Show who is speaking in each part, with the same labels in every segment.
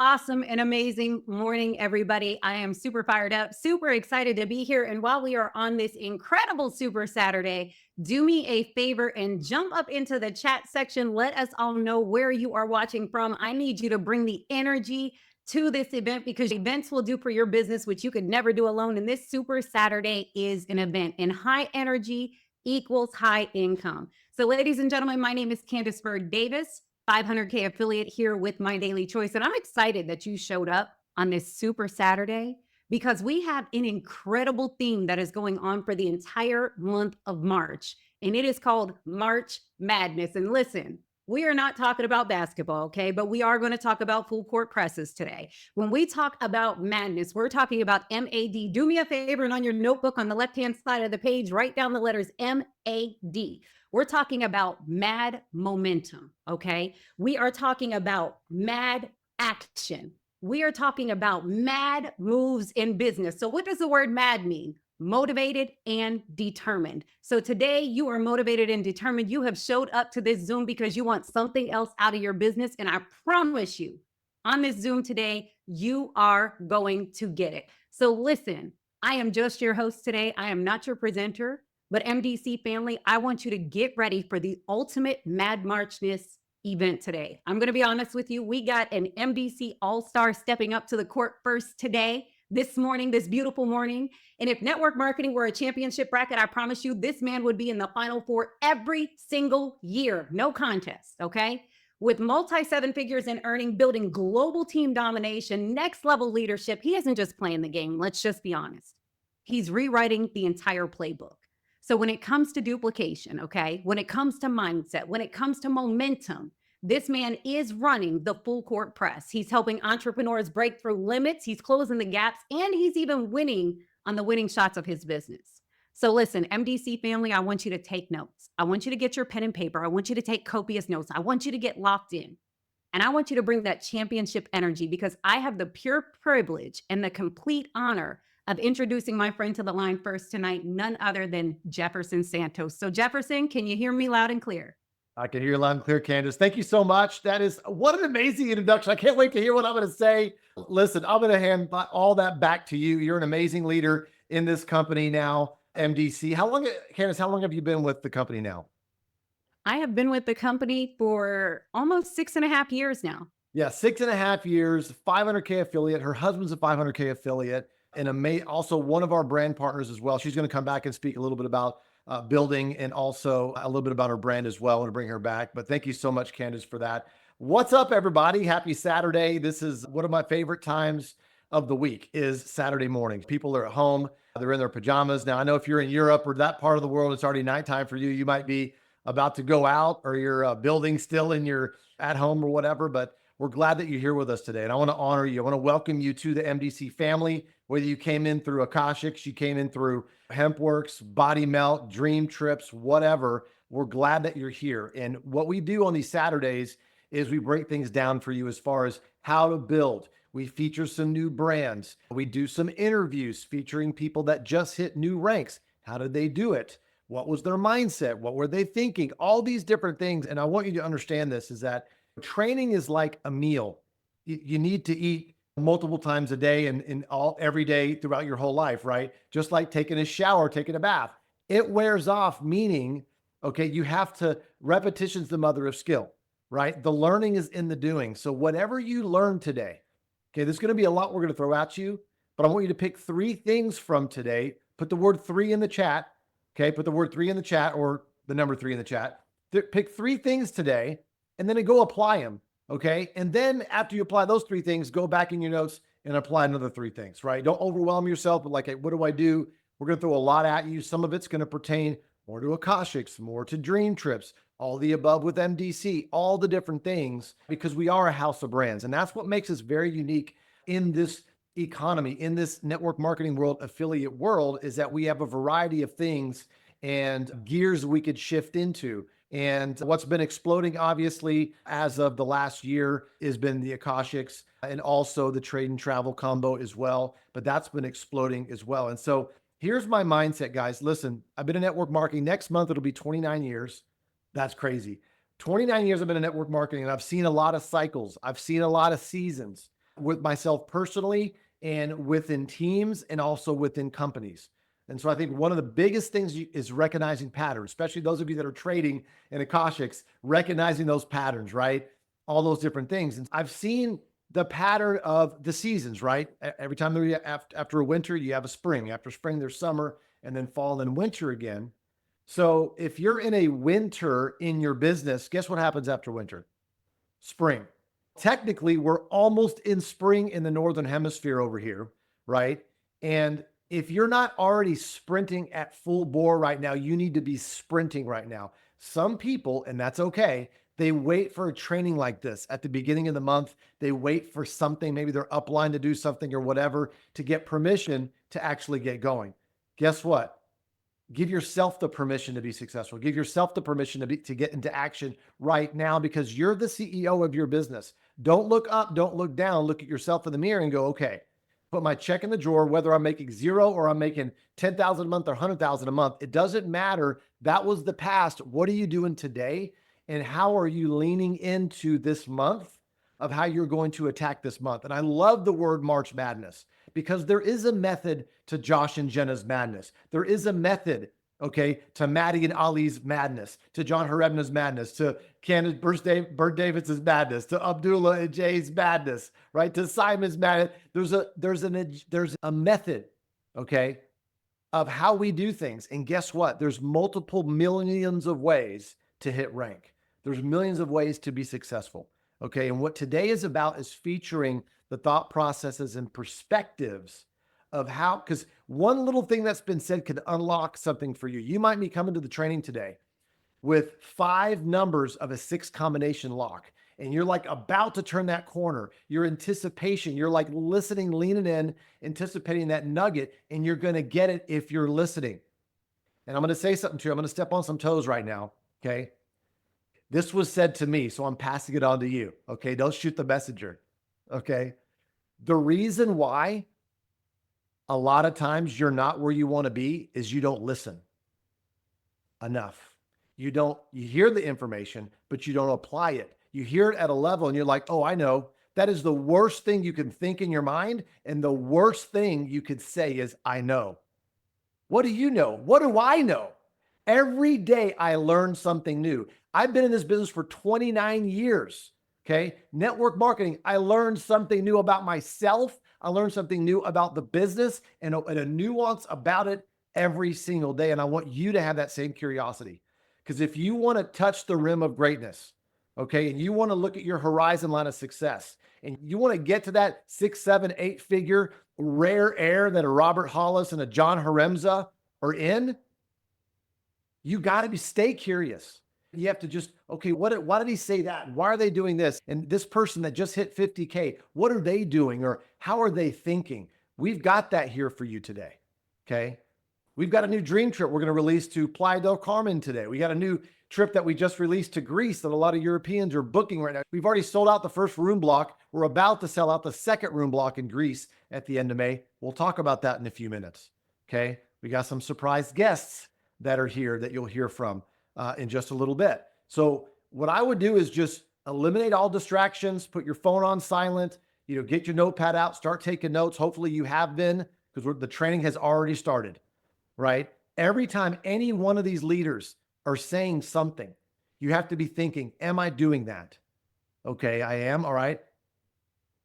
Speaker 1: Awesome and amazing morning, everybody. I am super fired up, super excited to be here. And while we are on this incredible Super Saturday, do me a favor and jump up into the chat section. Let us all know where you are watching from. I need you to bring the energy to this event because events will do for your business, which you could never do alone. And this Super Saturday is an event, and high energy equals high income. So, ladies and gentlemen, my name is Candice Bird Davis, 500K affiliate here with My Daily Choice. And I'm excited that you showed up on this Super Saturday because we have an incredible theme that is going on for the entire month of March. And it is called March Madness. And listen, we are not talking about basketball, okay? But we are going to talk about full court presses today. When we talk about madness, we're talking about MAD. Do me a favor and on your notebook on the left hand side of the page, write down the letters MAD. We're talking about mad momentum, okay? We are talking about mad action. We are talking about mad moves in business. So, what does the word mad mean? Motivated and determined. So, today you are motivated and determined. You have showed up to this Zoom because you want something else out of your business. And I promise you, on this Zoom today, you are going to get it. So, listen, I am just your host today. I am not your presenter. But MDC family, I want you to get ready for the ultimate Mad Marchness event today. I'm going to be honest with you. We got an MDC All-Star stepping up to the court first today, this morning, this beautiful morning. And if network marketing were a championship bracket, I promise you this man would be in the Final Four every single year. No contest, okay? With multi seven figures in earning, building global team domination, next level leadership, he isn't just playing the game. Let's just be honest. He's rewriting the entire playbook. So when it comes to duplication, okay, when it comes to mindset, when it comes to momentum, this man is running the full court press. He's helping entrepreneurs break through limits. He's closing the gaps, and he's even winning on the winning shots of his business. So listen, MDC family, I want you to take notes. I want you to get your pen and paper. I want you to take copious notes. I want you to get locked in. And I want you to bring that championship energy because I have the pure privilege and the complete honor of introducing my friend to the line first tonight, none other than Jefferson Santos. So, Jefferson, can you hear me loud and clear?
Speaker 2: I can hear you loud and clear, Candace. Thank you so much. That is what an amazing introduction. I can't wait to hear what I'm going to say. Listen, I'm going to hand all that back to you. You're an amazing leader in this company now, MDC. Candace, how long have you been with the company now?
Speaker 1: I have been with the company for almost 6.5 years now.
Speaker 2: Yeah, 6.5 years, 500K affiliate. Her husband's a 500K affiliate and also one of our brand partners as well. She's going to come back and speak a little bit about building and also a little bit about her brand as well and bring her back. But thank you so much, Candace, for that. What's up, everybody? Happy Saturday. This is one of my favorite times of the week is Saturday mornings. People are at home. They're in their pajamas. Now, I know if you're in Europe or that part of the world, it's already nighttime for you. You might be about to go out or you're building still in your at home or whatever, but we're glad that you're here with us today. And I want to honor you. I want to welcome you to the MDC family, whether you came in through Akashics, you came in through HempWorks, Body Melt, Dream Trips, whatever. We're glad that you're here. And what we do on these Saturdays is we break things down for you as far as how to build. We feature some new brands. We do some interviews featuring people that just hit new ranks. How did they do it? What was their mindset? What were they thinking? All these different things. And I want you to understand this is that training is like a meal. You need to eat multiple times a day and every day throughout your whole life, right? Just like taking a shower, taking a bath. It wears off, meaning, okay, you have to, repetition's the mother of skill, right? The learning is in the doing. So whatever you learn today, okay, there's going to be a lot we're going to throw at you, but I want you to pick 3 things from today. Put the word 3 in the chat. Okay, put the word 3 in the chat or the number 3 in the chat. Pick 3 things today and then go apply them. Okay. And then after you apply those 3 things, go back in your notes and apply another 3 things, right? Don't overwhelm yourself, but like, hey, what do I do? We're going to throw a lot at you. Some of it's going to pertain more to Akashics, more to Dream Trips, all the above with MDC, all the different things, because we are a house of brands. And that's what makes us very unique in this economy, in this network marketing world, affiliate world, is that we have a variety of things and gears we could shift into. And what's been exploding, obviously, as of the last year has been the Akashics and also the trade and travel combo as well. But that's been exploding as well. And so here's my mindset, guys. Listen, I've been in network marketing. Next month, it'll be 29 years. That's crazy. 29 years I've been in network marketing and I've seen a lot of cycles. I've seen a lot of seasons. with myself personally and within teams and also within companies. And so I think one of the biggest things is recognizing patterns, especially those of you that are trading in Akashics, recognizing those patterns, right? All those different things. And I've seen the pattern of the seasons, right? Every time after a winter, you have a spring. After spring, there's summer, and then fall and winter again. So if you're in a winter in your business, guess what happens after winter? Spring. Technically, we're almost in spring in the northern hemisphere over here, right? And if you're not already sprinting at full bore right now, you need to be sprinting right now. Some people, and that's okay, they wait for a training like this at the beginning of the month. They wait for something, maybe they're upline to do something or whatever, to get permission to actually get going. Guess what? Give yourself the permission to be successful. Give yourself the permission to get into action right now, because you're the CEO of your business. Don't look up, don't look down. Look at yourself in the mirror and go, okay, put my check in the drawer, whether I'm making zero or I'm making 10,000 a month or 100,000 a month. It doesn't matter. That was the past. What are you doing today? And how are you leaning into this month of how you're going to attack this month? And I love the word March Madness, because there is a method to Josh and Jenna's madness. There is a method, okay, to Maddie and Ali's madness, to John Harebna's madness, to Candace Bert Davids's madness, to Abdullah and Jay's madness, right? To Simon's madness. There's a method, okay, of how we do things. And guess what? There's multiple millions of ways to hit rank. There's millions of ways to be successful. Okay. And what today is about is featuring the thought processes and perspectives of how, because one little thing that's been said could unlock something for you. You might be coming to the training today with 5 numbers of a 6 combination lock, and you're like about to turn that corner. Your anticipation, you're like listening, leaning in, anticipating that nugget, and you're going to get it if you're listening. And I'm going to say something to you. I'm going to step on some toes right now. Okay. This was said to me, so I'm passing it on to you. Okay. Don't shoot the messenger. Okay. The reason why a lot of times you're not where you want to be is you don't listen enough. You hear the information, but you don't apply it. You hear it at a level and you're like, oh, I know. That is the worst thing you can think in your mind. And the worst thing you could say is, I know. What do you know? What do I know? Every day I learn something new. I've been in this business for 29 years. Okay. Network marketing. I learned something new about myself. I learned something new about the business and a nuance about it every single day. And I want you to have that same curiosity. Because if you want to touch the rim of greatness, okay, and you want to look at your horizon line of success, and you want to get to that 6, 7, 8 figure rare air that a Robert Hollis and a John Haremza are in, you got to stay curious. You have to just, okay, why did he say that? Why are they doing this? And this person that just hit 50K, what are they doing? Or how are they thinking? We've got that here for you today. Okay. We've got a new dream trip we're going to release to Playa del Carmen today. We got a new trip that we just released to Greece that a lot of Europeans are booking right now. We've already sold out the first room block. We're about to sell out the second room block in Greece at the end of May. We'll talk about that in a few minutes. Okay. We got some surprise guests that are here that you'll hear from in just a little bit. So what I would do is just eliminate all distractions, put your phone on silent, get your notepad out, start taking notes. Hopefully you have been, because the training has already started. Right? Every time any one of these leaders are saying something, you have to be thinking, am I doing that? Okay, I am. All right.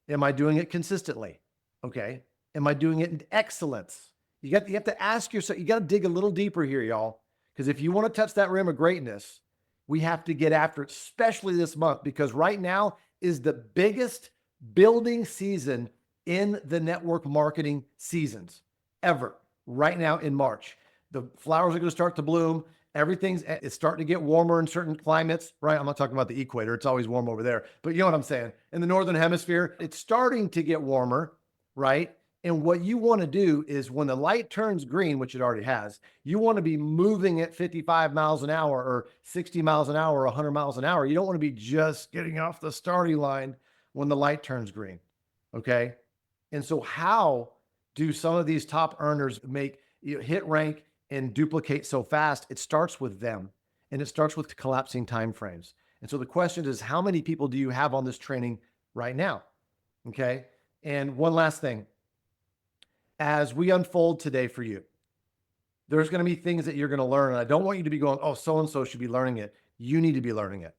Speaker 2: Am I doing it consistently? Okay. Am I doing it in excellence? You have to ask yourself, you got to dig a little deeper here, y'all. Because if you want to touch that rim of greatness, we have to get after it, especially this month, because right now is the biggest building season in the network marketing seasons ever. Right now in March, the flowers are going to start to bloom. It's starting to get warmer in certain climates, right? I'm not talking about the equator. It's always warm over there, but you know what I'm saying? In the Northern Hemisphere, it's starting to get warmer, right? And what you want to do is when the light turns green, which it already has, you want to be moving at 55 miles an hour or 60 miles an hour or 100 miles an hour. You don't want to be just getting off the starting line when the light turns green, okay? And so how do some of these top earners hit rank and duplicate so fast? It starts with them, and it starts with collapsing timeframes. And so the question is, how many people do you have on this training right now? Okay. And one last thing, as we unfold today for you, there's going to be things that you're going to learn. And I don't want you to be going, oh, so and so should be learning it. You need to be learning it.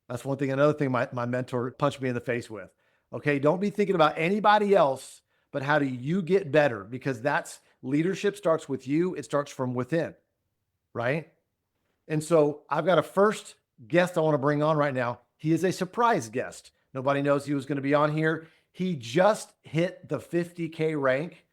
Speaker 2: That's one thing. Another thing my mentor punched me in the face with. Okay. Don't be thinking about anybody else, but how do you get better? Because that's leadership starts with you. It starts from within. Right. And so I've got a first guest I want to bring on right now. He is a surprise guest. Nobody knows he was going to be on here. He just hit the 50K rank.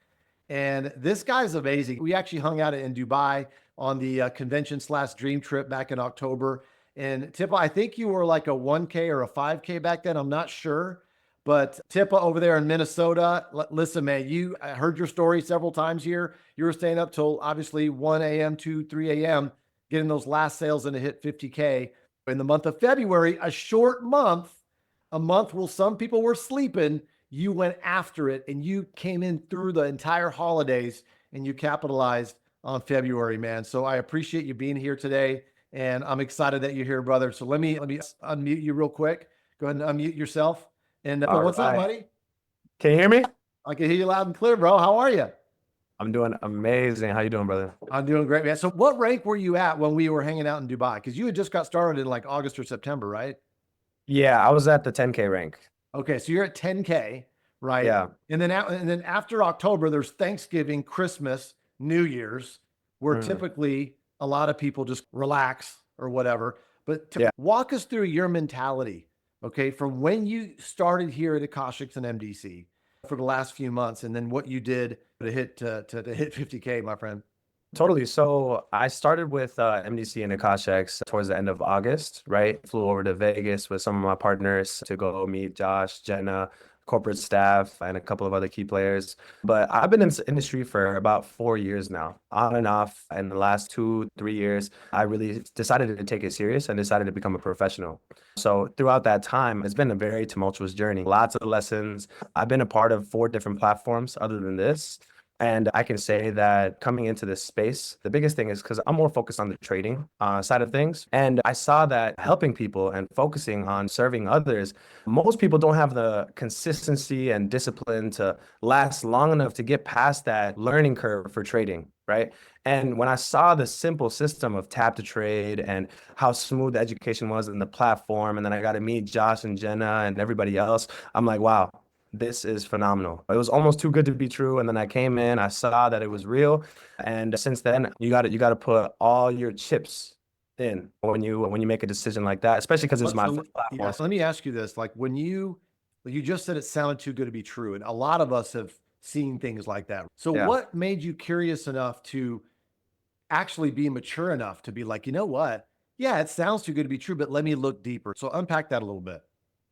Speaker 2: And this guy's amazing. We actually hung out in Dubai on the convention/dream trip back in October. And Tippa, I think you were like a 1K or a 5K back then. I'm not sure. But Tippa over there in Minnesota, listen, man, I heard your story several times here. You were staying up till obviously 1 a.m. to 3 a.m., getting those last sales in to hit 50K. In the month of February, a short month, a month where some people were sleeping, you went after it and you came in through the entire holidays and you capitalized on February, man. So I appreciate you being here today. And I'm excited that you're here, brother. So let me unmute you real quick. Go ahead and unmute yourself. And what's up, buddy?
Speaker 3: Can you hear me?
Speaker 2: I can hear you loud and clear, bro. How are you?
Speaker 3: I'm doing amazing. How you doing, brother?
Speaker 2: I'm doing great, man. So what rank were you at when we were hanging out in Dubai? Because you had just got started in like August or September, right?
Speaker 3: Yeah, I was at the 10K rank.
Speaker 2: Okay, so you're at 10K, right?
Speaker 3: Yeah.
Speaker 2: And then after October, there's Thanksgiving, Christmas, New Year's, where typically a lot of people just relax or whatever. But walk us through your mentality, okay, from when you started here at Akashics and MDC for the last few months, and then what you did to hit 50K, my friend.
Speaker 3: Totally. So I started with MDC and Akashics towards the end of August, right? Flew over to Vegas with some of my partners to go meet Josh, Jenna, corporate staff, and a couple of other key players. But I've been in this industry for about 4 years now, on and off. And the last 2, 3 years, I really decided to take it serious and decided to become a professional. So throughout that time, it's been a very tumultuous journey. Lots of lessons. I've been a part of 4 different platforms other than this. And I can say that coming into this space, the biggest thing is because I'm more focused on the trading side of things. And I saw that helping people and focusing on serving others, most people don't have the consistency and discipline to last long enough to get past that learning curve for trading, right? And when I saw the simple system of tap to trade and how smooth the education was in the platform, and then I got to meet Josh and Jenna and everybody else, I'm like, wow, this is phenomenal. It was almost too good to be true. And then I came in, I saw that it was real. And since then, you got to put all your chips in when you make a decision like that, especially because it's my first platform.
Speaker 2: Yeah, so let me ask you this. Like when you just said it sounded too good to be true. And a lot of us have seen things like that. So what made you curious enough to actually be mature enough to be like, you know what? Yeah, it sounds too good to be true, but let me look deeper. So unpack that a little bit.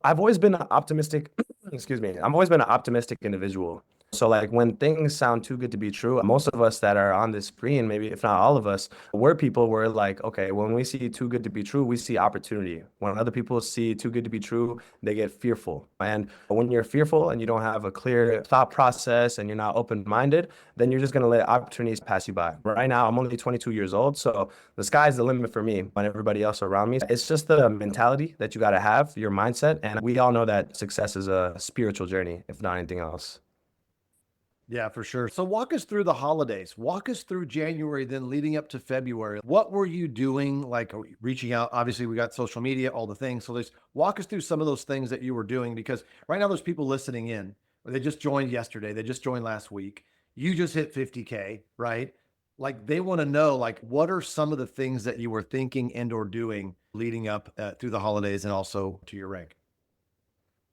Speaker 3: I've always been an optimistic, excuse me, I've always been an optimistic individual. So like when things sound too good to be true, most of us that are on this screen, maybe if not all of us, we're people where like, okay, when we see too good to be true, we see opportunity. When other people see too good to be true, they get fearful. And when you're fearful and you don't have a clear thought process and you're not open-minded, then you're just going to let opportunities pass you by. Right now, I'm only 22 years old, so the sky's the limit for me and everybody else around me. It's just the mentality that you got to have, your mindset. And we all know that success is a spiritual journey, if not anything else.
Speaker 2: Yeah, for sure. So walk us through the holidays. Walk us through January, then leading up to February. What were you doing? Like reaching out? Obviously, we got social media, all the things. So let's walk us through some of those things that you were doing, because right now there's people listening in. They just joined yesterday. They just joined last week. You just hit 50K, right? Like they want to know, like, what are some of the things that you were thinking and or doing leading up through the holidays and also to your rank?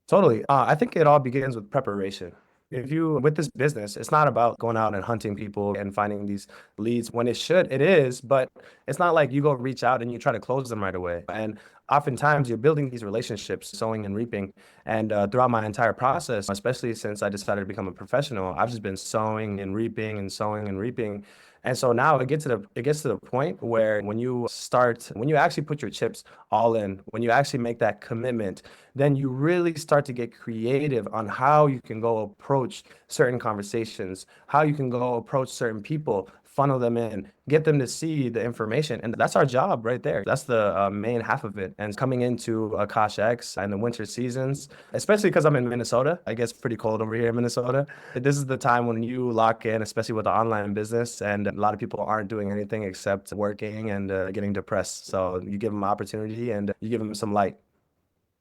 Speaker 3: Totally. I think it all begins with preparation. If you, with this business, it's not about going out and hunting people and finding these leads when it is, but it's not like you go reach out and you try to close them right away. And oftentimes you're building these relationships, sowing and reaping. And throughout my entire process, especially since I decided to become a professional, I've just been sowing and reaping and sowing and reaping. And so now it gets to the point where when you actually put your chips all in, when you actually make that commitment, then you really start to get creative on how you can go approach certain conversations, how you can go approach certain people funnel them in, get them to see the information. And that's our job right there. That's the main half of it. And coming into Akash X and the winter seasons, especially because I'm in Minnesota, it gets pretty cold over here in Minnesota. This is the time when you lock in, especially with the online business. And a lot of people aren't doing anything except working and getting depressed. So you give them opportunity and you give them some light.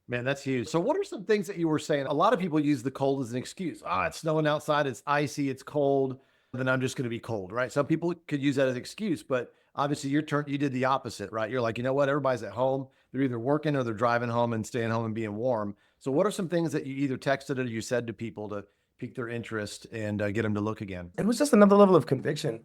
Speaker 2: Man, that's huge. So what are some things that you were saying? A lot of people use the cold as an excuse. It's snowing outside, it's icy, it's cold, then I'm just going to be cold, right? Some people could use that as an excuse, but obviously you did the opposite, right? You're like, you know what? Everybody's at home. They're either working or they're driving home and staying home and being warm. So what are some things that you either texted or you said to people to pique their interest and get them to look again?
Speaker 3: It was just another level of conviction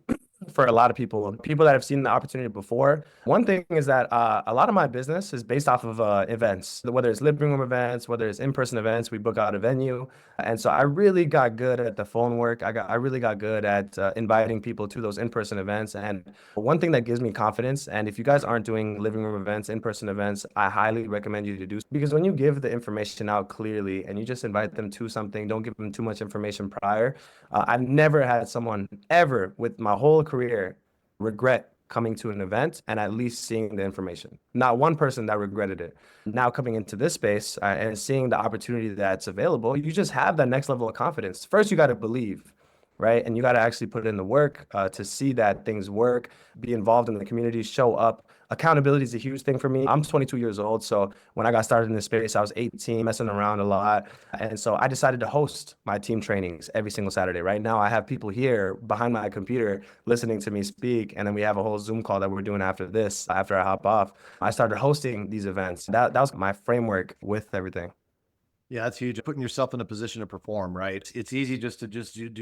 Speaker 3: for a lot of people that have seen the opportunity before. One thing is that a lot of my business is based off of events, whether it's living room events, whether it's in-person events, we book out a venue. And so I really got good at the phone work. I really got good at inviting people to those in-person events. And one thing that gives me confidence, and if you guys aren't doing living room events, in-person events, I highly recommend you to do, because when you give the information out clearly and you just invite them to something, don't give them too much information prior. I've never had someone ever with my whole career regret coming to an event and at least seeing the information. Not one person that regretted it. Now coming into this space and seeing the opportunity that's available, you just have that next level of confidence. First, you got to believe, right? And you got to actually put in the work to see that things work, be involved in the community, show up. Accountability is a huge thing for me. I'm 22 years old. So when I got started in this space, I was 18, messing around a lot. And so I decided to host my team trainings every single Saturday. Right now, I have people here behind my computer listening to me speak. And then we have a whole Zoom call that we're doing after this, after I hop off. I started hosting these events. That was my framework with everything.
Speaker 2: Yeah, that's huge. Putting yourself in a position to perform, right? It's easy just to do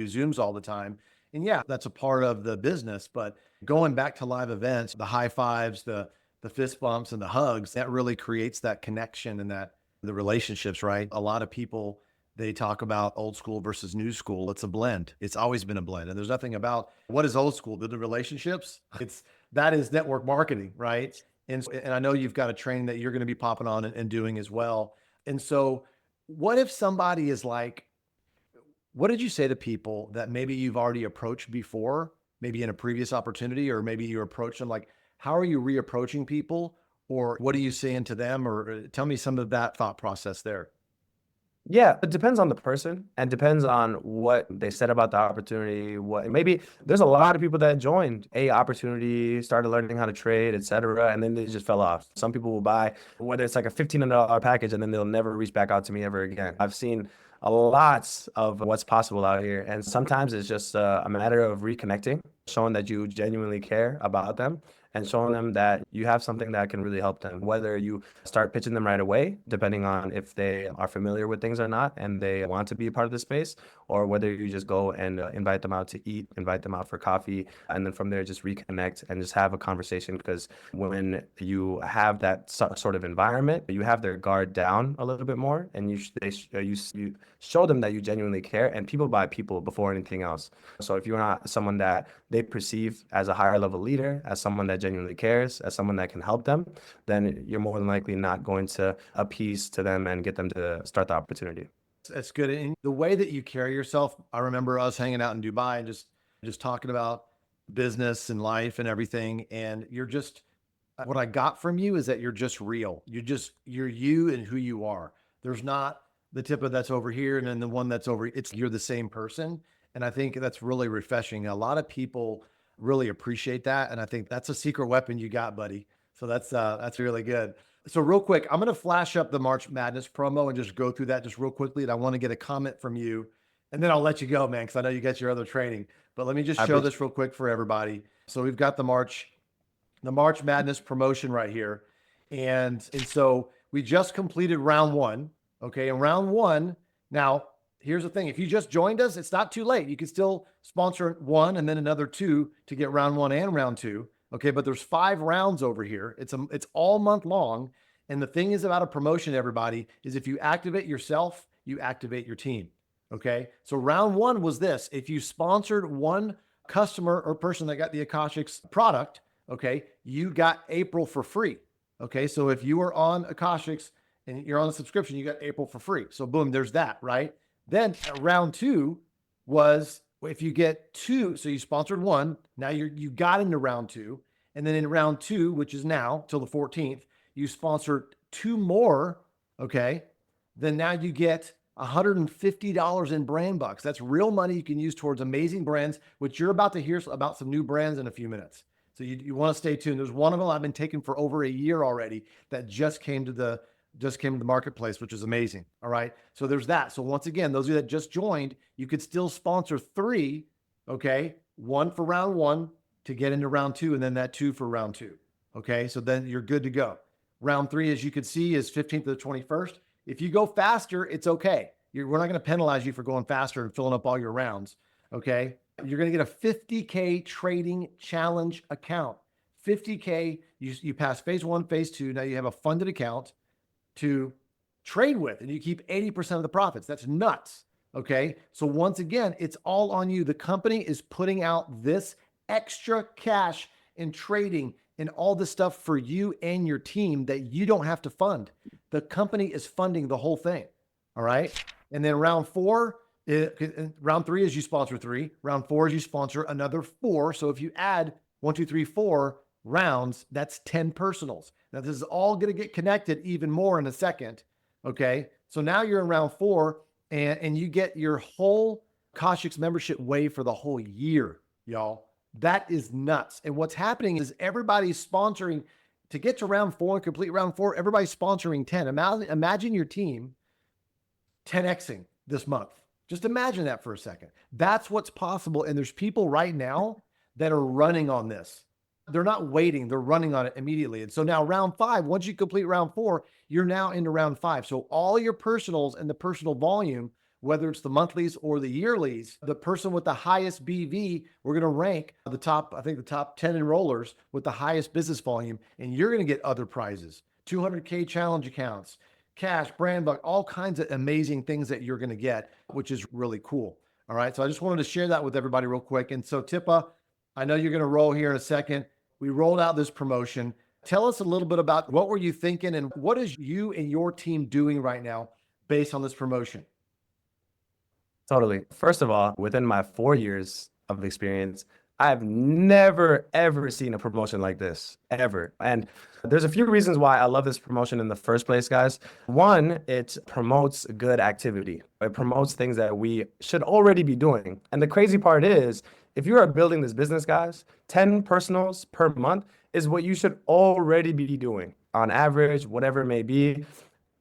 Speaker 2: Zooms all the time. And yeah, that's a part of the business, but going back to live events, the high fives, the fist bumps and the hugs, that really creates that connection and that the relationships, right? A lot of people, they talk about old school versus new school. It's a blend. It's always been a blend. And there's nothing about what is old school, the relationships. That is network marketing, right? And I know you've got a training that you're going to be popping on and doing as well. And so what if somebody is like, what did you say to people that maybe you've already approached before, maybe in a previous opportunity, or maybe you approach them like, how are you reapproaching people? Or what are you saying to them? Or tell me some of that thought process there.
Speaker 3: Yeah, it depends on the person and depends on what they said about the opportunity. What maybe there's a lot of people that joined a opportunity, started learning how to trade, etc., and then they just fell off. Some people will buy whether it's like a $1,500 package and then they'll never reach back out to me ever again. I've seen a lot of what's possible out here, and sometimes it's just a matter of reconnecting, showing that you genuinely care about them and showing them that you have something that can really help them. Whether you start pitching them right away, depending on if they are familiar with things or not, and they want to be a part of the space, or whether you just go and invite them out to eat, invite them out for coffee, and then from there just reconnect and just have a conversation. Because when you have that sort of environment, you have their guard down a little bit more, and you show them that you genuinely care, and people buy people before anything else. So if you're not someone that they perceive as a higher level leader, as someone that genuinely cares, as someone that can help them, then you're more than likely not going to appease to them and get them to start the opportunity.
Speaker 2: That's good. And the way that you carry yourself, I remember us hanging out in Dubai and just talking about business and life and everything. And what I got from you is that you're just real. You're you and who you are. There's not the tip of that's over here and then the one that's over. You're the same person. And I think that's really refreshing. A lot of people really appreciate that. And I think that's a secret weapon you got, buddy. So that's really good. So real quick, I'm going to flash up the March Madness promo and just go through that just real quickly. And I want to get a comment from you and then I'll let you go, man, because I know you got your other training, but let me just show this real quick for everybody. So we've got the March Madness promotion right here. And so we just completed round one. Okay. And round one, now here's the thing. If you just joined us, it's not too late. You can still sponsor one and then another two to get round one and round two. Okay. But there's 5 rounds over here. It's all month long. And the thing is about a promotion, everybody, is if you activate yourself, you activate your team. Okay. So round one was this. If you sponsored one customer or person that got the Akashics product, okay, you got April for free. Okay. So if you were on Akashics and you're on a subscription, you got April for free. So boom, there's that, right? Then round two was If you get two, so you sponsored one, now you got into round two. And then in round two, which is now till the 14th, you sponsor two more. Okay. Then now you get $150 in brand bucks. That's real money you can use towards amazing brands, which you're about to hear about some new brands in a few minutes. So you want to stay tuned. There's one of them I've been taking for over a year already that just came to the marketplace, which is amazing. All right. So there's that. So once again, those of you that just joined, you could still sponsor three. Okay. One for round one to get into round two, and then that two for round two. Okay. So then you're good to go. Round three, as you can see, is 15th to the 21st. If you go faster, it's okay. We're not going to penalize you for going faster and filling up all your rounds. Okay. You're going to get a 50K trading challenge account. 50K, you pass phase one, phase two. Now you have a funded account to trade with, and you keep 80% of the profits. That's nuts. Okay. So once again, it's all on you. The company is putting out this extra cash in trading and all this stuff for you and your team that you don't have to fund. The company is funding the whole thing. All right. And then round three is you sponsor three. Round four is you sponsor another four. So if you add 1, 2, 3, 4 rounds, that's 10 personals. Now this is all going to get connected even more in a second. Okay. So now you're in round four and you get your whole Kashik's membership wave for the whole year, y'all. That is nuts. And what's happening is everybody's sponsoring to get to round four and complete round four. Everybody's sponsoring 10. Imagine your team 10Xing this month. Just imagine that for a second. That's what's possible. And there's people right now that are running on this. They're not waiting. They're running on it immediately. And so now round five, once you complete round four, you're now into round five. So all your personals and the personal volume, whether it's the monthlies or the yearlies, the person with the highest BV, we're going to rank the top 10 enrollers with the highest business volume. And you're going to get other prizes, 200K challenge accounts, cash, brand buck, all kinds of amazing things that you're going to get, which is really cool. All right. So I just wanted to share that with everybody real quick. And so Tippa, I know you're going to roll here in a second. We rolled out this promotion. Tell us a little bit about what were you thinking and what is you and your team doing right now based on this promotion?
Speaker 3: Totally. First of all, within my 4 years of experience, I've never, ever seen a promotion like this, ever. And there's a few reasons why I love this promotion in the first place, guys. One, it promotes good activity. It promotes things that we should already be doing. And the crazy part is, if you are building this business, guys, 10 personals per month is what you should already be doing on average, whatever it may be.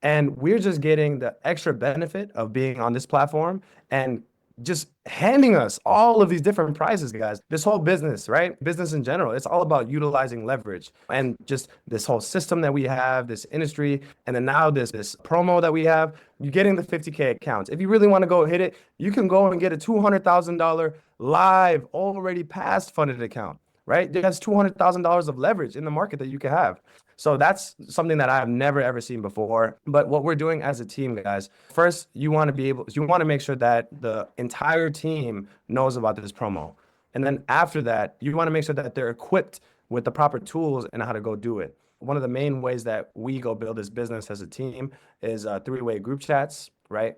Speaker 3: And we're just getting the extra benefit of being on this platform and just handing us all of these different prizes, guys. This whole business, right? Business in general, it's all about utilizing leverage and just this whole system that we have, this industry, and then now this promo that we have, you're getting the 50K accounts. If you really want to go hit it, you can go and get a $200,000 live, already past funded account, right? That's $200,000 of leverage in the market that you can have. So that's something that I've never, ever seen before. But what we're doing as a team, guys, first, you want to make sure that the entire team knows about this promo. And then after that, you want to make sure that they're equipped with the proper tools and how to go do it. One of the main ways that we go build this business as a team is three-way group chats, right?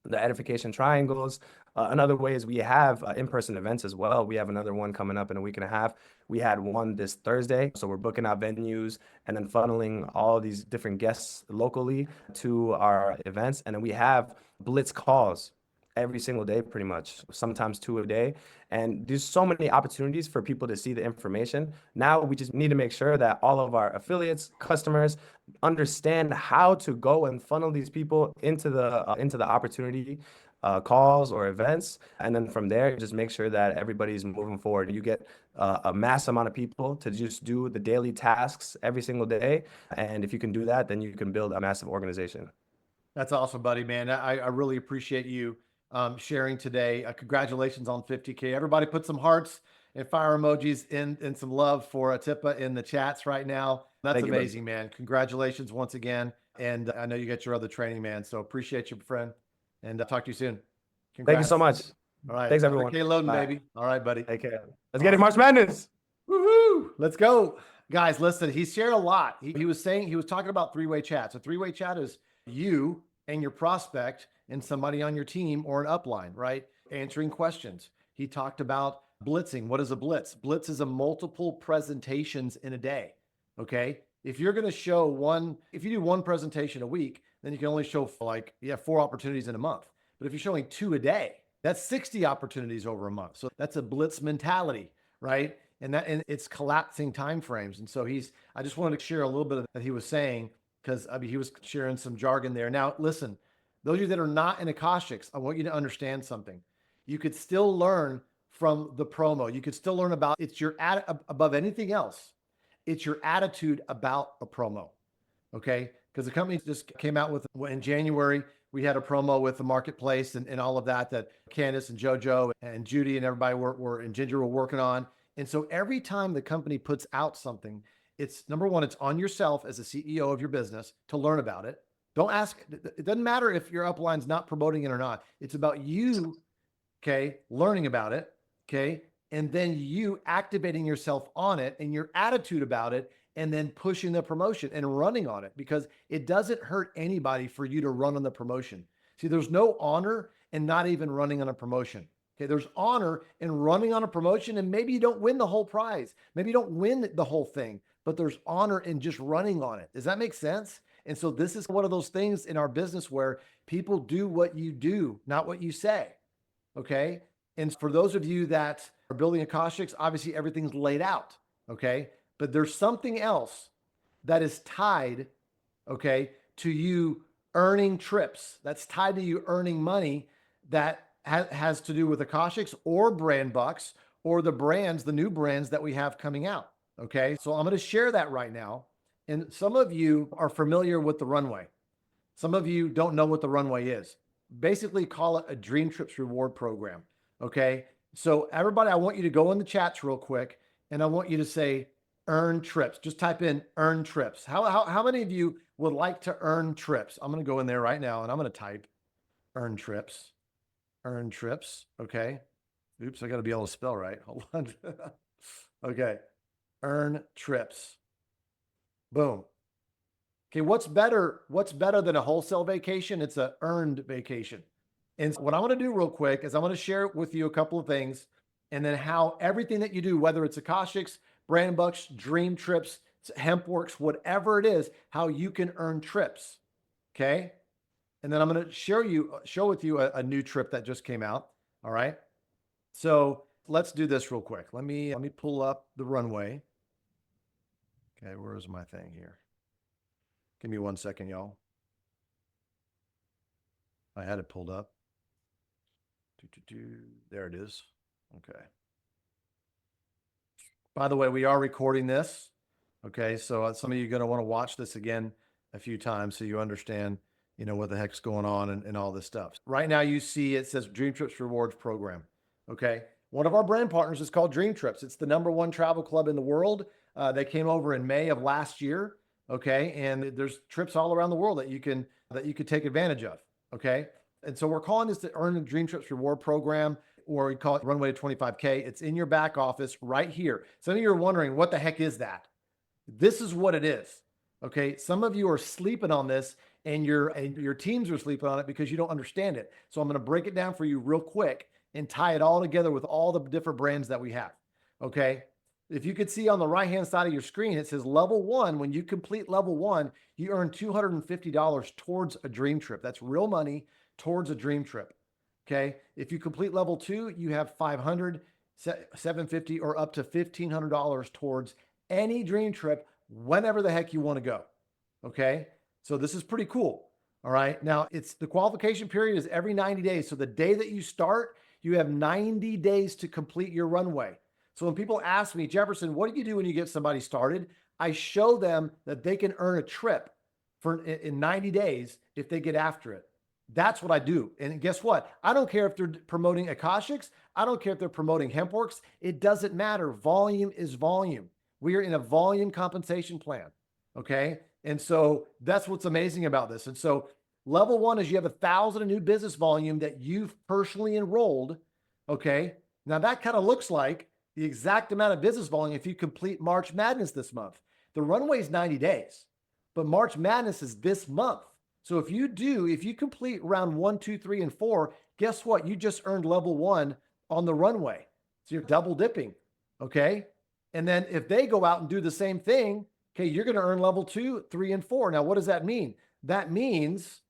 Speaker 3: The edification triangles. Another way is we have in-person events as well. We have another one coming up in a week and a half. We had one this Thursday. So we're booking out venues and then funneling all these different guests locally to our events. And then we have blitz calls every single day, pretty much, sometimes 2 a day. And there's so many opportunities for people to see the information. Now we just need to make sure that all of our affiliates, customers understand how to go and funnel these people into the opportunity calls or events. And then from there, just make sure that everybody's moving forward. You get a mass amount of people to just do the daily tasks every single day. And if you can do that, then you can build a massive organization.
Speaker 2: That's awesome, buddy, man. I really appreciate you sharing today. Congratulations on 50K. Everybody put some hearts and fire emojis and some love for Tippa in the chats right now. That's
Speaker 3: Thank you,
Speaker 2: amazing, man. Congratulations once again. And I know you got your other training, man. So appreciate you, friend. And talk to you soon.
Speaker 3: Thank
Speaker 2: Congrats.
Speaker 3: you so much.
Speaker 2: All right.
Speaker 3: Thanks, everyone.
Speaker 2: 100K loading,
Speaker 3: Bye.
Speaker 2: baby. All right, buddy.
Speaker 3: Take care. Let's get it, March Madness.
Speaker 2: Woohoo! Let's go. Guys, listen, he shared a lot. He was talking about three-way chats. A three-way chat is you and your prospect and somebody on your team or an upline, right? Answering questions. He talked about blitzing. What is a blitz? Blitz is a multiple presentations in a day. Okay. If you're going to show one, if you do one presentation a week, then you can only show like, you have 4 opportunities in a month. But if you're showing 2 a day, that's 60 opportunities over a month. So that's a blitz mentality, right? And it's collapsing timeframes. And so I just wanted to share a little bit of that he was saying, because I mean, he was sharing some jargon there. Now, listen, those of you that are not in Akashics, I want you to understand something. You could still learn from the promo. You could still learn about it's your above anything else. It's your attitude about a promo. Okay. Because the company just came out with, in January, we had a promo with the marketplace and all of that Candace and JoJo and Judy and everybody and Ginger were working on. And so every time the company puts out something, it's number one, it's on yourself as a CEO of your business to learn about it. Don't ask. It doesn't matter if your upline's not promoting it or not. It's about you, okay, learning about it, okay, and then you activating yourself on it and your attitude about it, and then pushing the promotion and running on it, because it doesn't hurt anybody for you to run on the promotion. See, there's no honor in not even running on a promotion. Okay, there's honor in running on a promotion, and maybe you don't win the whole prize. Maybe you don't win the whole thing, but there's honor in just running on it. Does that make sense? And so this is one of those things in our business where people do what you do, not what you say. Okay. And for those of you that are building Akashics, obviously everything's laid out. Okay. But there's something else that is tied, okay, to you earning trips. That's tied to you earning money that has to do with Akashics or Brand Bucks or the brands, the new brands that we have coming out. Okay. So I'm going to share that right now. And some of you are familiar with the runway. Some of you don't know what the runway is. Basically call it a Dream Trips reward program. Okay. So everybody, I want you to go in the chats real quick and I want you to say earn trips. Just type in earn trips. How many of you would like to earn trips? I'm going to go in there right now and I'm going to type earn trips. Earn trips. Okay. Oops. I got to be able to spell right. Hold on. Okay. Earn trips. Boom. Okay. What's better than a wholesale vacation? It's an earned vacation. And what I'm going to do real quick is I'm going to share with you a couple of things and then how everything that you do, whether it's Akashics, Brand Bucks, Dream Trips, HempWorks, whatever it is, how you can earn trips. Okay. And then I'm going to show with you a new trip that just came out. All right. So let's do this real quick. Let me pull up the runway. Okay. Where's my thing here? Give me 1 second, y'all. I had it pulled up. There it is. Okay. By the way, we are recording this. Okay. So some of you are going to want to watch this again a few times so you understand, what the heck's going on and all this stuff. Right now you see it says Dream Trips Rewards Program. Okay. One of our brand partners is called Dream Trips. It's the #1 travel club in the world. They came over in May of last year. Okay. And there's trips all around the world that you could take advantage of. Okay. And so we're calling this the Earn the Dream Trips Reward Program, or we call it Runway to 25K. It's in your back office right here. Some of you are wondering, what the heck is that? This is what it is. Okay. Some of you are sleeping on this and your teams are sleeping on it because you don't understand it. So I'm going to break it down for you real quick and tie it all together with all the different brands that we have. Okay. If you could see on the right-hand side of your screen, it says level 1. When you complete level 1, you earn $250 towards a dream trip. That's real money towards a dream trip. Okay. If you complete level 2, you have $500, $750, or up to $1,500 towards any dream trip whenever the heck you want to go. Okay. So this is pretty cool. All right. Now the qualification period is every 90 days. So the day that you start, you have 90 days to complete your runway. So when people ask me, Jefferson, what do you do when you get somebody started? I show them that they can earn a trip in 90 days if they get after it. That's what I do. And guess what? I don't care if they're promoting Akashics. I don't care if they're promoting HempWorks. It doesn't matter. Volume is volume. We are in a volume compensation plan. Okay. And so that's what's amazing about this. And so level 1 is you have 1,000 in new business volume that you've personally enrolled. Okay. Now that kind of looks like the exact amount of business volume if you complete March Madness this month. The runway is 90 days, but March Madness is this month. So if you complete round 1, 2, 3, and 4, guess what? You just earned level 1 on the runway. So you're double dipping. Okay. And then if they go out and do the same thing, okay, you're going to earn level 2, 3, and 4. Now, what does that mean? That means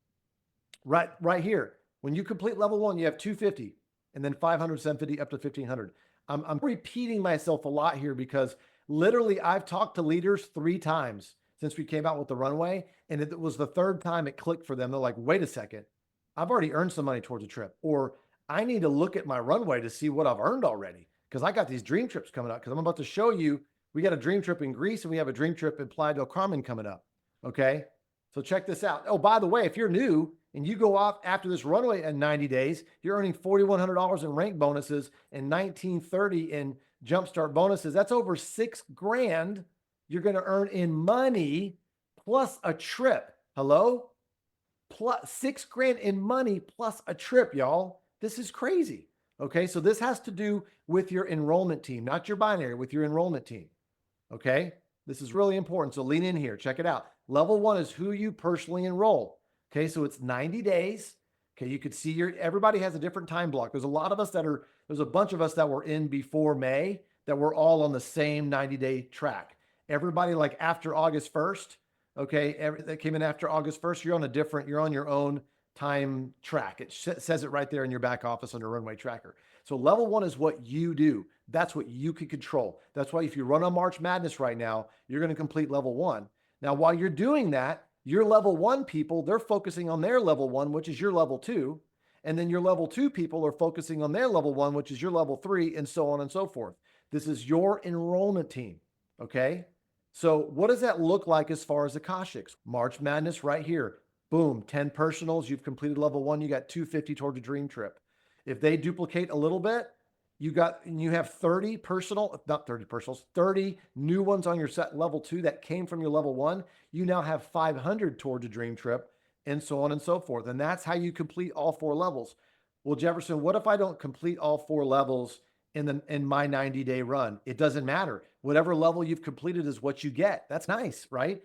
Speaker 2: right here, when you complete level 1, you have 250 and then 500, 750 up to 1500. I'm repeating myself a lot here because literally I've talked to leaders 3 times since we came out with the runway. And it was the 3rd time it clicked for them. They're like, wait a second, I've already earned some money towards a trip, or I need to look at my runway to see what I've earned already. Cause I got these dream trips coming up. Cause I'm about to show you, we got a dream trip in Greece and we have a dream trip in Playa del Carmen coming up. Okay. So check this out. Oh, by the way, if you're new and you go off after this runway in 90 days, you're earning $4,100 in rank bonuses and $1,930 in jumpstart bonuses. That's over $6,000 you're going to earn in money plus a trip. Hello? Plus $6,000 in money plus a trip, y'all. This is crazy. Okay. So this has to do with your enrollment team, not your binary, with your enrollment team. Okay. This is really important. So lean in here. Check it out. Level 1 is who you personally enroll. Okay. So it's 90 days. Okay. You could see everybody has a different time block. There's a lot of us there's a bunch of us that were in before May that we're all on the same 90-day track. Everybody like after August 1st. Okay. That came in after August 1st. You're on your own time track. It says it right there in your back office under Runway Tracker. So level 1 is what you do. That's what you can control. That's why if you run on March Madness right now, you're going to complete level 1. Now, while you're doing that, your level 1 people, they're focusing on their level 1, which is your level 2. And then your level 2 people are focusing on their level 1, which is your level 3, and so on and so forth. This is your enrollment team. Okay. So what does that look like as far as Akashics? March Madness right here. Boom, 10 personals. You've completed level 1. You got 250 toward a dream trip. If they duplicate a little bit, you have 30 personal, not 30 personals, 30 new ones on your set level 2 that came from your level 1. You now have 500 towards a dream trip, and so on and so forth. And that's how you complete all 4 levels. Well, Jefferson, what if I don't complete all 4 levels in my 90-day run? It doesn't matter. Whatever level you've completed is what you get. That's nice, right?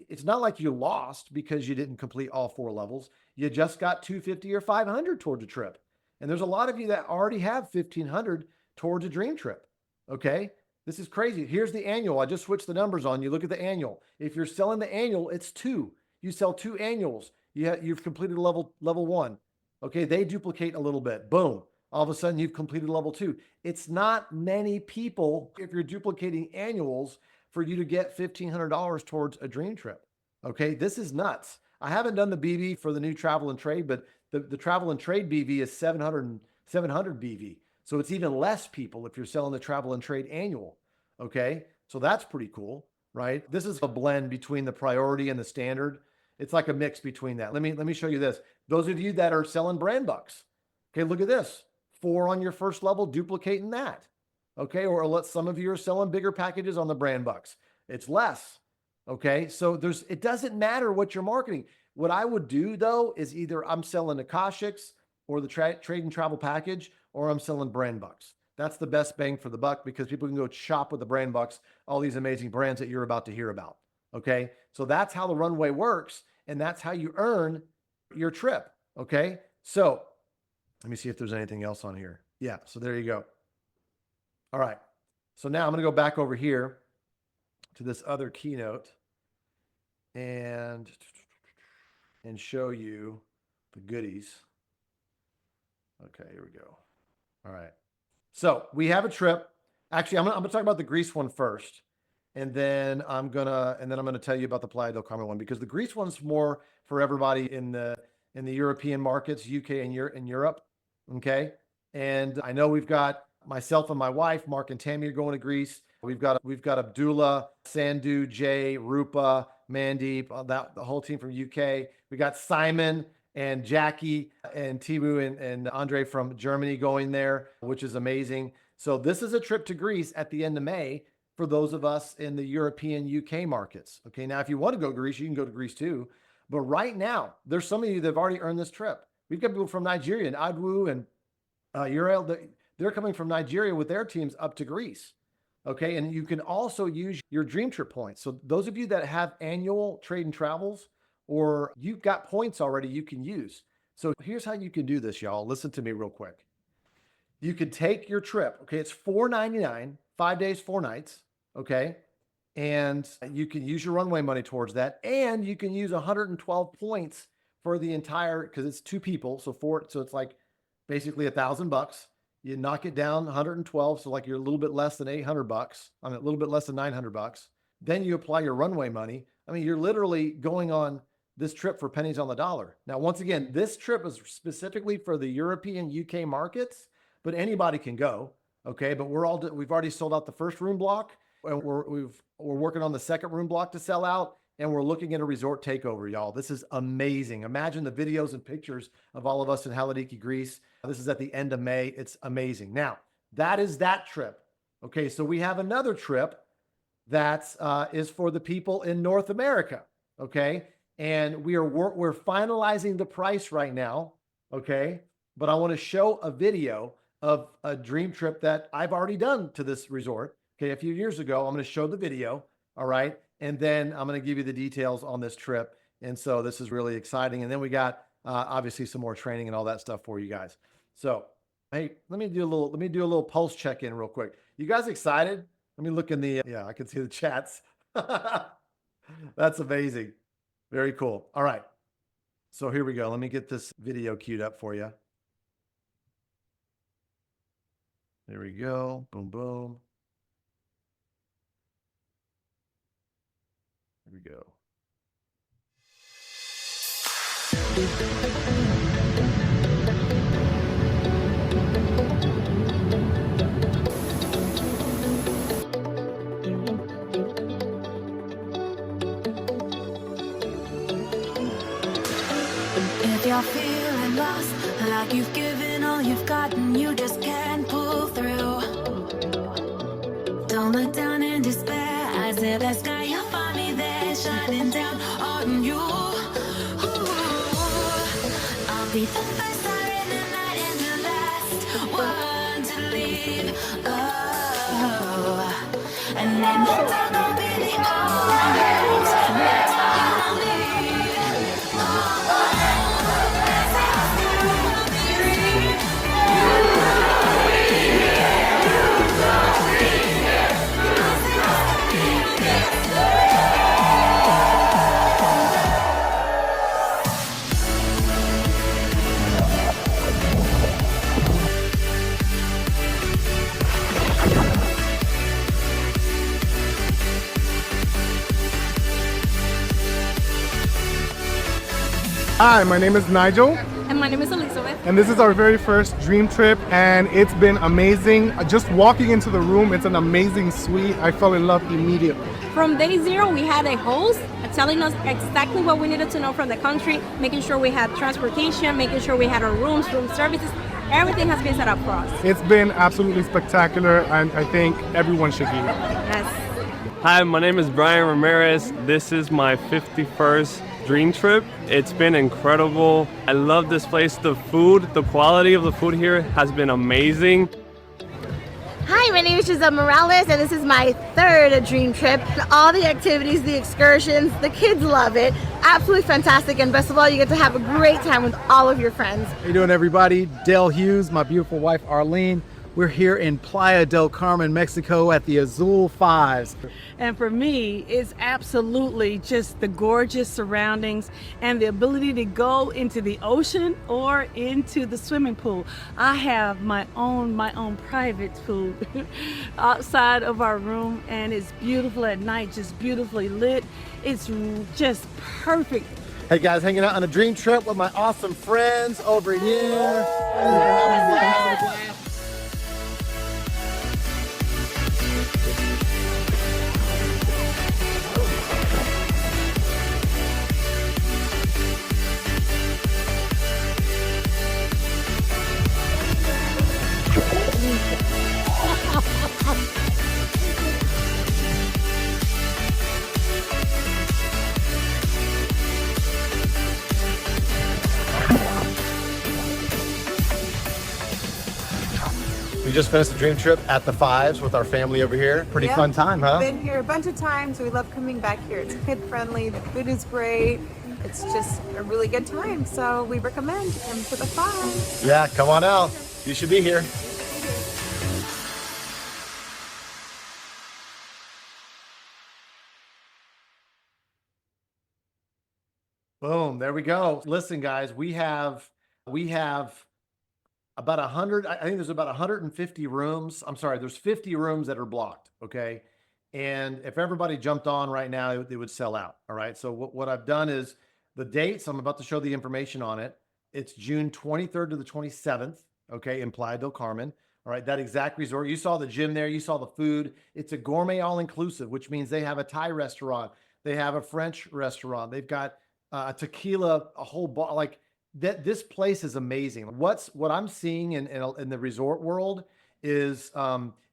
Speaker 2: It's not like you lost because you didn't complete all 4 levels. You just got 250 or 500 towards a trip. And there's a lot of you that already have 1,500 towards a dream trip. Okay. This is crazy. Here's the annual. I just switched the numbers on you. Look at the annual. If you're selling the annual, it's 2. You sell 2 annuals. You've completed level 1. Okay. They duplicate a little bit. Boom. All of a sudden you've completed level 2. It's not many people, if you're duplicating annuals, for you to get $1,500 towards a dream trip. Okay. This is nuts. I haven't done the BV for the new travel and trade, but the travel and trade BV is 700 BV. So it's even less people if you're selling the travel and trade annual. Okay. So that's pretty cool, right? This is a blend between the priority and the standard. It's like a mix between that. Let me show you this. Those of you that are selling brand bucks. Okay. Look at this. 4 on your first level, duplicating that. Okay. Or some of you are selling bigger packages on the brand bucks. It's less. Okay. So it doesn't matter what you're marketing. What I would do though, is either I'm selling Akashics or the trade and travel package, or I'm selling brand bucks. That's the best bang for the buck because people can go shop with the brand bucks, all these amazing brands that you're about to hear about. Okay. So that's how the runway works. And that's how you earn your trip. Okay. So let me see if there's anything else on here. Yeah. So there you go. All right. So now I'm going to go back over here to this other keynote and show you the goodies. Okay, here we go. All right. So we have a trip. Actually, I'm gonna talk about the Greece one first, and then I'm gonna tell you about the Playa del Carmen one, because the Greece one's more for everybody in the European markets, UK and Europe. Okay. And I know we've got myself and my wife, Mark and Tammy, are going to Greece. We've got Abdullah, Sandhu, Jay, Rupa, Mandeep, the whole team from UK. We got Simon and Jackie and Timu and Andre from Germany going there, which is amazing. So this is a trip to Greece at the end of May for those of us in the European UK markets. Okay. Now, if you want to go to Greece, you can go to Greece too. But right now, there's some of you that have already earned this trip. We've got people from Nigeria and Adwu and Uriel. They're coming from Nigeria with their teams up to Greece. Okay. And you can also use your dream trip points. So those of you that have annual trade and travels, or you've got points already you can use. So here's how you can do this, y'all. Listen to me real quick. you could take your trip. Okay. It's $499, 5 days, 4 nights. Okay. And you can use your runway money towards that. And you can use 112 points for the entire, because it's 2 people. So it's like basically $1,000. You knock it down 112. So like you're a little bit less than $800. I mean, a little bit less than $900. Then you apply your runway money. I mean, you're literally going on this trip for pennies on the dollar. Now, once again, this trip is specifically for the European UK markets, but anybody can go. Okay. But we've already sold out the first room block, and we're working on the second room block to sell out. And we're looking at a resort takeover, y'all. This is amazing. Imagine the videos and pictures of all of us in Halkidiki, Greece. This is at the end of May. It's amazing. Now, that is that trip. Okay, so we have another trip that is for the people in North America. Okay, and we're finalizing the price right now. Okay, but I want to show a video of a dream trip that I've already done to this resort. Okay, a few years ago. I'm going to show the video. All right. And then I'm going to give you the details on this trip. And so this is really exciting. And then we got obviously some more training and all that stuff for you guys. So, hey, let me do a little pulse check-in real quick. You guys excited? Let me look in I can see the chats. That's amazing. Very cool. All right. So here we go. Let me get this video queued up for you. There we go. Boom, boom. Here we go.
Speaker 4: If you're feeling lost, like you've given all you've got and you just can't pull through, don't look down in despair, as if the sky you'll find me there, shining down on you. Ooh, I'll be the first star in the night and the last one to leave. Oh, and then the dark will be the only that you need.
Speaker 5: Hi, my name is Nigel,
Speaker 6: And my name is Elizabeth.
Speaker 5: and this is our very first dream trip, and it's been amazing. Just walking into the room, it's an amazing suite. I fell in love immediately.
Speaker 6: From day zero, we had a host telling us exactly what we needed to know from the country, making sure we had transportation, making sure we had our rooms, room services. Everything has been set up for us.
Speaker 5: It's been absolutely spectacular, and I think everyone should be here.
Speaker 6: Yes.
Speaker 7: Hi, my name is Brian Ramirez. This is my 51st dream trip. It's been incredible. I love this place. The food, the quality of the food here has been amazing.
Speaker 8: Hi, my name is Giselle Morales, and this is my third dream trip. All the activities, the excursions, the kids love it. Absolutely fantastic, and best of all, you get to have a great time with all of your friends.
Speaker 9: How you doing, everybody? Dale Hughes, my beautiful wife Arlene. We're here in Playa del Carmen, Mexico at the Azul Fives.
Speaker 10: And for me, it's absolutely just the gorgeous surroundings and the ability to go into the ocean or into the swimming pool. I have my own private pool outside of our room, and it's beautiful at night, just beautifully lit. It's just perfect.
Speaker 2: Hey guys, hanging out on a dream trip with my awesome friends over here. We just finished the dream trip at the Fives with our family over here. Pretty fun time, huh?
Speaker 11: Been here a bunch of times. We love coming back here. It's kid friendly. The food is great. It's just a really good time. So we recommend come to the Fives.
Speaker 2: Yeah, come on out. You should be here. Boom. There we go. Listen, guys, we have about 100. I think there's about 150 rooms. I'm sorry, there's 50 rooms that are blocked. Okay. And if everybody jumped on right now, it would sell out. All right. So what I've done is the dates, I'm about to show the information on it. It's June 23rd to the 27th. Okay. In Playa del Carmen. All right. That exact resort. You saw the gym there. You saw the food. It's a gourmet all inclusive, which means they have a Thai restaurant. They have a French restaurant. They've got a tequila, a whole bar. Like that, this place is amazing. What I'm seeing in the resort world is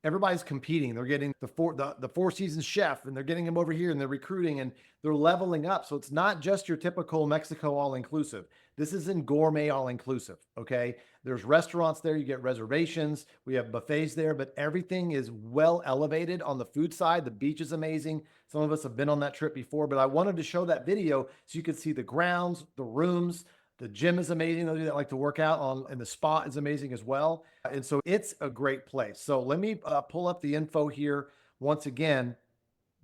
Speaker 2: everybody's competing. They're getting the Four Seasons chef, and they're getting him over here, and they're recruiting, and they're leveling up. So it's not just your typical Mexico all inclusive. This is in gourmet all inclusive. Okay, there's restaurants there. You get reservations. We have buffets there, but everything is well elevated on the food side. The beach is amazing. Some of us have been on that trip before, but I wanted to show that video so you could see the grounds, the rooms. The gym is amazing. Those of you that like to work out on, and the spa is amazing as well. And so it's a great place. So let me pull up the info here. Once again,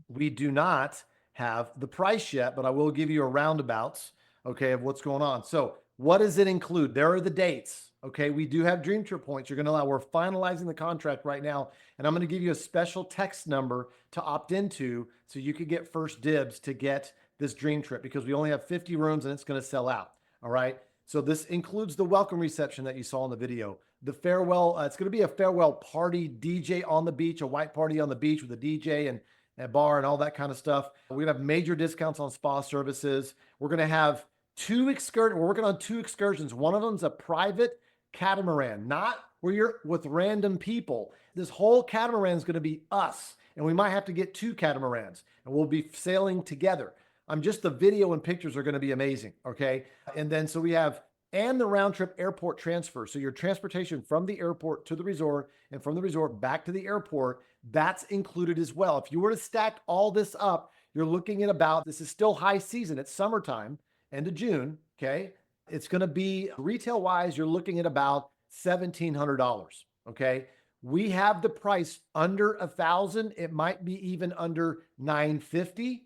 Speaker 2: we do not have the price yet, but I will give you a roundabouts, okay, of what's going on. So what does it include? There are the dates. Okay, we do have Dream Trip points. You're going to allow, we're finalizing the contract right now, and I'm going to give you a special text number to opt into so you could get first dibs to get this Dream Trip, because we only have 50 rooms and it's going to sell out. All right. So this includes the welcome reception that you saw in the video, the farewell. It's going to be a farewell party, DJ on the beach, a white party on the beach with a DJ and a bar and all that kind of stuff. We're going to have major discounts on spa services. We're going to have two excursions. We're working on two excursions. One of them's a private catamaran, not where you're with random people. This whole catamaran is going to be us, and we might have to get two catamarans, and we'll be sailing together. Just the video and pictures are going to be amazing. Okay. And then, so we have, and the round trip airport transfer. So your transportation from the airport to the resort and from the resort back to the airport, that's included as well. If you were to stack all this up, you're looking at about, this is still high season. It's summertime, end of June. Okay. It's going to be retail wise, you're looking at about $1,700. Okay. We have the price under $1,000. It might be even under $950.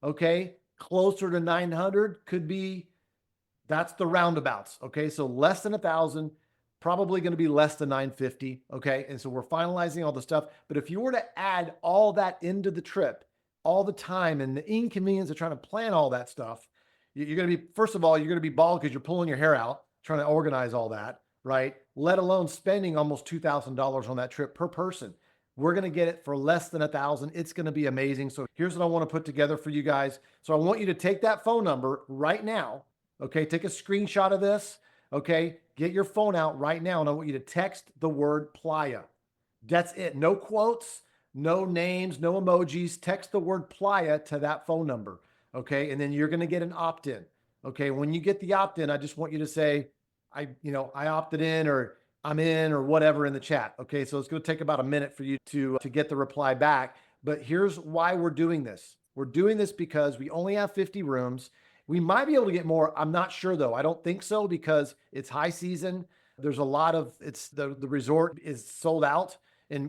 Speaker 2: Okay. Closer to 900 could be, that's the roundabouts. Okay. So less than 1,000, probably going to be less than 950. Okay. And so we're finalizing all the stuff. But if you were to add all that into the trip, all the time and the inconvenience of trying to plan all that stuff, you're going to be, first of all, you're going to be bald because you're pulling your hair out, trying to organize all that, right? Let alone spending almost $2,000 on that trip per person. We're going to get it for less than 1,000. It's going to be amazing. So here's what I want to put together for you guys. So I want you to take that phone number right now. Okay. Take a screenshot of this. Okay. Get your phone out right now. And I want you to text the word Playa. That's it. No quotes, no names, no emojis. Text the word Playa to that phone number. Okay. And then you're going to get an opt-in. Okay. When you get the opt-in, I just want you to say, I opted in, or I'm in, or whatever in the chat. Okay. So it's going to take about a minute for you to get the reply back. But here's why we're doing this. We're doing this because we only have 50 rooms. We might be able to get more. I'm not sure though. I don't think so, because it's high season. There's a lot of, the resort is sold out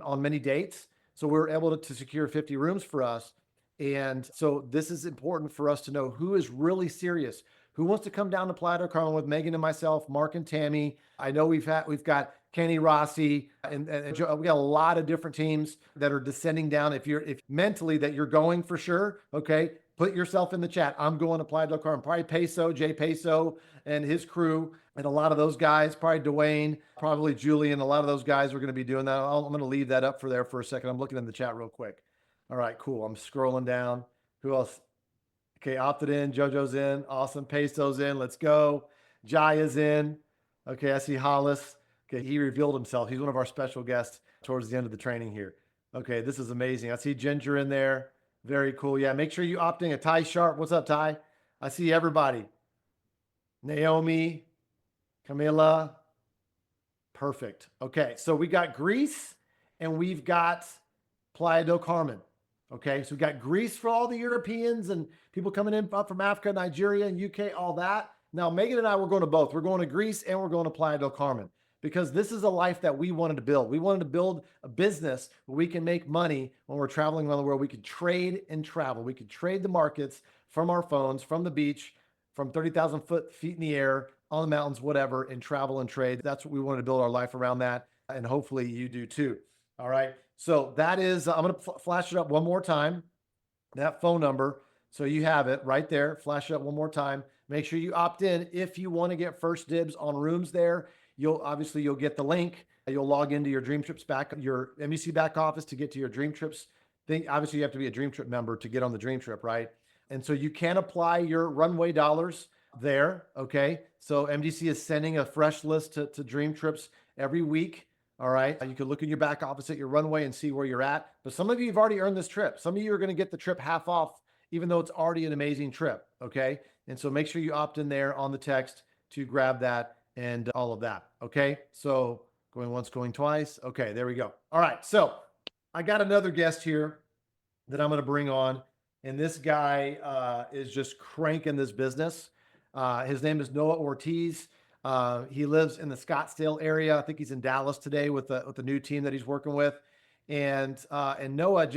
Speaker 2: on many dates. So we're able to secure 50 rooms for us. And so this is important for us to know who is really serious. Who wants to come down to Playa del Carmen with Megan and myself, Mark and Tammy? I know we've got Kenny Rossi, and we got a lot of different teams that are descending down. If mentally that you're going for sure, okay, put yourself in the chat. I'm going to Playa del Carmen. Probably Jay Peso and his crew, and a lot of those guys, probably Dwayne, probably Julian. A lot of those guys are going to be doing that. I'm going to leave that up for a second. I'm looking in the chat real quick. All right, cool. I'm scrolling down. Who else? Okay, opted in. JoJo's in. Awesome. Peso's in. Let's go. Jaya's in. Okay, I see Hollis. Okay, he revealed himself. He's one of our special guests towards the end of the training here. Okay, this is amazing. I see Ginger in there. Very cool. Yeah, make sure you opt in. Ty Sharp. What's up, Ty? I see everybody. Naomi, Camila. Perfect. Okay, so we got Greece and we've got Playa del Carmen. Okay, so we got Greece for all the Europeans and people coming in up from Africa, Nigeria, and UK, all that. Now, Megan and I, we're going to both. We're going to Greece and we're going to Playa del Carmen, because this is a life that we wanted to build. We wanted to build a business where we can make money when we're traveling around the world. We could trade and travel. We could trade the markets from our phones, from the beach, from 30,000 feet in the air, on the mountains, whatever, and travel and trade. That's what we want to build our life around that. And hopefully you do too. All right. So that is, I'm going to flash it up one more time, that phone number. So you have it right there. Flash it up one more time. Make sure you opt in if you want to get first dibs on rooms there. You'll get the link. You'll log into your Dream Trips your MDC back office to get to your Dream Trips thing. Obviously, you have to be a Dream Trip member to get on the Dream Trip, right? And so you can apply your runway dollars there. Okay. So MDC is sending a fresh list to Dream Trips every week. All right. You can look in your back office at your runway and see where you're at. But some of you have already earned this trip. Some of you are going to get the trip half off, even though it's already an amazing trip. Okay. And so make sure you opt in there on the text to grab that and all of that. Okay. So going once, going twice. Okay. There we go. All right. So I got another guest here that I'm going to bring on. And this guy is just cranking this business. His name is Noah Ortiz. He lives in the Scottsdale area. I think he's in Dallas today with the new team that he's working with. And Noah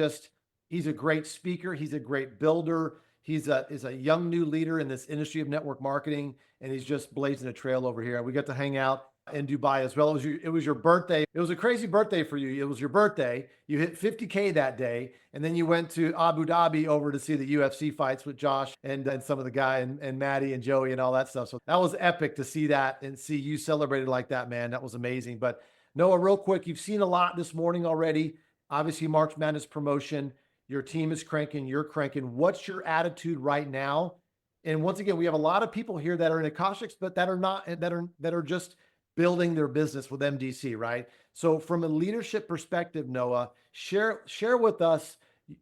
Speaker 2: he's a great speaker. He's a great builder. Is a young new leader in this industry of network marketing, and he's just blazing a trail over here. We got to hang out in Dubai as well. It was your birthday. It was a crazy birthday for you. It was your birthday. You hit 50K that day, and then you went to Abu Dhabi over to see the UFC fights with Josh and some of the guy and Maddie and Joey and all that stuff. So that was epic to see that and see you celebrated like that, man. That was amazing. But Noah, real quick, you've seen a lot this morning already. Obviously, March Madness promotion. Your team is cranking. You're cranking. What's your attitude right now? And once again, we have a lot of people here that are in Akashics, but that are just building their business with MDC, right? So from a leadership perspective, Noah, share with us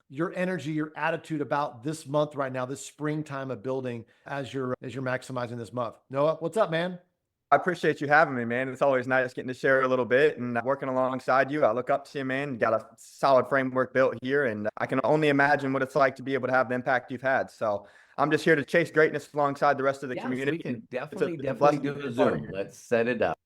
Speaker 2: your energy, your attitude about this month right now, this springtime of building as you're maximizing this month. Noah, what's up, man?
Speaker 12: I appreciate you having me, man. It's always nice getting to share a little bit and working alongside you. I look up to you, man. You got a solid framework built here, and I can only imagine what it's like to be able to have the impact you've had. So I'm just here to chase greatness alongside the rest of the community.
Speaker 13: We can definitely do a Zoom. Let's set it up.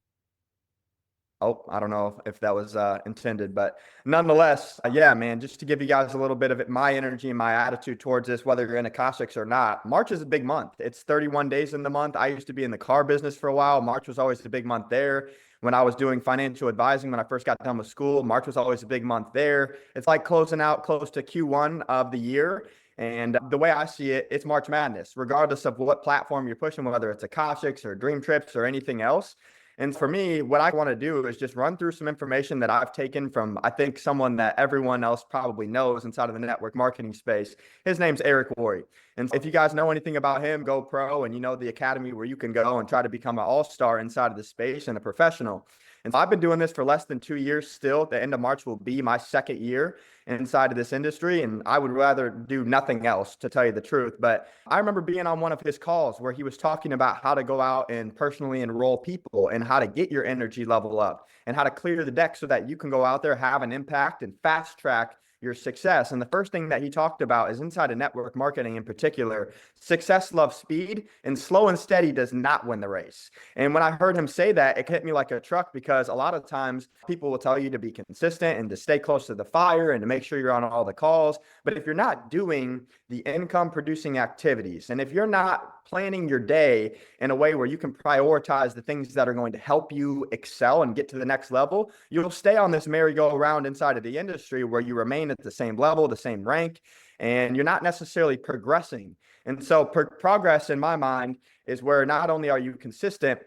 Speaker 12: Oh, I don't know if that was intended, but nonetheless, yeah, man, just to give you guys a little bit of it, my energy and my attitude towards this, whether you're in Akashics or not. March is a big month. It's 31 days in the month. I used to be in the car business for a while. March was always the big month there. When I was doing financial advising, when I first got done with school, March was always a big month there. It's like closing out close to Q1 of the year. And the way I see it, it's March Madness, regardless of what platform you're pushing, whether it's Akashics or Dream Trips or anything else. And for me, what I want to do is just run through some information that I've taken from, I think, someone that everyone else probably knows inside of the network marketing space. His name's Eric Worre. And if you guys know anything about him, go pro, and you know the academy where you can go and try to become an all-star inside of the space and a professional. And so I've been doing this for less than 2 years still. The end of March will be my second year inside of this industry, and I would rather do nothing else, to tell you the truth. But I remember being on one of his calls where he was talking about how to go out and personally enroll people and how to get your energy level up and how to clear the deck so that you can go out there, have an impact, and fast track your success. And the first thing that he talked about is inside of network marketing in particular, success loves speed, and slow and steady does not win the race. And when I heard him say that, it hit me like a truck, because a lot of times people will tell you to be consistent and to stay close to the fire and to make sure you're on all the calls. But if you're not doing the income producing activities, and if you're not planning your day in a way where you can prioritize the things that are going to help you excel and get to the next level, you'll stay on this merry-go-round inside of the industry where you remain at the same level, the same rank, and you're not necessarily progressing. And so progress, in my mind, is where not only are you consistent,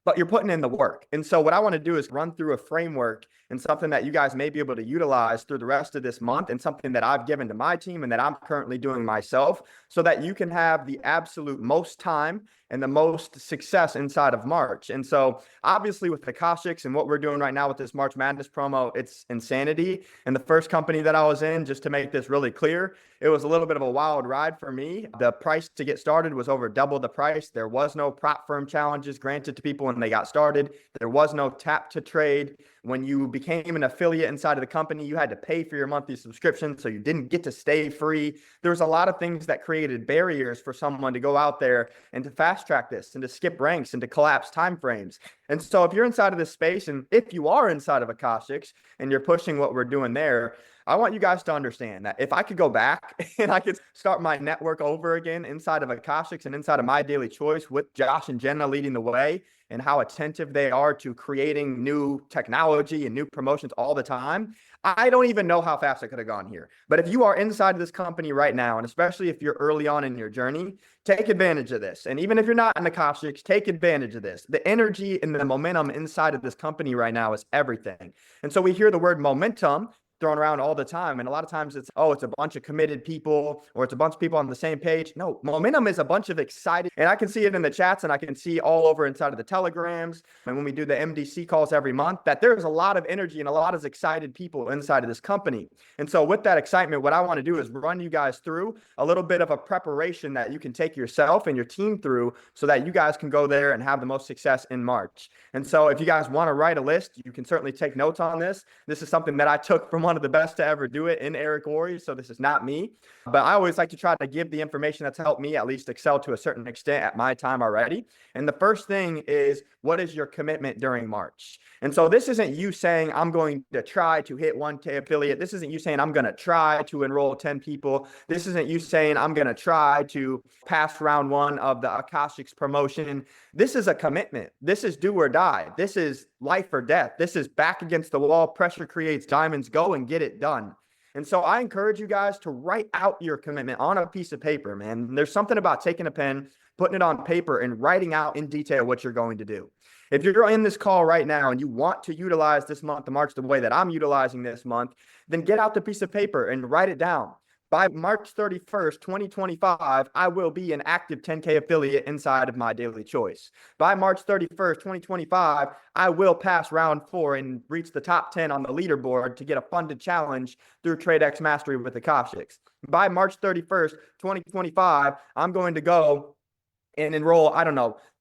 Speaker 12: but you're putting in the work. And so what I want to do is run through a framework and something that you guys may be able to utilize through the rest of this month, and something that I've given to my team and that I'm currently doing myself, so that you can have the absolute most time and the most success inside of March. And so obviously with Akashics and what we're doing right now with this March Madness promo, it's insanity. And the first company that I was in, just to make this really clear, it was a little bit of a wild ride for me. The price to get started was over double the price. There was no prop firm challenges granted to people when they got started. There was no tap to trade. When you became an affiliate inside of the company, you had to pay for your monthly subscription, so you didn't get to stay free. There was a lot of things that created barriers for someone to go out there and to fast track this and to skip ranks and to collapse timeframes. And so if you're inside of this space, and if you are inside of Akashics and you're pushing what we're doing there, I want you guys to understand that if I could go back and I could start my network over again inside of Akashics and inside of My Daily Choice with Josh and Jenna leading the way, and how attentive they are to creating new technology and new promotions all the time, I don't even know how fast I could have gone here. But if you are inside of this company right now, and especially if you're early on in your journey, take advantage of this. And even if you're not in Akashics, take advantage of this. The energy and the momentum inside of this company right now is everything. And so we hear the word momentum thrown around all the time. And a lot of times it's a bunch of committed people, or it's a bunch of people on the same page. No, momentum is a bunch of excited, and I can see it in the chats, and I can see all over inside of the telegrams. And when we do the MDC calls every month, that there's a lot of energy and a lot of excited people inside of this company. And so with that excitement, what I want to do is run you guys through a little bit of a preparation that you can take yourself and your team through so that you guys can go there and have the most success in March. And so if you guys want to write a list, you can certainly take notes on this. This is something that I took from one of the best to ever do it in Eric Worre. So this is not me, but I always like to try to give the information that's helped me at least excel to a certain extent at my time already. And the first thing is, what is your commitment during March? And so this isn't you saying, I'm going to try to hit 1K affiliate. This isn't you saying, I'm going to try to enroll 10 people. This isn't you saying, I'm going to try to pass round 1 of the Akashics promotion. This is a commitment. This is do or die. This is life or death. This is back against the wall. Pressure creates diamonds. Go and get it done. And so I encourage you guys to write out your commitment on a piece of paper, man. There's something about taking a pen, putting it on paper, and writing out in detail what you're going to do. If you're in this call right now and you want to utilize this month of March the way that I'm utilizing this month, then get out the piece of paper and write it down. By March 31st, 2025, I will be an active 10K affiliate inside of My Daily Choice. By March 31st, 2025, I will pass round 4 and reach the top 10 on the leaderboard to get a funded challenge through TradeX Mastery with Akashics. By March 31st, 2025, I'm going to go and enroll,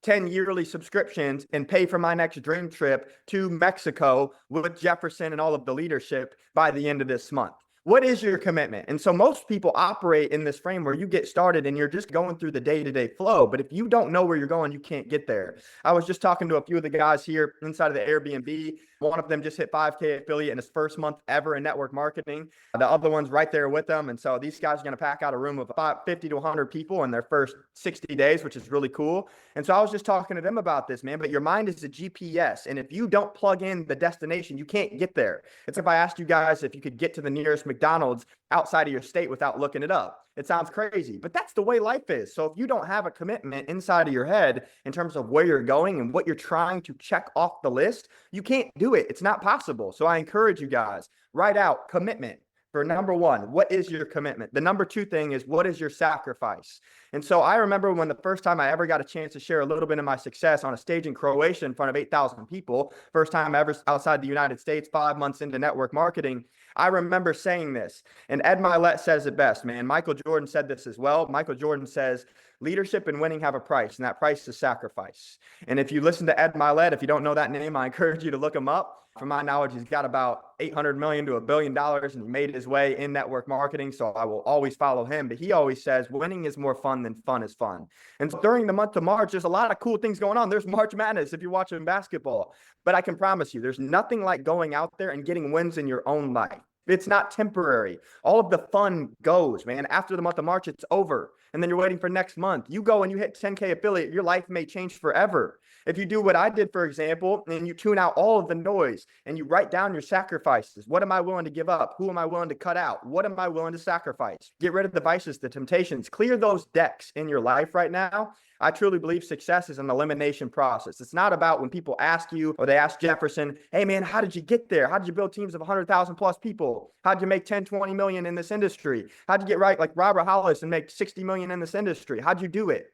Speaker 12: 10 yearly subscriptions and pay for my next dream trip to Mexico with Jefferson and all of the leadership by the end of this month. What is your commitment? And so most people operate in this frame where you get started and you're just going through the day-to-day flow. But if you don't know where you're going, you can't get there. I was just talking to a few of the guys here inside of the Airbnb. One of them just hit 5K affiliate in his first month ever in network marketing. The other one's right there with them. And so these guys are going to pack out a room of 50 to 100 people in their first 60 days, which is really cool. And so I was just talking to them about this, man. But your mind is a GPS. And if you don't plug in the destination, you can't get there. It's if I asked you guys if you could get to the nearest McDonald's outside of your state without looking it up. It sounds crazy, but that's the way life is. So if you don't have a commitment inside of your head in terms of where you're going and what you're trying to check off the list, you can't do it. It's not possible. So I encourage you guys, write out commitment. For number 1, what is your commitment? The number 2 thing is, what is your sacrifice? And so I remember when the first time I ever got a chance to share a little bit of my success on a stage in Croatia in front of 8,000 people, first time ever outside the United States, 5 months into network marketing, I remember saying this, and Ed Milet says it best, man. Michael Jordan said this as well. Michael Jordan says, leadership and winning have a price, and that price is sacrifice. And if you listen to Ed Milet, if you don't know that name, I encourage you to look him up. From my knowledge, he's got about $800 million to $1 billion, and he made his way in network marketing. So I will always follow him. But he always says winning is more fun than fun is fun. And so during the month of March, there's a lot of cool things going on. There's March Madness if you're watching basketball. But I can promise you, there's nothing like going out there and getting wins in your own life. It's not temporary. All of the fun goes, man. After the month of March, it's over. And then you're waiting for next month. You go and you hit 10K affiliate, your life may change forever. If you do what I did, for example, and you tune out all of the noise and you write down your sacrifices. What am I willing to give up? Who am I willing to cut out? What am I willing to sacrifice? Get rid of the vices, the temptations, clear those decks in your life right now. I truly believe success is an elimination process. It's not about when people ask you, or they ask Jefferson, hey man, how did you get there? How did you build teams of 100,000 plus people? How did you make 10, 20 million in this industry? How did you get right like Robert Hollis and make 60 million in this industry? How'd you do it?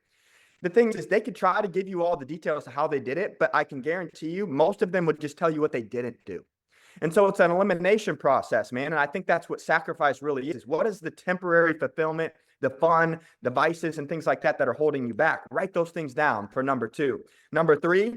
Speaker 12: The thing is, they could try to give you all the details of how they did it, but I can guarantee you most of them would just tell you what they didn't do. And so it's an elimination process, man. And I think that's what sacrifice really is. What is the temporary fulfillment, the fun, the vices, and things like that that are holding you back? Write those things down for number 2. Number 3,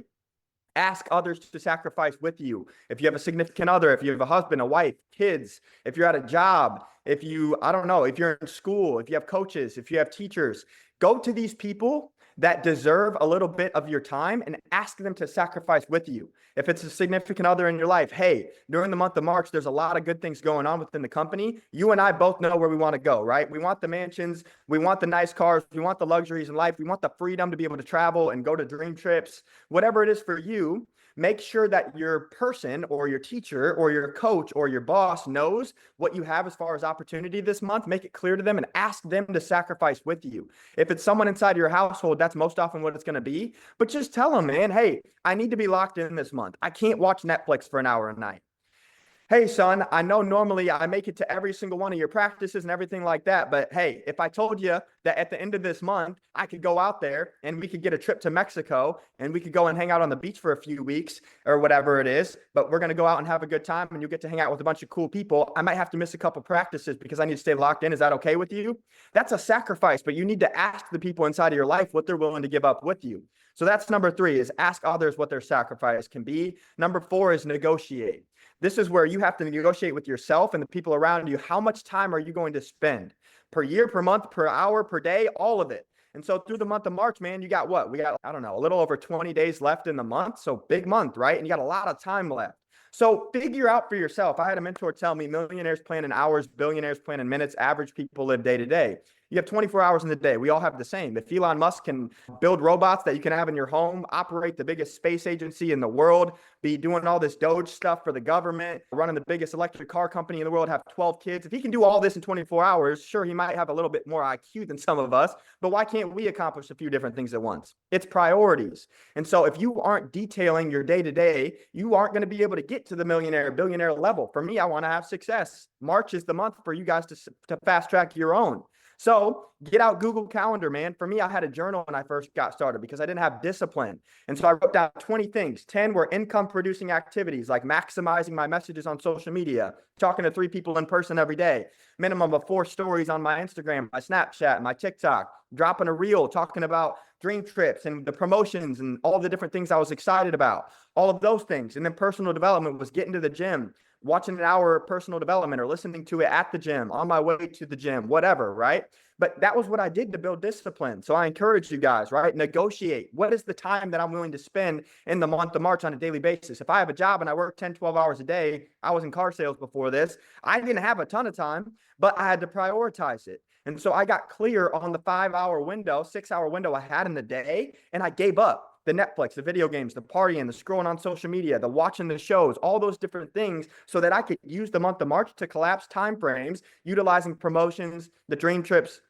Speaker 12: Ask others to sacrifice with you. If you have a significant other, if you have a husband, a wife, kids, if you're at a job, if you, I don't know, if you're in school, if you have coaches, if you have teachers, go to these people that deserve a little bit of your time and ask them to sacrifice with you. If it's a significant other in your life, hey, during the month of March, there's a lot of good things going on within the company. You and I both know where we want to go, right? We want the mansions, we want the nice cars, we want the luxuries in life, we want the freedom to be able to travel and go to dream trips, whatever it is for you. Make sure that your person or your teacher or your coach or your boss knows what you have as far as opportunity this month. Make it clear to them and ask them to sacrifice with you. If it's someone inside your household, that's most often what it's going to be. But just tell them, man, hey, I need to be locked in this month. I can't watch Netflix for an hour a night. Hey, son, I know normally I make it to every single one of your practices and everything like that. But hey, if I told you that at the end of this month, I could go out there and we could get a trip to Mexico and we could go and hang out on the beach for a few weeks or whatever it is, but we're going to go out and have a good time and you get to hang out with a bunch of cool people. I might have to miss a couple practices because I need to stay locked in. Is that okay with you? That's a sacrifice, but you need to ask the people inside of your life what they're willing to give up with you. So that's number 3, is ask others what their sacrifice can be. Number 4 is negotiate. This is where you have to negotiate with yourself and the people around you. How much time are you going to spend per year, per month, per hour, per day, all of it? And so through the month of March, man, you got what? We got, I don't know, a little over 20 days left in the month. So big month, right? And you got a lot of time left. So figure out for yourself. I had a mentor tell me millionaires plan in hours, billionaires plan in minutes, average people live day to day. You have 24 hours in the day. We all have the same. If Elon Musk can build robots that you can have in your home, operate the biggest space agency in the world, be doing all this Doge stuff for the government, running the biggest electric car company in the world, have 12 kids. If he can do all this in 24 hours, sure, he might have a little bit more IQ than some of us, but why can't we accomplish a few different things at once? It's priorities. And so if you aren't detailing your day-to-day, you aren't going to be able to get to the millionaire, billionaire level. For me, I want to have success. March is the month for you guys to fast track your own. So get out Google Calendar, man. For me, I had a journal when I first got started because I didn't have discipline. And so I wrote down 20 things. 10 were income producing activities, like maximizing my messages on social media, talking to 3 people in person every day, minimum of 4 stories on my Instagram, my Snapchat, my TikTok, dropping a reel, talking about dream trips and the promotions and all the different things I was excited about, all of those things. And then personal development was getting to the gym, watching an hour of personal development or listening to it at the gym, on my way to the gym, whatever, right? But that was what I did to build discipline. So I encourage you guys, right? Negotiate. What is the time that I'm willing to spend in the month of March on a daily basis? If I have a job and I work 10, 12 hours a day, I was in car sales before this, I didn't have a ton of time, but I had to prioritize it. And so I got clear on the 5-hour window, 6-hour window I had in the day, and I gave up the Netflix, the video games, the partying, the scrolling on social media, the watching the shows, all those different things so that I could use the month of March to collapse timeframes, utilizing promotions, the dream trips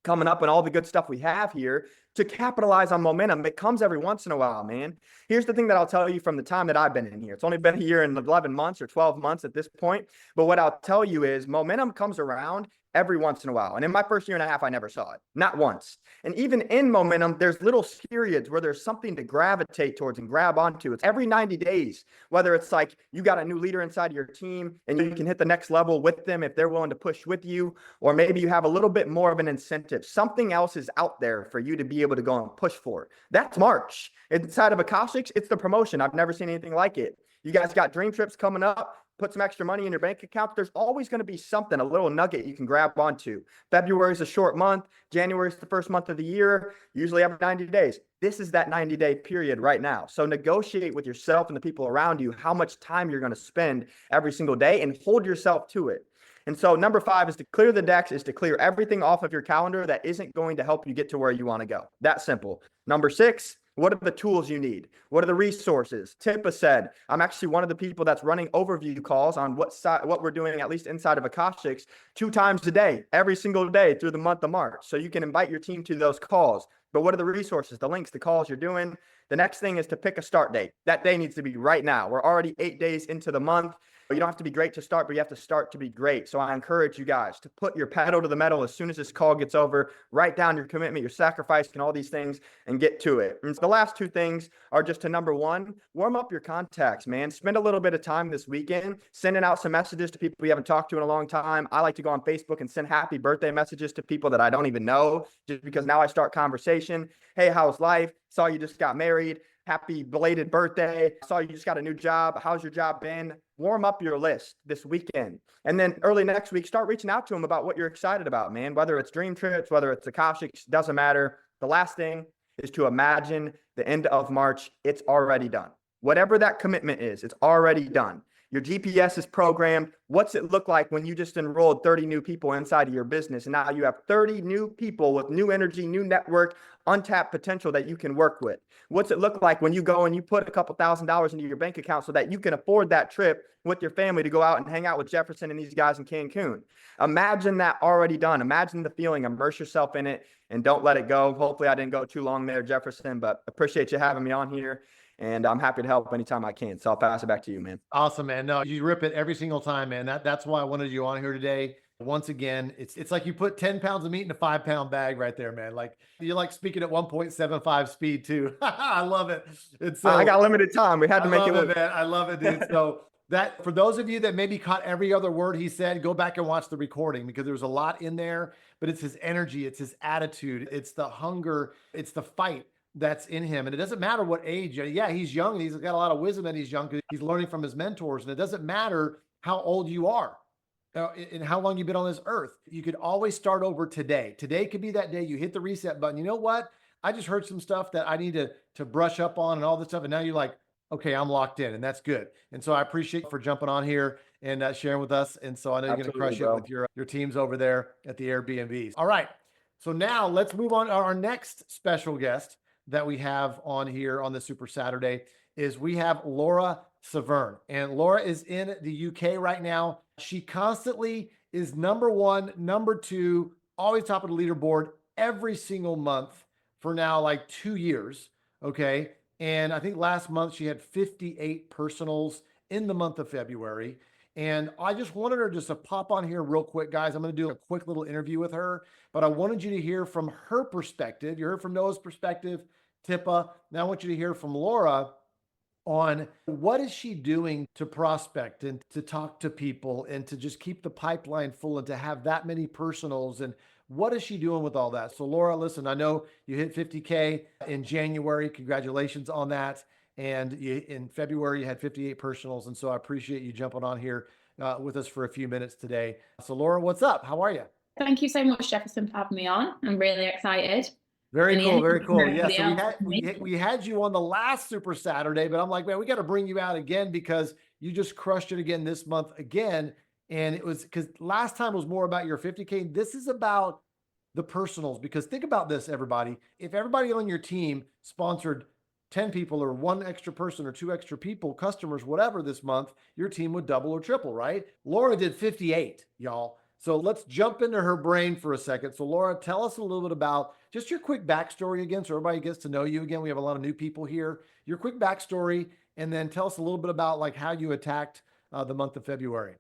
Speaker 12: coming up and all the good stuff we have here to capitalize on momentum. It comes every once in a while, man. Here's the thing that I'll tell you from the time that I've been in here. It's only been a year and 11 months or 12 months at this point. But what I'll tell you is momentum comes around every once in a while. And in my first year and a half, I never saw it. Not once. And even in momentum, there's little periods where there's something to gravitate towards and grab onto. It's every 90 days, whether it's like you got a new leader inside your team and you can hit the next level with them if they're willing to push with you, or maybe you have a little bit more of an incentive. Something else is out there for you to be able to go and push for. That's March. Inside of Akashics, it's the promotion. I've never seen anything like it. You guys got dream trips coming up. Put some extra money in your bank account. There's always going to be something, a little nugget you can grab onto. February is a short month. January is the first month of the year, usually every 90 days. This is that 90-day period right now. So negotiate with yourself and the people around you how much time you're going to spend every single day and hold yourself to it. And so number 5 is to clear the decks, is to clear everything off of your calendar that isn't going to help you get to where you want to go. That simple. Number 6, what are the tools you need? What are the resources? Tipa said, I'm actually one of the people that's running overview calls on what we're doing, at least inside of Akashics, 2 times a day, every single day through the month of March. So you can invite your team to those calls. But what are the resources, the links, the calls you're doing? The next thing is to pick a start date. That day needs to be right now. We're already 8 days into the month. You don't have to be great to start, but you have to start to be great. So I encourage you guys to put your pedal to the metal as soon as this call gets over. Write down your commitment, your sacrifice, and all these things, and get to it. And the last 2 things are just to, number 1, warm up your contacts, man. Spend a little bit of time this weekend sending out some messages to people you haven't talked to in a long time. I like to go on Facebook and send happy birthday messages to people that I don't even know, just because now I start conversation. Hey, how's life? Saw you just got married. Happy belated birthday. I saw you just got a new job. How's your job been? Warm up your list this weekend. And then early next week, start reaching out to them about what you're excited about, man. Whether it's dream trips, whether it's Akashics, doesn't matter. The last thing is to imagine the end of March. It's already done. Whatever that commitment is, it's already done. Your GPS is programmed. What's it look like when you just enrolled 30 new people inside of your business? And now you have 30 new people with new energy, new network, untapped potential that you can work with. What's it look like when you go and you put a couple $1,000s into your bank account so that you can afford that trip with your family to go out and hang out with Jefferson and these guys in Cancun? Imagine that already done. Imagine the feeling, immerse yourself in it, and don't let it go. Hopefully I didn't go too long there, Jefferson, but appreciate you having me on here. And I'm happy to help anytime I can. So I'll pass it back to you, man.
Speaker 2: Awesome, man. No, you rip it every single time, man. That's why I wanted you on here today. Once again, it's like you put 10 pounds of meat in a 5-pound bag right there, man. Like you're like speaking at 1.75 speed too. I love it. It's
Speaker 12: I got limited time. We had to make it work.
Speaker 2: Man. I love it, dude. So that for those of you that maybe caught every other word he said, go back and watch the recording because there was a lot in there, but it's his energy, it's his attitude, it's the hunger, it's the fight that's in him. And it doesn't matter what age. Yeah, he's young and he's got a lot of wisdom and he's young because he's learning from his mentors. And it doesn't matter how old you are and how long you've been on this earth. You could always start over today. Today could be that day you hit the reset button. You know what? I just heard some stuff that I need to brush up on and all this stuff. And now you're like, okay, I'm locked in and that's good. And so I appreciate you for jumping on here and sharing with us. And so I know you're going to crush it with your teams over there at the Airbnbs. All right. So now let's move on. Our next special guest that we have on here on the Super Saturday is we have Laura Severn. And Laura is in the UK right now. She constantly is number one, number two, always top of the leaderboard every single month for now like 2 years. Okay. And I think last month she had 58 personals in the month of February. And I just wanted her just to pop on here real quick, guys. I'm going to do a quick little interview with her, but I wanted you to hear from her perspective. You heard from Noah's perspective, Tippa. Now I want you to hear from Laura on what is she doing to prospect and to talk to people and to just keep the pipeline full and to have that many personals and what is she doing with all that? So Laura, listen, I know you hit 50K in January. Congratulations on that. And in February, you had 58 personals. And so I appreciate you jumping on here with us for a few minutes today. So Laura, what's up? How are you?
Speaker 14: Thank you so much, Jefferson, for having me on. I'm really excited.
Speaker 2: Very cool, very cool. Yeah, so we had you on the last Super Saturday, but I'm like, man, we got to bring you out again because you just crushed it again this month again. And it was because last time was more about your 50K. This is about the personals because think about this, everybody. If everybody on your team sponsored 10 people or one extra person or 2 extra people, customers, whatever this month, your team would double or triple, right? Laura did 58, y'all. So let's jump into her brain for a second. So Laura, tell us a little bit about just your quick backstory again, so everybody gets to know you again. We have a lot of new people here. Your quick backstory, and then tell us a little bit about like how you attacked the month of February.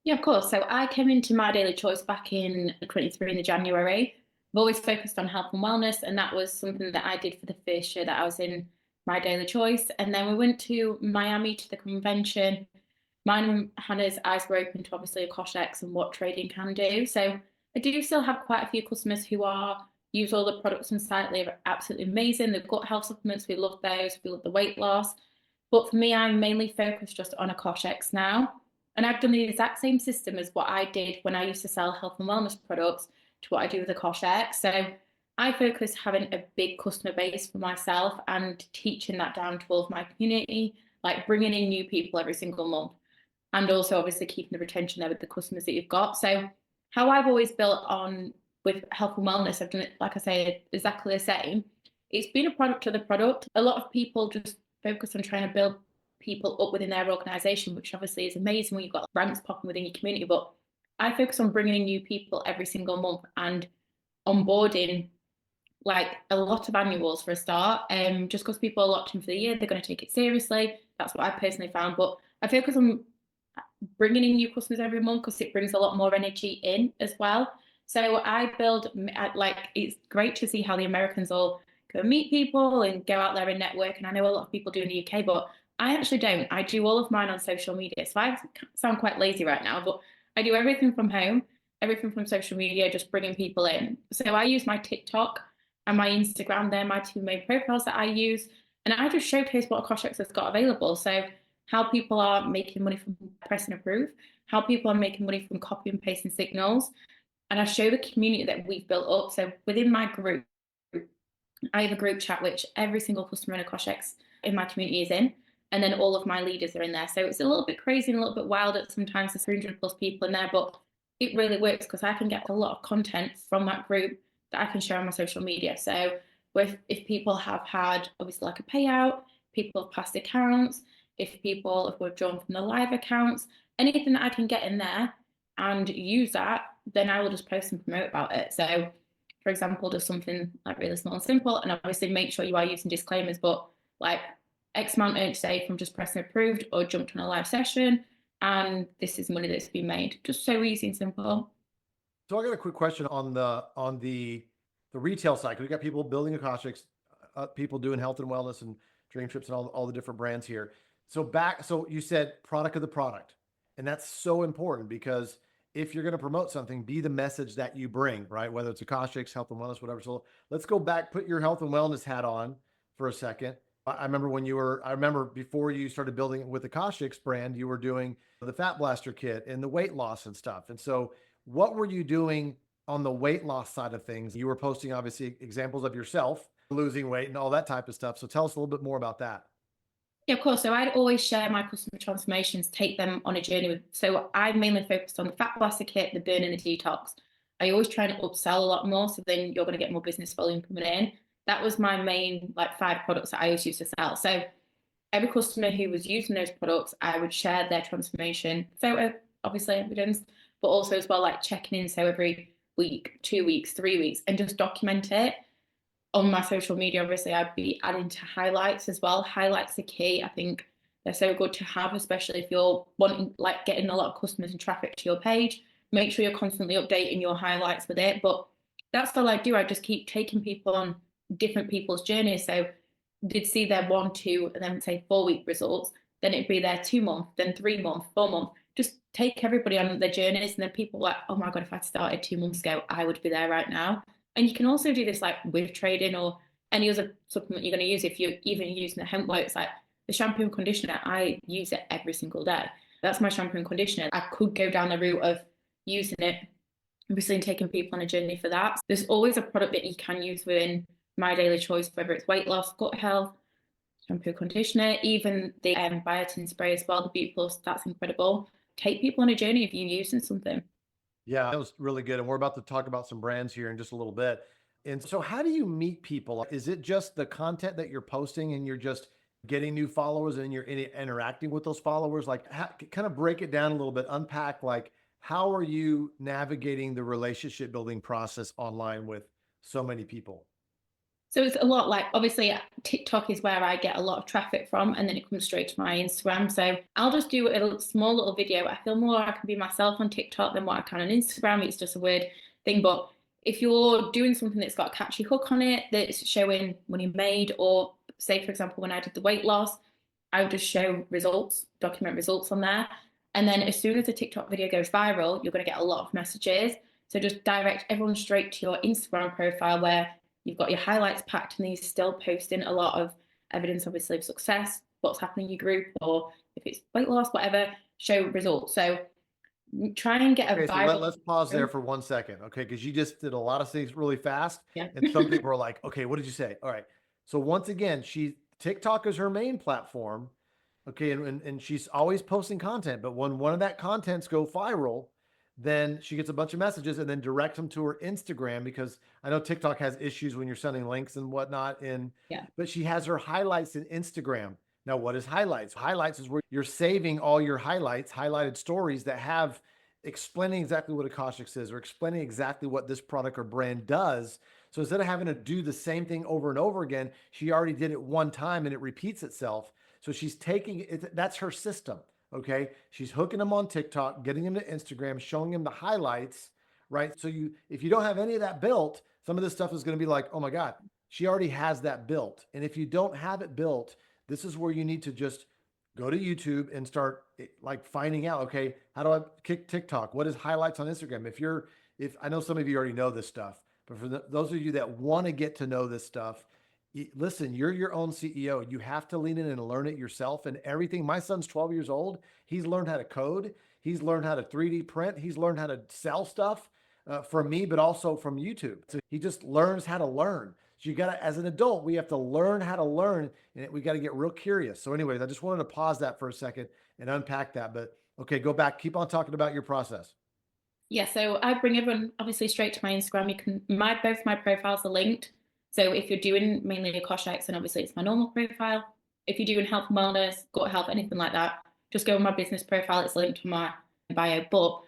Speaker 14: Yeah, of course. So I came into My Daily Choice back in 23 in the January. I've always focused on health and wellness, and that was something that I did for the first year that I was in My Daily Choice. And then we went to Miami to the convention. Mine and Hannah's eyes were open to obviously Akashics and what trading can do. So I do still have quite a few customers who use all the products on site. They're absolutely amazing. The gut health supplements, we love those. We love the weight loss. But for me, I'm mainly focused just on Akashics now. And I've done the exact same system as what I did when I used to sell health and wellness products to what I do with Akashics. So I focus having a big customer base for myself and teaching that down to all of my community, like bringing in new people every single month. And also obviously keeping the retention there with the customers that you've got. So how I've always built on with health and wellness, I've done it, like I say, exactly the same. It's been a product to the product. A lot of people just focus on trying to build people up within their organization, which obviously is amazing when you've got ranks popping within your community. But I focus on bringing in new people every single month and onboarding like a lot of annuals for a start. Just because people are locked in for the year, they're going to take it seriously. That's what I personally found. But I focus on bringing in new customers every month because it brings a lot more energy in as well. So I build, like, it's great to see how the Americans all go meet people and go out there and network. And I know a lot of people do in the UK, but I actually don't. I do all of mine on social media. So I sound quite lazy right now, but I do everything from home, everything from social media, just bringing people in. So I use my TikTok and my Instagram. They're my two main profiles that I use. And I just showcase what Akashics has got available. So how people are making money from press and approve, how people are making money from copy and pasting signals. And I show the community that we've built up. So within my group, I have a group chat which every single customer in Akashics in my community is in. And then all of my leaders are in there. So it's a little bit crazy and a little bit wild at sometimes there's 300 plus people in there, but it really works because I can get a lot of content from that group that I can share on my social media. So if people have had obviously like a payout, people have passed accounts, if people have withdrawn from the live accounts, anything that I can get in there and use that, then I will just post and promote about it. So for example, just something like really small and simple, and obviously make sure you are using disclaimers, but like X amount earned today from just pressing approved or jumped on a live session, and this is money that's been made. Just so easy and simple.
Speaker 2: So I got a quick question on the retail side. We got people building Akashics, people doing health and wellness and dream trips and all the different brands here. So you said product of the product, and that's so important because if you're going to promote something, be the message that you bring, right? Whether it's Akashics, health and wellness, whatever. So let's go back, put your health and wellness hat on for a second. I remember before you started building with the Akashics brand, you were doing the Fat Blaster kit and the weight loss and stuff. And so what were you doing on the weight loss side of things? You were posting obviously examples of yourself losing weight and all that type of stuff. So tell us a little bit more about that.
Speaker 14: Yeah, of course. So I'd always share my customer transformations, take them on a journey with. So I mainly focused on the Fat Blaster kit, the burn and the detox. I always try and upsell a lot more, so then you're going to get more business volume coming in. That was my main 5 products that I always used to sell. So every customer who was using those products, I would share their transformation photo, obviously evidence, but also as well like checking in. So every week, 2 weeks, 3 weeks, and just document it. On my social media, obviously, I'd be adding to highlights as well. Highlights are key. I think they're so good to have, especially if you're wanting getting a lot of customers and traffic to your page. Make sure you're constantly updating your highlights with it. But that's all I do. I just keep taking people on different people's journeys. So did see their 1, 2, and then say 4-week results. Then it'd be their 2-month, then 3-month, 4-month. Just take everybody on their journeys, and then people are like, oh my God, if I'd started 2 months ago, I would be there right now. And you can also do this with trading or any other supplement you're going to use. If you're even using the hemp oil, it's like the shampoo and conditioner, I use it every single day. That's my shampoo and conditioner. I could go down the route of using it, obviously, and taking people on a journey for that. There's always a product that you can use within My Daily Choice, whether it's weight loss, gut health, shampoo, conditioner, even the biotin spray as well, the Beauty Plus, that's incredible. Take people on a journey if you're using something.
Speaker 2: Yeah, that was really good. And we're about to talk about some brands here in just a little bit. And so how do you meet people? Is it just the content that you're posting and you're just getting new followers and you're interacting with those followers? Kind of break it down a little bit, unpack how are you navigating the relationship building process online with so many people?
Speaker 14: So it's a lot obviously TikTok is where I get a lot of traffic from, and then it comes straight to my Instagram. So I'll just do a small little video. I feel more I can be myself on TikTok than what I can on Instagram. It's just a weird thing. But if you're doing something that's got a catchy hook on it, that's showing money made, or say, for example, when I did the weight loss, I would just show results, document results on there. And then as soon as the TikTok video goes viral, you're going to get a lot of messages. So just direct everyone straight to your Instagram profile where you've got your highlights packed, and these still posting a lot of evidence, obviously, of success, what's happening in your group, or if it's weight loss, whatever, show results. So try and get a viral.
Speaker 2: So let's pause there for 1 second, okay? Because you just did a lot of things really fast.
Speaker 14: Yeah.
Speaker 2: And some people are like, okay, what did you say? All right. So once again, TikTok is her main platform. Okay. And she's always posting content, but when one of that contents go viral, then she gets a bunch of messages and then direct them to her Instagram, because I know TikTok has issues when you're sending links and whatnot. But she has her highlights in Instagram. Now, what is highlights? Highlights is where you're saving all your highlights, highlighted stories that have explaining exactly what Akashics is or explaining exactly what this product or brand does. So instead of having to do the same thing over and over again, she already did it one time and it repeats itself. So she's taking it, that's her system. Okay. She's hooking them on TikTok, getting them to Instagram, showing them the highlights, right? So if you don't have any of that built, some of this stuff is going to be like, oh my God, she already has that built. And if you don't have it built, this is where you need to just go to YouTube and start finding out, okay, how do I kick TikTok? What is highlights on Instagram? If I know some of you already know this stuff, but for those of you that want to get to know this stuff, Listen, you're your own CEO. You have to lean in and learn it yourself and everything. My son's 12 years old. He's learned how to code. He's learned how to 3D print. He's learned how to sell stuff from me, but also from YouTube. So he just learns how to learn. So you got to, as an adult, we have to learn how to learn, and we got to get real curious. So anyways, I just wanted to pause that for a second and unpack that. But okay, go back. Keep on talking about your process.
Speaker 14: Yeah, so I bring everyone obviously straight to my Instagram. You can both my profiles are linked. So if you're doing mainly Akashics, then obviously it's my normal profile. If you're doing health and wellness, gut health, anything like that, just go on my business profile. It's linked to my bio. But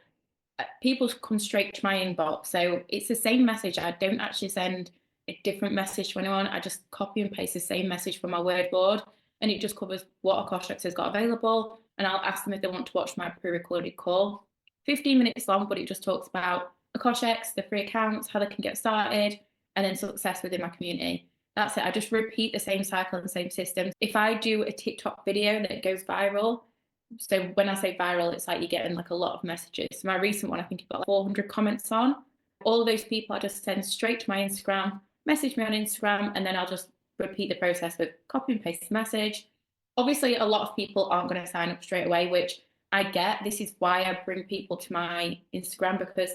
Speaker 14: people come straight to my inbox. So it's the same message. I don't actually send a different message to anyone. I just copy and paste the same message from my word board, and it just covers what Akashics has got available. And I'll ask them if they want to watch my pre-recorded call. 15 minutes long, but it just talks about Akashics, the free accounts, how they can get started, and then success within my community. That's it. I just repeat the same cycle and the same systems. If I do a TikTok video that goes viral, so when I say viral, it's like you're getting like a lot of messages. So my recent one, I think you've got like 400 comments on. All of those people I just send straight to my Instagram, message me on Instagram, and then I'll just repeat the process of copy and paste the message. Obviously, a lot of people aren't going to sign up straight away, which I get. This is why I bring people to my Instagram, because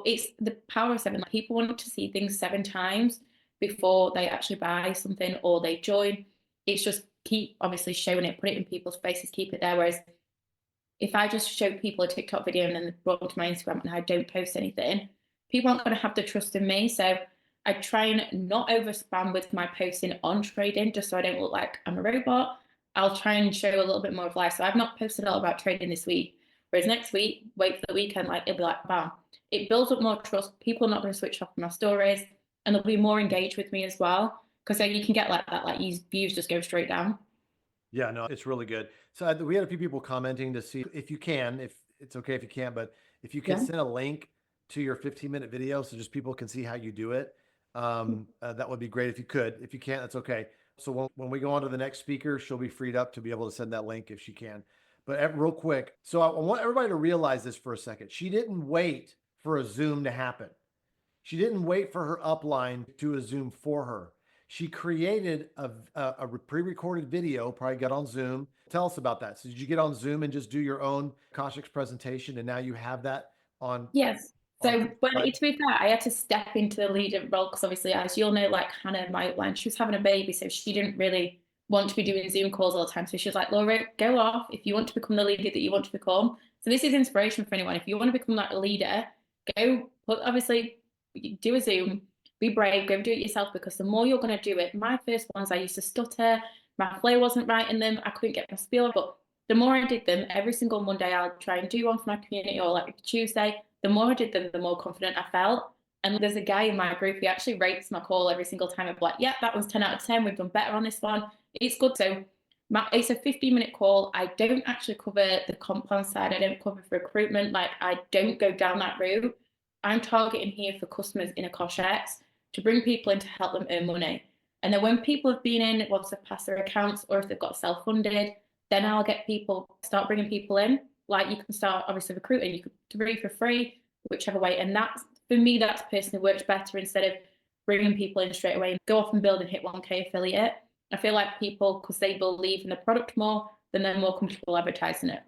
Speaker 14: it's the power of 7. Like, people want to see things 7 times before they actually buy something or they join. It's just keep obviously showing it, put it in people's faces, keep it there. Whereas if I just show people a TikTok video and then they brought them to my Instagram and I don't post anything, people aren't going to have the trust in me. So I try and not over spam with my posting on trading, just so I don't look like I'm a robot. I'll try and show a little bit more of life. So I've not posted a lot about trading this week. Whereas next week, wait for the weekend, like it'll be like, bam. It builds up more trust. People are not going to switch off my stories, and they'll be more engaged with me as well. Because then you can get like that, like views just go straight down.
Speaker 2: Yeah, no, it's really good. So we had a few people commenting to see if you can, if it's okay if you can't, but if you can send a link to your 15-minute video so just people can see how you do it, that would be great if you could. If you can't, that's okay. So when we go on to the next speaker, she'll be freed up to be able to send that link if she can. But real quick, so I want everybody to realize this for a second. She didn't wait for a Zoom to happen. She didn't wait for her upline to do a Zoom for her. She created a pre-recorded video, probably got on Zoom. Tell us about that. So did you get on Zoom and just do your own Akashics presentation, and now you have that on?
Speaker 14: Yes. So to be fair, I had to step into the leader role because obviously, as you'll know, like Hannah, my upline, she was having a baby, so she didn't really want to be doing Zoom calls all the time. So she was like, Laura, go off if you want to become the leader that you want to become. So this is inspiration for anyone. If you want to become like a leader, obviously do a Zoom, be brave, go do it yourself, because the more you're going to do it. My first ones, I used to stutter, my flow wasn't right in them, I couldn't get my spiel, but the more I did them, every single Monday I'll try and do one for my community, or like Tuesday, the more I did them, the more confident I felt. And there's a guy in my group, he actually rates my call every single time. I'm like, yeah, that was 10 out of 10, we've done better on this one. It's good. So it's a 15-minute call. I don't actually cover the compound side. I don't cover for recruitment. Like, I don't go down that route. I'm targeting here for customers in Akashics to bring people in to help them earn money. And then when people have been in, once they've passed their accounts or if they've got self-funded, then I'll start bringing people in. Like, you can start obviously recruiting, you could do for free, whichever way. And that's, for me, that's personally works better instead of bringing people in straight away and go off and build and hit 1K affiliate. I feel like people, because they believe in the product more, then they're more comfortable advertising it.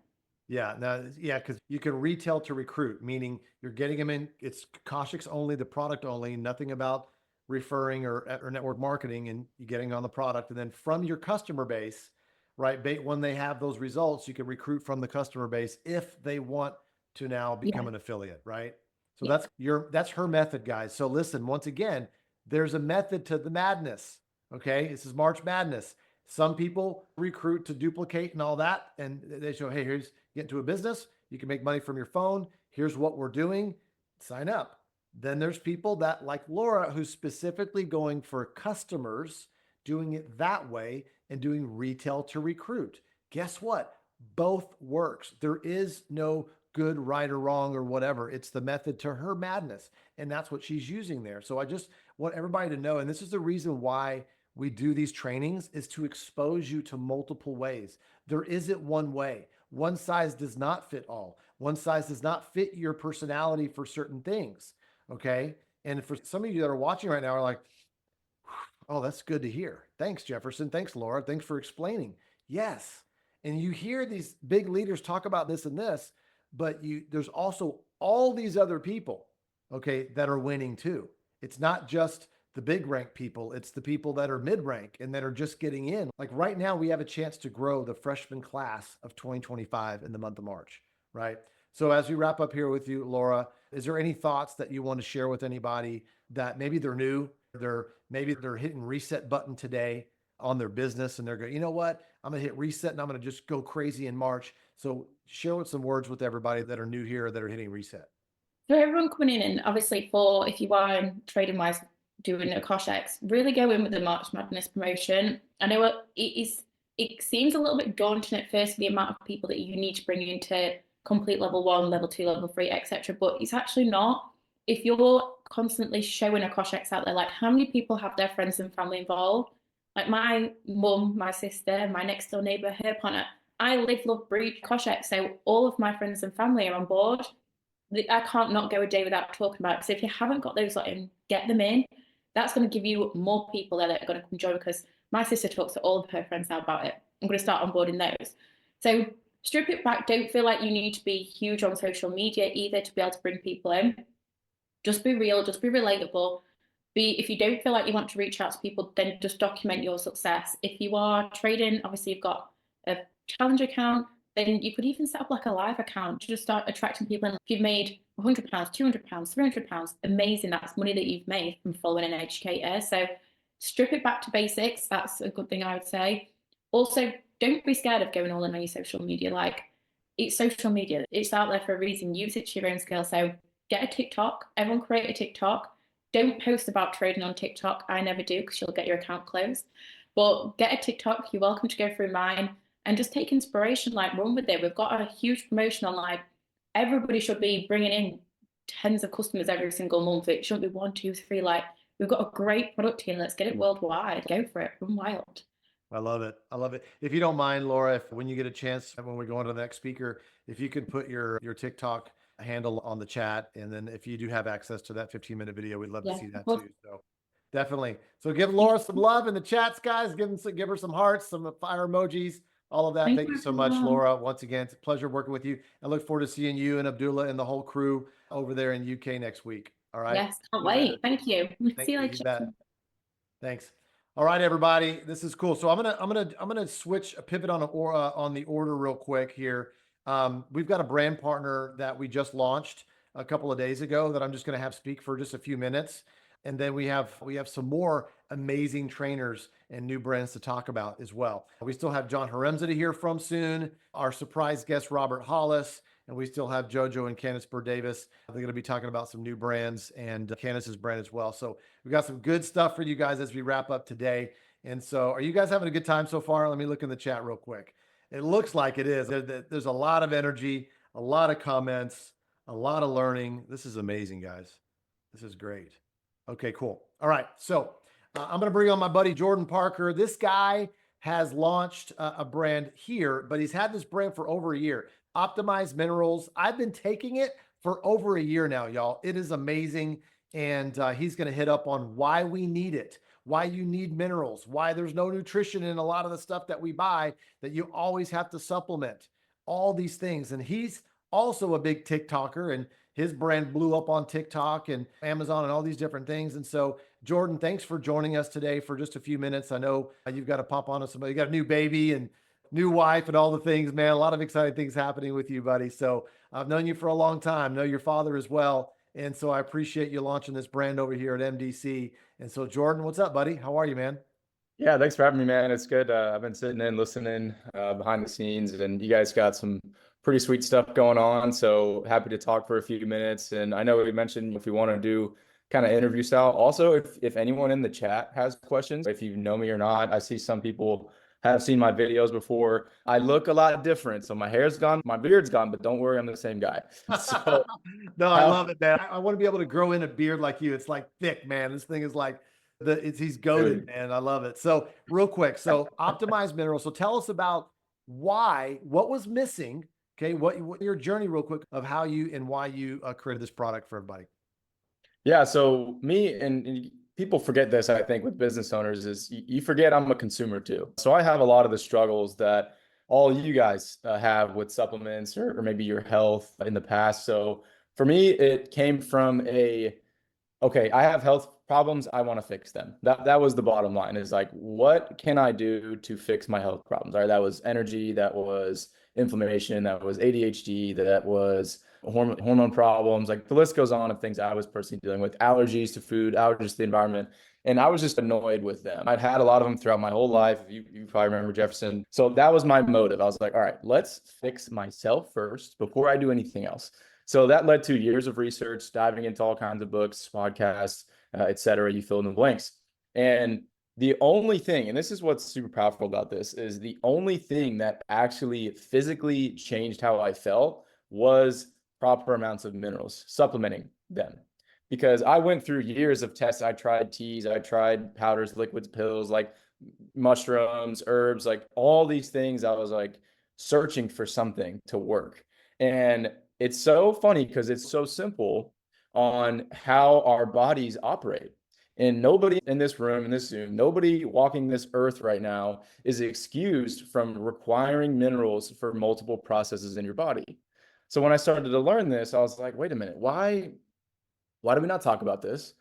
Speaker 2: Yeah, because you can retail to recruit, meaning you're getting them in. It's Akashics only, the product only, nothing about referring or network marketing, and you're getting on the product. And then from your customer base, right, when they have those results, you can recruit from the customer base if they want to now become an affiliate, right? So that's her method, guys. So listen, once again, there's a method to the madness. Okay, this is March Madness. Some people recruit to duplicate and all that, and they show, hey, here's get into a business. You can make money from your phone. Here's what we're doing. Sign up. Then there's people that, like Laura, who's specifically going for customers, doing it that way and doing retail to recruit. Guess what? Both works. There is no good, right, or wrong or whatever. It's the method to her madness, and that's what she's using there. So I just want everybody to know, and this is the reason why we do these trainings, is to expose you to multiple ways. There isn't one way. One size does not fit all. One size does not fit your personality for certain things. Okay. And for some of you that are watching right now are like, Oh, that's good to hear. Thanks, Jefferson. Thanks, Laura. Thanks for explaining. Yes. And you hear these big leaders talk about this and this, but there's also all these other people, okay, that are winning too. It's not just the big rank people, it's the people that are mid rank and that are just getting in. Like right now, we have a chance to grow the freshman class of 2025 in the month of March, right? So as we wrap up here with you, Laura, is there any thoughts that you want to share with anybody that maybe they're new, maybe they're hitting reset button today on their business and they're going, you know what, I'm gonna hit reset and I'm gonna just go crazy in March. So share with some words with everybody that are new here that are hitting reset.
Speaker 14: For everyone coming in, and obviously for if you are in trading wise doing a Koshex, really go in with the March Madness promotion. I know it seems a little bit daunting at first, the amount of people that you need to bring into complete level 1, level 2, level 3, etc. But it's actually not. If you're constantly showing a Koshex out there, like how many people have their friends and family involved? Like my mum, my sister, my next door neighbor, her partner. I live, love, breathe Koshex, so all of my friends and family are on board. I can't not go a day without talking about it. So if you haven't got those in, get them in. That's going to give you more people there that are going to come join, because my sister talks to all of her friends now about it. I'm going to start onboarding those. So strip it back. Don't feel like you need to be huge on social media either to be able to bring people in. Just be real, just be relatable. If you don't feel like you want to reach out to people, then just document your success. If you are trading, obviously you've got a challenge account, then you could even set up like a live account to just start attracting people. And if you've made £100, £200, £300, amazing. That's money that you've made from following an educator. So strip it back to basics. That's a good thing, I would say. Also, don't be scared of going all in on your social media. Like, it's social media. It's out there for a reason. Use it to your own skill. So get a TikTok. Everyone create a TikTok. Don't post about trading on TikTok. I never do, because you'll get your account closed. But get a TikTok. You're welcome to go through mine. And just take inspiration, like run with it. We've got a huge promotion on, like everybody should be bringing in tens of customers every single month. It shouldn't be 1, 2, 3. Like, we've got a great product here. Let's get it worldwide. Go for it. Run wild.
Speaker 2: I love it. I love it. If you don't mind, Laura, when you get a chance, when we go on to the next speaker, if you could put your TikTok handle on the chat, and then if you do have access to that 15-minute video, we'd love to see that too. So definitely. So give Laura some love in the chats, guys. Give her some hearts, some fire emojis, all of that. Thank you so much, Laura. Once again, it's a pleasure working with you. I look forward to seeing you and Abdullah and the whole crew over there in UK next week. All right.
Speaker 14: Yes, can't wait. Thank you. See you later.
Speaker 2: Thanks. All right, everybody. This is cool. So I'm gonna switch a pivot on the order real quick here. We've got a brand partner that we just launched a couple of days ago that I'm just gonna have speak for just a few minutes. And then we have some more amazing trainers and new brands to talk about as well. We still have John Haremza to hear from soon, our surprise guest, Robert Hollis, and we still have JoJo and Candice Burr-Davis. They're going to be talking about some new brands and Candice's brand as well. So we've got some good stuff for you guys as we wrap up today. And so are you guys having a good time so far? Let me look in the chat real quick. It looks like it is. There's a lot of energy, a lot of comments, a lot of learning. This is amazing, guys. This is great. Okay, cool. All right. So I'm going to bring on my buddy, Jordan Parker. This guy has launched a brand here, but he's had this brand for over a year. Optimized Minerals. I've been taking it for over a year now, y'all. It is amazing. And he's going to hit up on why we need it, why you need minerals, why there's no nutrition in a lot of the stuff that we buy, that you always have to supplement, all these things. And he's also a big TikToker, and his brand blew up on TikTok and Amazon and all these different things. And so, Jordan, thanks for joining us today for just a few minutes. I know you've got to pop on to somebody. You got a new baby and new wife and all the things, man. A lot of exciting things happening with you, buddy. So I've known you for a long time, know your father as well. And so I appreciate you launching this brand over here at MDC. And so, Jordan, what's up, buddy? How are you, man?
Speaker 15: Yeah, thanks for having me, man. It's good. I've been sitting in, listening behind the scenes, and you guys got some pretty sweet stuff going on. So happy to talk for a few minutes. And I know we mentioned if we want to do kind of interview style. Also, if anyone in the chat has questions, if you know me or not, I see some people have seen my videos before. I look a lot different. So my hair's gone, my beard's gone, but don't worry, I'm the same guy. So,
Speaker 2: no, I love it, man. I want to be able to grow in a beard like you. It's like thick, man. This thing is like he's goated, man. I love it. So real quick, so Optimized Minerals. So tell us about what was missing. Okay, what your journey real quick of how you and why you created this product for everybody.
Speaker 15: Yeah, so me and people forget this, I think, with business owners is you forget I'm a consumer too. So I have a lot of the struggles that all you guys have with supplements or maybe your health in the past. So for me, it came from okay, I have health problems. I want to fix them. That was the bottom line, is like, what can I do to fix my health problems? All right. That was energy. That was inflammation. That was ADHD. That was hormone problems. Like the list goes on of things I was personally dealing with, allergies to food, allergies to the environment. And I was just annoyed with them. I'd had a lot of them throughout my whole life. You probably remember Jefferson. So that was my motive. I was like, all right, let's fix myself first before I do anything else. So that led to years of research, diving into all kinds of books, podcasts, et cetera. You fill in the blanks. And the only thing, and this is what's super powerful about this, is the only thing that actually physically changed how I felt was proper amounts of minerals, supplementing them. Because I went through years of tests. I tried teas, I tried powders, liquids, pills, like mushrooms, herbs, like all these things. I was like searching for something to work. And it's so funny because it's so simple on how our bodies operate. And nobody in this room, in this Zoom, nobody walking this earth right now is excused from requiring minerals for multiple processes in your body. So when I started to learn this, I was like, wait a minute, why do we not talk about this?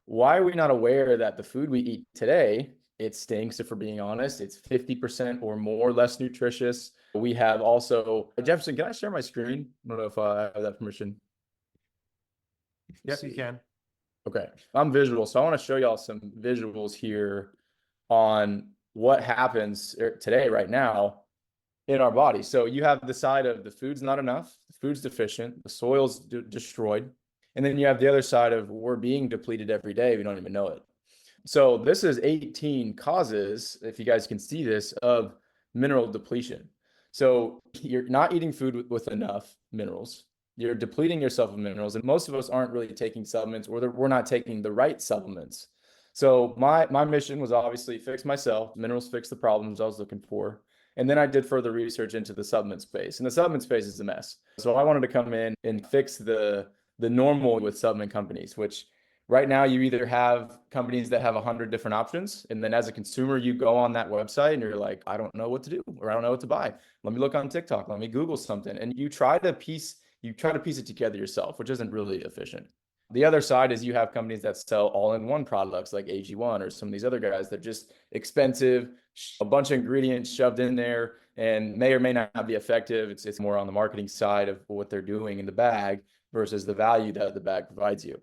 Speaker 15: Why are we not aware that the food we eat today, it stinks, if we're being honest. It's 50% or more less nutritious. We have also, Jefferson, can I share my screen? I don't know if I have that permission.
Speaker 2: Yes, you can.
Speaker 15: Okay, I'm visual, so I want to show y'all some visuals here on what happens today, right now, in our body. So you have the side of the food's not enough, the food's deficient, the soil's destroyed. And then you have the other side of we're being depleted every day. We don't even know it. So this is 18 causes, if you guys can see this, of mineral depletion. So you're not eating food with enough minerals. You're depleting yourself of minerals. And most of us aren't really taking supplements, or we're not taking the right supplements. So my mission was obviously fix myself. Minerals fix the problems I was looking for. And then I did further research into the supplement space. And the supplement space is a mess. So I wanted to come in and fix the normal with supplement companies, which right now you either have companies that have 100 different options. And then as a consumer, you go on that website and you're like, I don't know what to do, or I don't know what to buy. Let me look on TikTok. Let me Google something. And you try to piece it together yourself, which isn't really efficient. The other side is you have companies that sell all-in-one products like AG1 or some of these other guys that are just expensive, a bunch of ingredients shoved in there, and may or may not be effective. It's more on the marketing side of what they're doing in the bag versus the value that the bag provides you.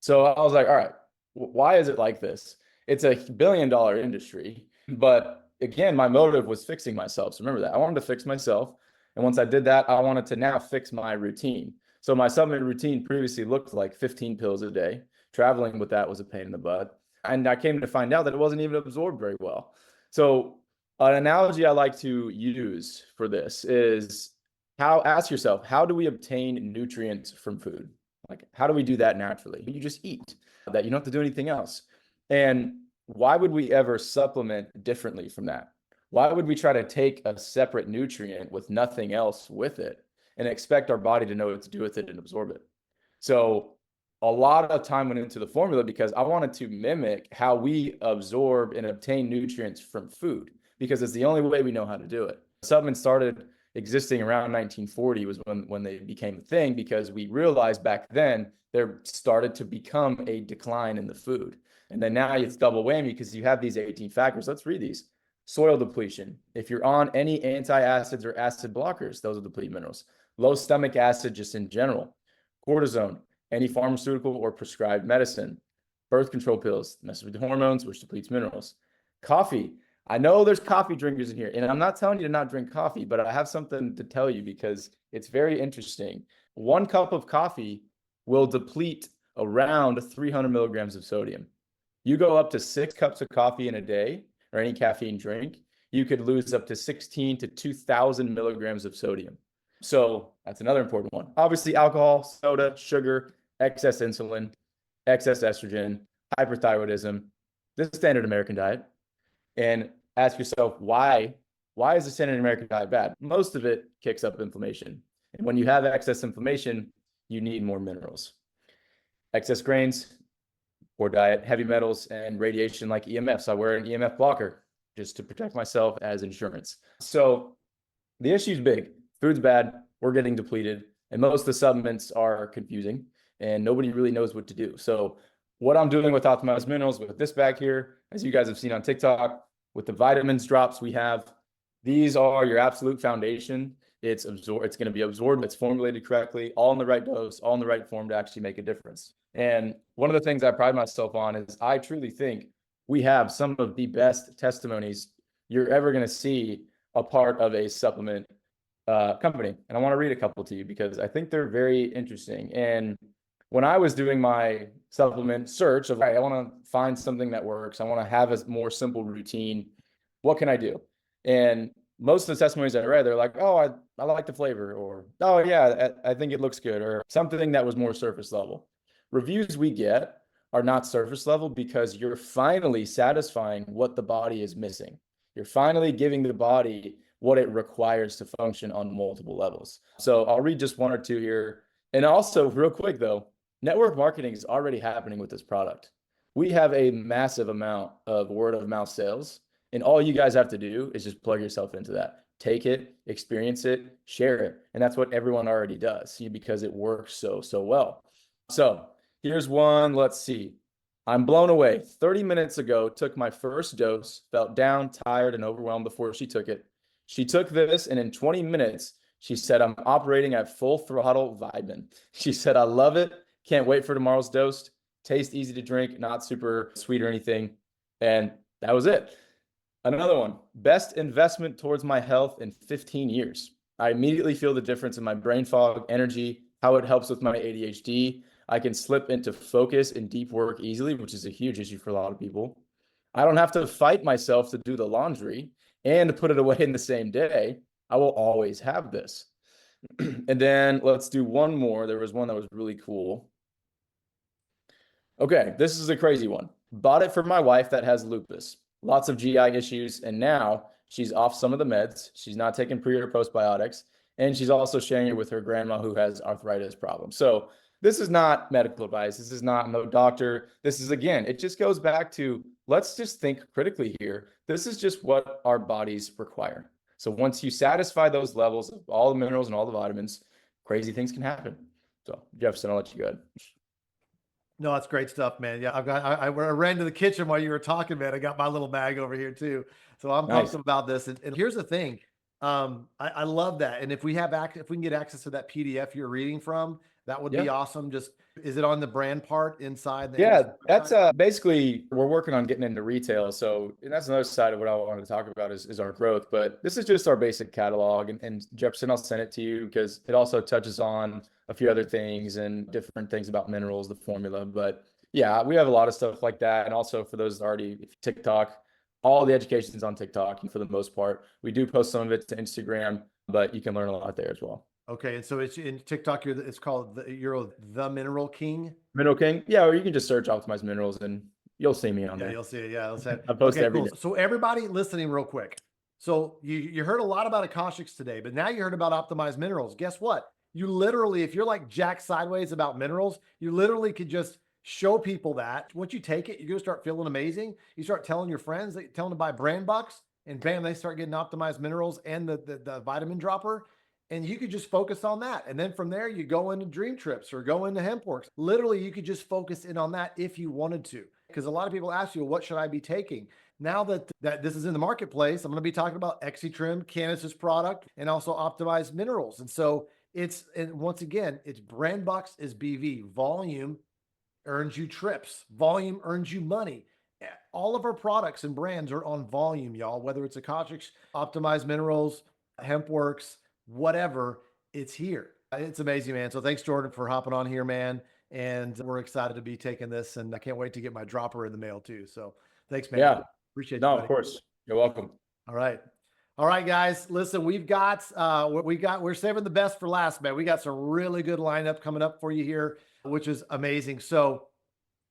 Speaker 15: So I was like, all right, why is it like this? It's a billion-dollar industry, but again, my motive was fixing myself. So remember that. I wanted to fix myself. And once I did that, I wanted to now fix my routine. So my supplement routine previously looked like 15 pills a day. Traveling with that was a pain in the butt. And I came to find out that it wasn't even absorbed very well. So an analogy I like to use for this is ask yourself, how do we obtain nutrients from food? Like, how do we do that naturally? You just eat that. You don't have to do anything else. And why would we ever supplement differently from that? Why would we try to take a separate nutrient with nothing else with it and expect our body to know what to do with it and absorb it? So a lot of time went into the formula because I wanted to mimic how we absorb and obtain nutrients from food, because it's the only way we know how to do it. Supplements started existing around 1940 was when they became a thing, because we realized back then there started to become a decline in the food. And then now it's double whammy because you have these 18 factors. Let's read these. Soil depletion. If you're on any antacids or acid blockers, those will deplete minerals. Low stomach acid just in general. Cortisone, any pharmaceutical or prescribed medicine. Birth control pills, messes with the hormones, which depletes minerals. Coffee. I know there's coffee drinkers in here, and I'm not telling you to not drink coffee, but I have something to tell you because it's very interesting. 1 cup of coffee will deplete around 300 milligrams of sodium. You go up to 6 cups of coffee in a day, or any caffeine drink, you could lose up to 16 to 2,000 milligrams of sodium. So that's another important one. Obviously, alcohol, soda, sugar, excess insulin, excess estrogen, hyperthyroidism, this is standard American diet. And ask yourself, why is the standard American diet bad? Most of it kicks up inflammation. And when you have excess inflammation, you need more minerals. Excess grains, poor diet, heavy metals, and radiation like EMFs. I wear an EMF blocker just to protect myself as insurance. So the issue's big. Food's bad. We're getting depleted. And most of the supplements are confusing and nobody really knows what to do. So what I'm doing with Optimized Minerals, with this bag here, as you guys have seen on TikTok, with the vitamins drops we have, these are your absolute foundation. It's going to be absorbed. It's formulated correctly, all in the right dose, all in the right form to actually make a difference. And one of the things I pride myself on is I truly think we have some of the best testimonies you're ever going to see a part of a supplement company. And I want to read a couple to you because I think they're very interesting. And when I was doing my supplement search of, I want to find something that works, I want to have a more simple routine, what can I do? And most of the testimonies I read, they're like, oh, I like the flavor, or, oh yeah, I think it looks good, or something that was more surface level. Reviews we get are not surface level because you're finally satisfying what the body is missing. You're finally giving the body what it requires to function on multiple levels. So I'll read just one or two here. And also, real quick though, network marketing is already happening with this product. We have a massive amount of word of mouth sales, and all you guys have to do is just plug yourself into that. Take it, experience it, share it. And that's what everyone already does, see, because it works so well. So here's one, let's see. I'm blown away. 30 minutes ago, took my first dose, felt down, tired, and overwhelmed before she took it. She took this, and in 20 minutes, she said, I'm operating at full throttle vibing. She said, I love it. Can't wait for tomorrow's dose. Taste easy to drink, not super sweet or anything. And that was it. Another one, best investment towards my health in 15 years. I immediately feel the difference in my brain fog, energy, how it helps with my ADHD. I can slip into focus and deep work easily, which is a huge issue for a lot of people. I don't have to fight myself to do the laundry and to put it away in the same day. I will always have this. And then let's do one more. There was one that was really cool. Okay, this is a crazy one. Bought it for my wife that has lupus, lots of GI issues, and now she's off some of the meds. She's not taking pre or postbiotics, and she's also sharing it with her grandma who has arthritis problems. So this is not medical advice. This is not no doctor. This is, again, it just goes back to, let's just think critically here. This is just what our bodies require. So once you satisfy those levels of all the minerals and all the vitamins, crazy things can happen. So Jefferson, I'll let you go ahead.
Speaker 2: No, that's great stuff, man. Yeah, I ran to the kitchen while you were talking, man. I got my little bag over here too. So I'm pumped about this. And here's the thing. I love that. And if we can get access to that PDF you're reading from, that would be awesome. Just, is it on the brand part inside?
Speaker 15: That's basically, we're working on getting into retail. So, and that's another side of what I wanted to talk about is our growth. But this is just our basic catalog. And Jefferson, I'll send it to you because it also touches on a few other things and different things about minerals, the formula. But yeah, we have a lot of stuff like that. And also for those that already, TikTok, all the education is on TikTok. And for the most part, we do post some of it to Instagram, but you can learn a lot there as well.
Speaker 2: Okay, and so it's in TikTok. It's called you're the Mineral King.
Speaker 15: Mineral King, yeah, or you can just search Optimized Minerals and you'll see me on there.
Speaker 2: Yeah, you'll see it. Yeah,
Speaker 15: I post every day.
Speaker 2: So everybody listening, real quick. So you heard a lot about Akashics today, but now you heard about Optimized Minerals. Guess what? You literally, if you're like Jack Sideways about minerals, you literally could just show people that. Once you take it, you're gonna start feeling amazing. You start telling your friends, tell them to buy brand bucks, and bam, they start getting Optimized Minerals and the vitamin dropper. And you could just focus on that. And then from there, you go into Dream Trips or go into HempWorks. Literally, you could just focus in on that if you wanted to. Because a lot of people ask you, what should I be taking? Now that this is in the marketplace, I'm going to be talking about ExiTrim, Candace's product, and also Optimized Minerals. And so and once again, it's brand bucks is BV. Volume earns you trips. Volume earns you money. All of our products and brands are on volume, y'all. Whether it's Akashics, Optimized Minerals, HempWorks, whatever, it's here. It's amazing, man. So thanks, Jordan, for hopping on here, man. And we're excited to be taking this, and I can't wait to get my dropper in the mail too. So thanks, man.
Speaker 15: Yeah.
Speaker 2: Appreciate it.
Speaker 15: No, of course. You're welcome.
Speaker 2: All right, guys. Listen, we're saving the best for last, man. We got some really good lineup coming up for you here, which is amazing. So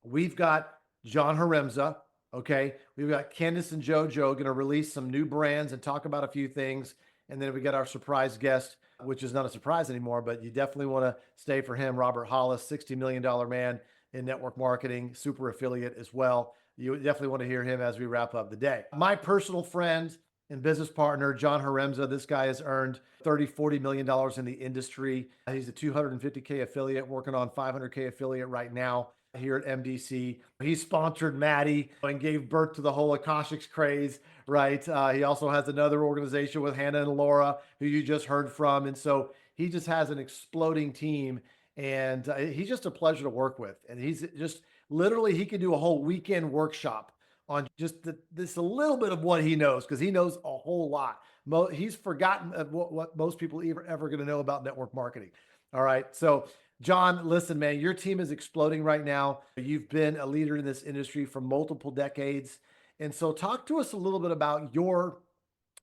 Speaker 2: we've got John Haremza. Okay. We've got Candace and JoJo going to release some new brands and talk about a few things. And then we got our surprise guest, which is not a surprise anymore, but you definitely want to stay for him, Robert Hollis, $60 million man. in network marketing, super affiliate as well. You definitely want to hear him as we wrap up the day. My personal friend and business partner, John Haremza. This guy has earned $30-40 million in the industry. He's a 250K affiliate, working on 500K affiliate right now here at MDC. He sponsored Maddie and gave birth to the whole Akashics craze, right? He also has another organization with Hannah and Laura, who you just heard from. And so he just has an exploding team, and he's just a pleasure to work with. And he's just literally, he can do a whole weekend workshop on just this a little bit of what he knows, because he knows a whole lot. He's forgotten what most people ever going to know about network marketing. All right. So John, listen, man, your team is exploding right now. You've been a leader in this industry for multiple decades. And so talk to us a little bit about your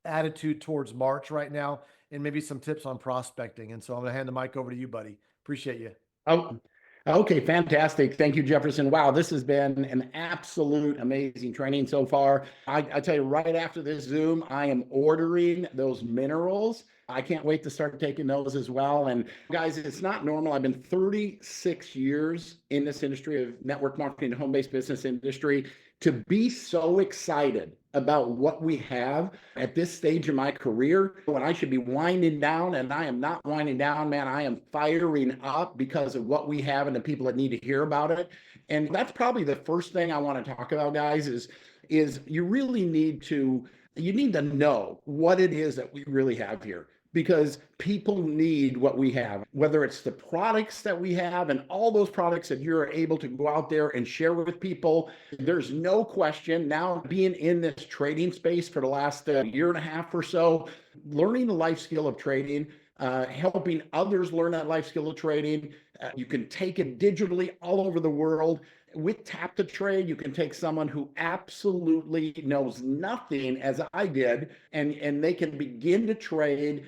Speaker 2: attitude towards March right now, and maybe some tips on prospecting. And so I'm going to hand the mic over to you, buddy. Appreciate you.
Speaker 16: Oh, okay, fantastic. Thank you, Jefferson. Wow, this has been an absolute amazing training so far. I tell you, right after this Zoom, I am ordering those minerals. I can't wait to start taking those as well. And guys, it's not normal. I've been 36 years in this industry of network marketing and home-based business industry. To be so excited about what we have at this stage of my career, when I should be winding down, and I am not winding down, man, I am firing up because of what we have and the people that need to hear about it. And that's probably the first thing I want to talk about, guys, is you really need to know what it is that we really have here, because people need what we have, whether it's the products that we have and all those products that you're able to go out there and share with people. There's no question, now being in this trading space for the last year and a half or so, learning the life skill of trading, helping others learn that life skill of trading. You can take it digitally all over the world. With Tap to Trade, you can take someone who absolutely knows nothing, as I did, and they can begin to trade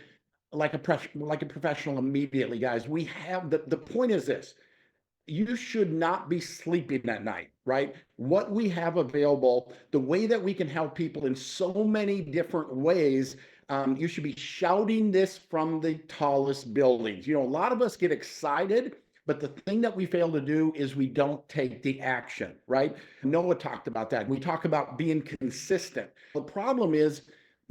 Speaker 16: like a professional immediately, guys. We have the point is this: you should not be sleeping at night, right? What we have available, the way that we can help people in so many different ways. You should be shouting this from the tallest buildings. You know, a lot of us get excited, but the thing that we fail to do is we don't take the action, right? Noah talked about that. We talk about being consistent. The problem is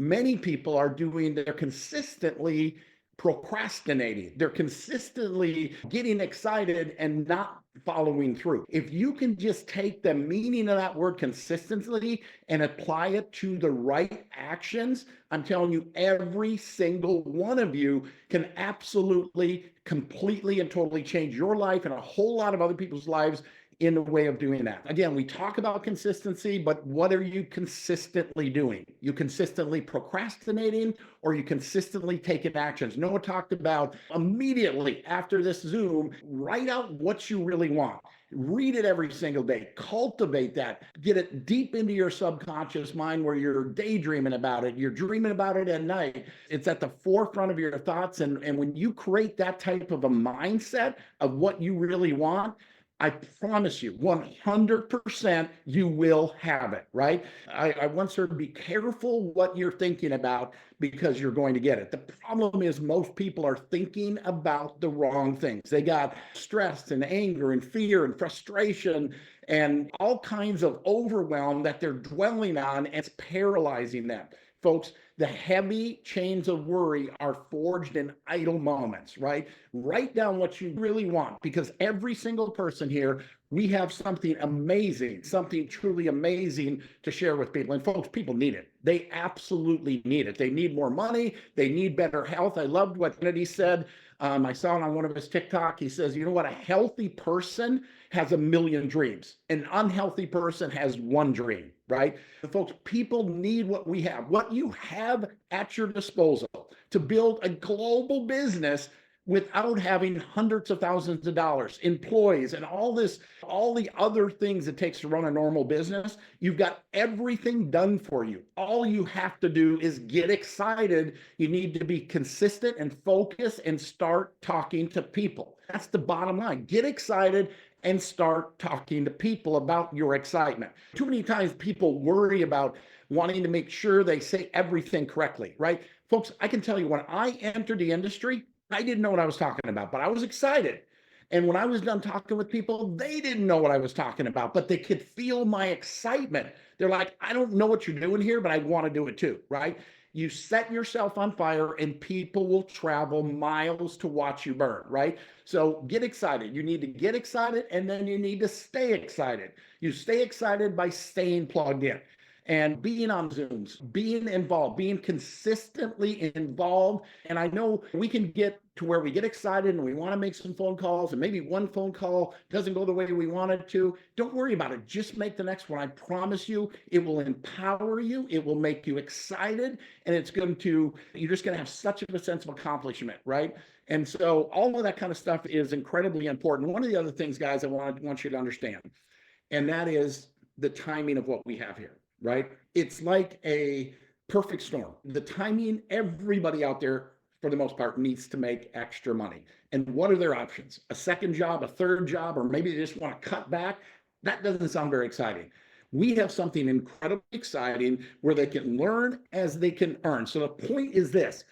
Speaker 16: many people they're consistently procrastinating. They're consistently getting excited and not following through. If you can just take the meaning of that word consistently and apply it to the right actions, I'm telling you, every single one of you can absolutely, completely and totally change your life and a whole lot of other people's lives in the way of doing that. Again, we talk about consistency, but what are you consistently doing? You consistently procrastinating, or you consistently taking actions? Noah talked about immediately after this Zoom, write out what you really want. Read it every single day. Cultivate that. Get it deep into your subconscious mind where you're daydreaming about it. You're dreaming about it at night. It's at the forefront of your thoughts. And when you create that type of a mindset of what you really want, I promise you, 100% you will have it, right? I once heard, be careful what you're thinking about because you're going to get it. The problem is most people are thinking about the wrong things. They got stress and anger and fear and frustration and all kinds of overwhelm that they're dwelling on, and it's paralyzing them. Folks, the heavy chains of worry are forged in idle moments, right? Write down what you really want, because every single person here, we have something amazing, something truly amazing to share with people. And folks, people need it. They absolutely need it. They need more money. They need better health. I loved what Kennedy said. I saw it on one of his TikTok. He says, you know what? A healthy person has 1,000,000 dreams. An unhealthy person has one dream, right? And folks, people need what we have, what you have at your disposal to build a global business without having hundreds of thousands of dollars, employees, and all the other things it takes to run a normal business. You've got everything done for you. All you have to do is get excited. You need to be consistent and focused and start talking to people. That's the bottom line. Get excited and start talking to people about your excitement. Too many times people worry about wanting to make sure they say everything correctly, right? Folks, I can tell you, when I entered the industry, I didn't know what I was talking about, but I was excited. And when I was done talking with people, they didn't know what I was talking about, but they could feel my excitement. They're like, I don't know what you're doing here, but I want to do it too, right? You set yourself on fire and people will travel miles to watch you burn, right? So get excited. You need to get excited and then you need to stay excited. You stay excited by staying plugged in and being on Zooms, being involved, being consistently involved. And I know we can get to where we get excited and we want to make some phone calls, and maybe one phone call doesn't go the way we want it to. Don't worry about it. Just make the next one. I promise you, it will empower you. It will make you excited, and you're just going to have such a sense of accomplishment, right? And so all of that kind of stuff is incredibly important. One of the other things, guys, I want you to understand, and that is the timing of what we have here, right? It's like a perfect storm. The timing, everybody out there, for the most part, needs to make extra money. And what are their options? A second job, a third job, or maybe they just want to cut back? That doesn't sound very exciting. We have something incredibly exciting where they can learn as they can earn. So the point is this: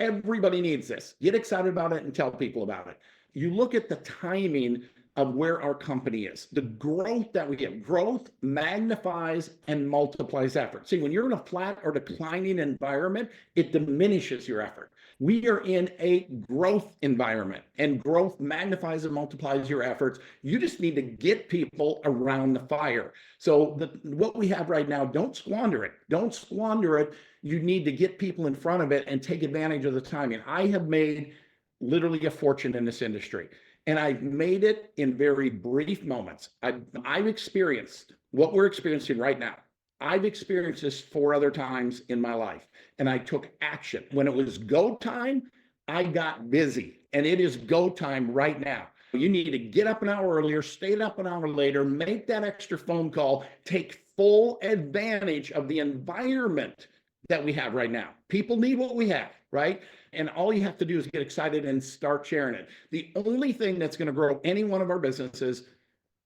Speaker 16: everybody needs this. Get excited about it and tell people about it. You look at the timing of where our company is, the growth that we get. Growth magnifies and multiplies effort. See, when you're in a flat or declining environment, it diminishes your effort. We are in a growth environment, and growth magnifies and multiplies your efforts. You just need to get people around the fire. So what we have right now, don't squander it. Don't squander it. You need to get people in front of it and take advantage of the timing. I have made literally a fortune in this industry, and I've made it in very brief moments. I've experienced what we're experiencing right now. I've experienced this 4 other times in my life, and I took action. When it was go time, I got busy, and it is go time right now. You need to get up an hour earlier, stay up an hour later, make that extra phone call, take full advantage of the environment that we have right now. People need what we have, right? And all you have to do is get excited and start sharing it. The only thing that's going to grow any one of our businesses,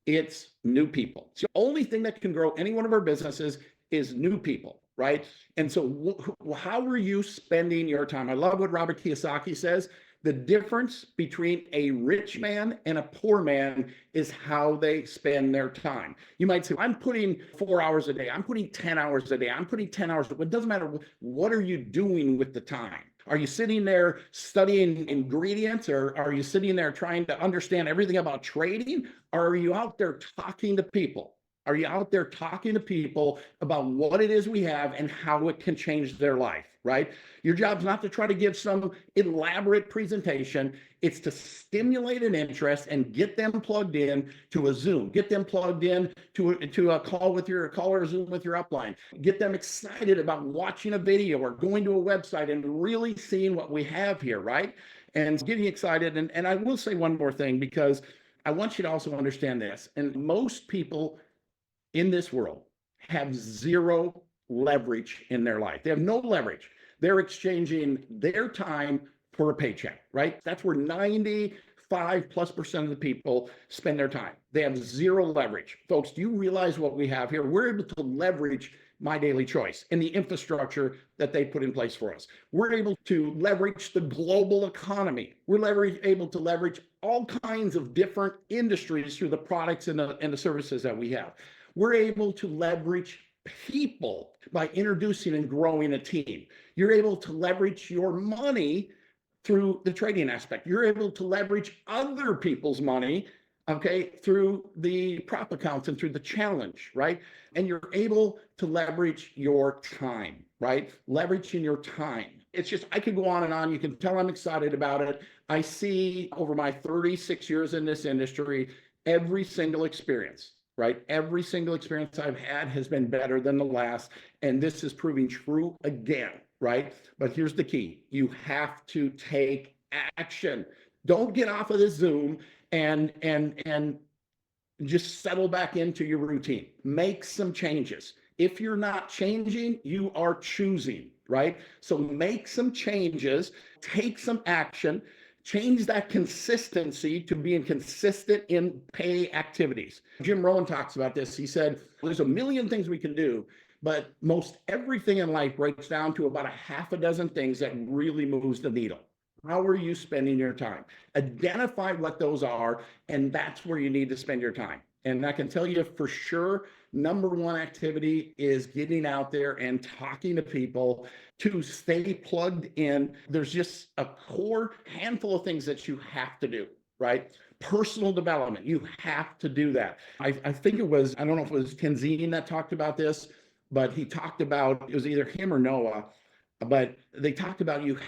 Speaker 16: it's new people. It's the only thing that can grow any one of our businesses is new people, right? And so how are you spending your time? I love what Robert Kiyosaki says. The difference between a rich man and a poor man is how they spend their time. You might say, I'm putting 4 hours a day. I'm putting 10 hours a day. I'm putting 10 hours. It doesn't matter. What are you doing with the time? Are you sitting there studying ingredients, or are you sitting there trying to understand everything about trading? Or are you out there talking to people? Are you out there talking to people about what it is we have and how it can change their life, right? Your job's not to try to give some elaborate presentation. It's to stimulate an interest and get them plugged in to a Zoom, get them plugged in to a call or Zoom with your upline, get them excited about watching a video or going to a website and really seeing what we have here, right? And getting excited. And I will say one more thing, because I want you to also understand this. And most people in this world have zero leverage in their life. They have no leverage. They're exchanging their time for a paycheck, right? That's where 95+% of the people spend their time. They have zero leverage. Folks, do you realize what we have here? We're able to leverage My Daily Choice and the infrastructure that they put in place for us. We're able to leverage the global economy. We're able to leverage all kinds of different industries through the products and the services that we have. We're able to leverage people by introducing and growing a team. You're able to leverage your money through the trading aspect. You're able to leverage other people's money, okay, through the prop accounts and through the challenge, right? And you're able to leverage your time, right? Leveraging your time. It's just, I could go on and on. You can tell I'm excited about it. I see over my 36 years in this industry, every single experience, right? Every single experience I've had has been better than the last. And this is proving true again, right? But here's the key. You have to take action. Don't get off of this Zoom and just settle back into your routine. Make some changes. If you're not changing, you are choosing, right? So make some changes, take some action. Change that consistency to being consistent in pay activities. Jim Rohn talks about this. He said, there's a million things we can do, but most everything in life breaks down to about a half a dozen things that really moves the needle, How are you spending your time? Identify what those are, and that's where you need to spend your time. And I can tell you for sure, number one activity is getting out there and talking to people to stay plugged in. There's just a core handful of things that you have to do, right? Personal development, you have to do that. I think it was, I don't know if it was Tenzin that talked about this, but he talked about, it was either him or Noah, but they talked about you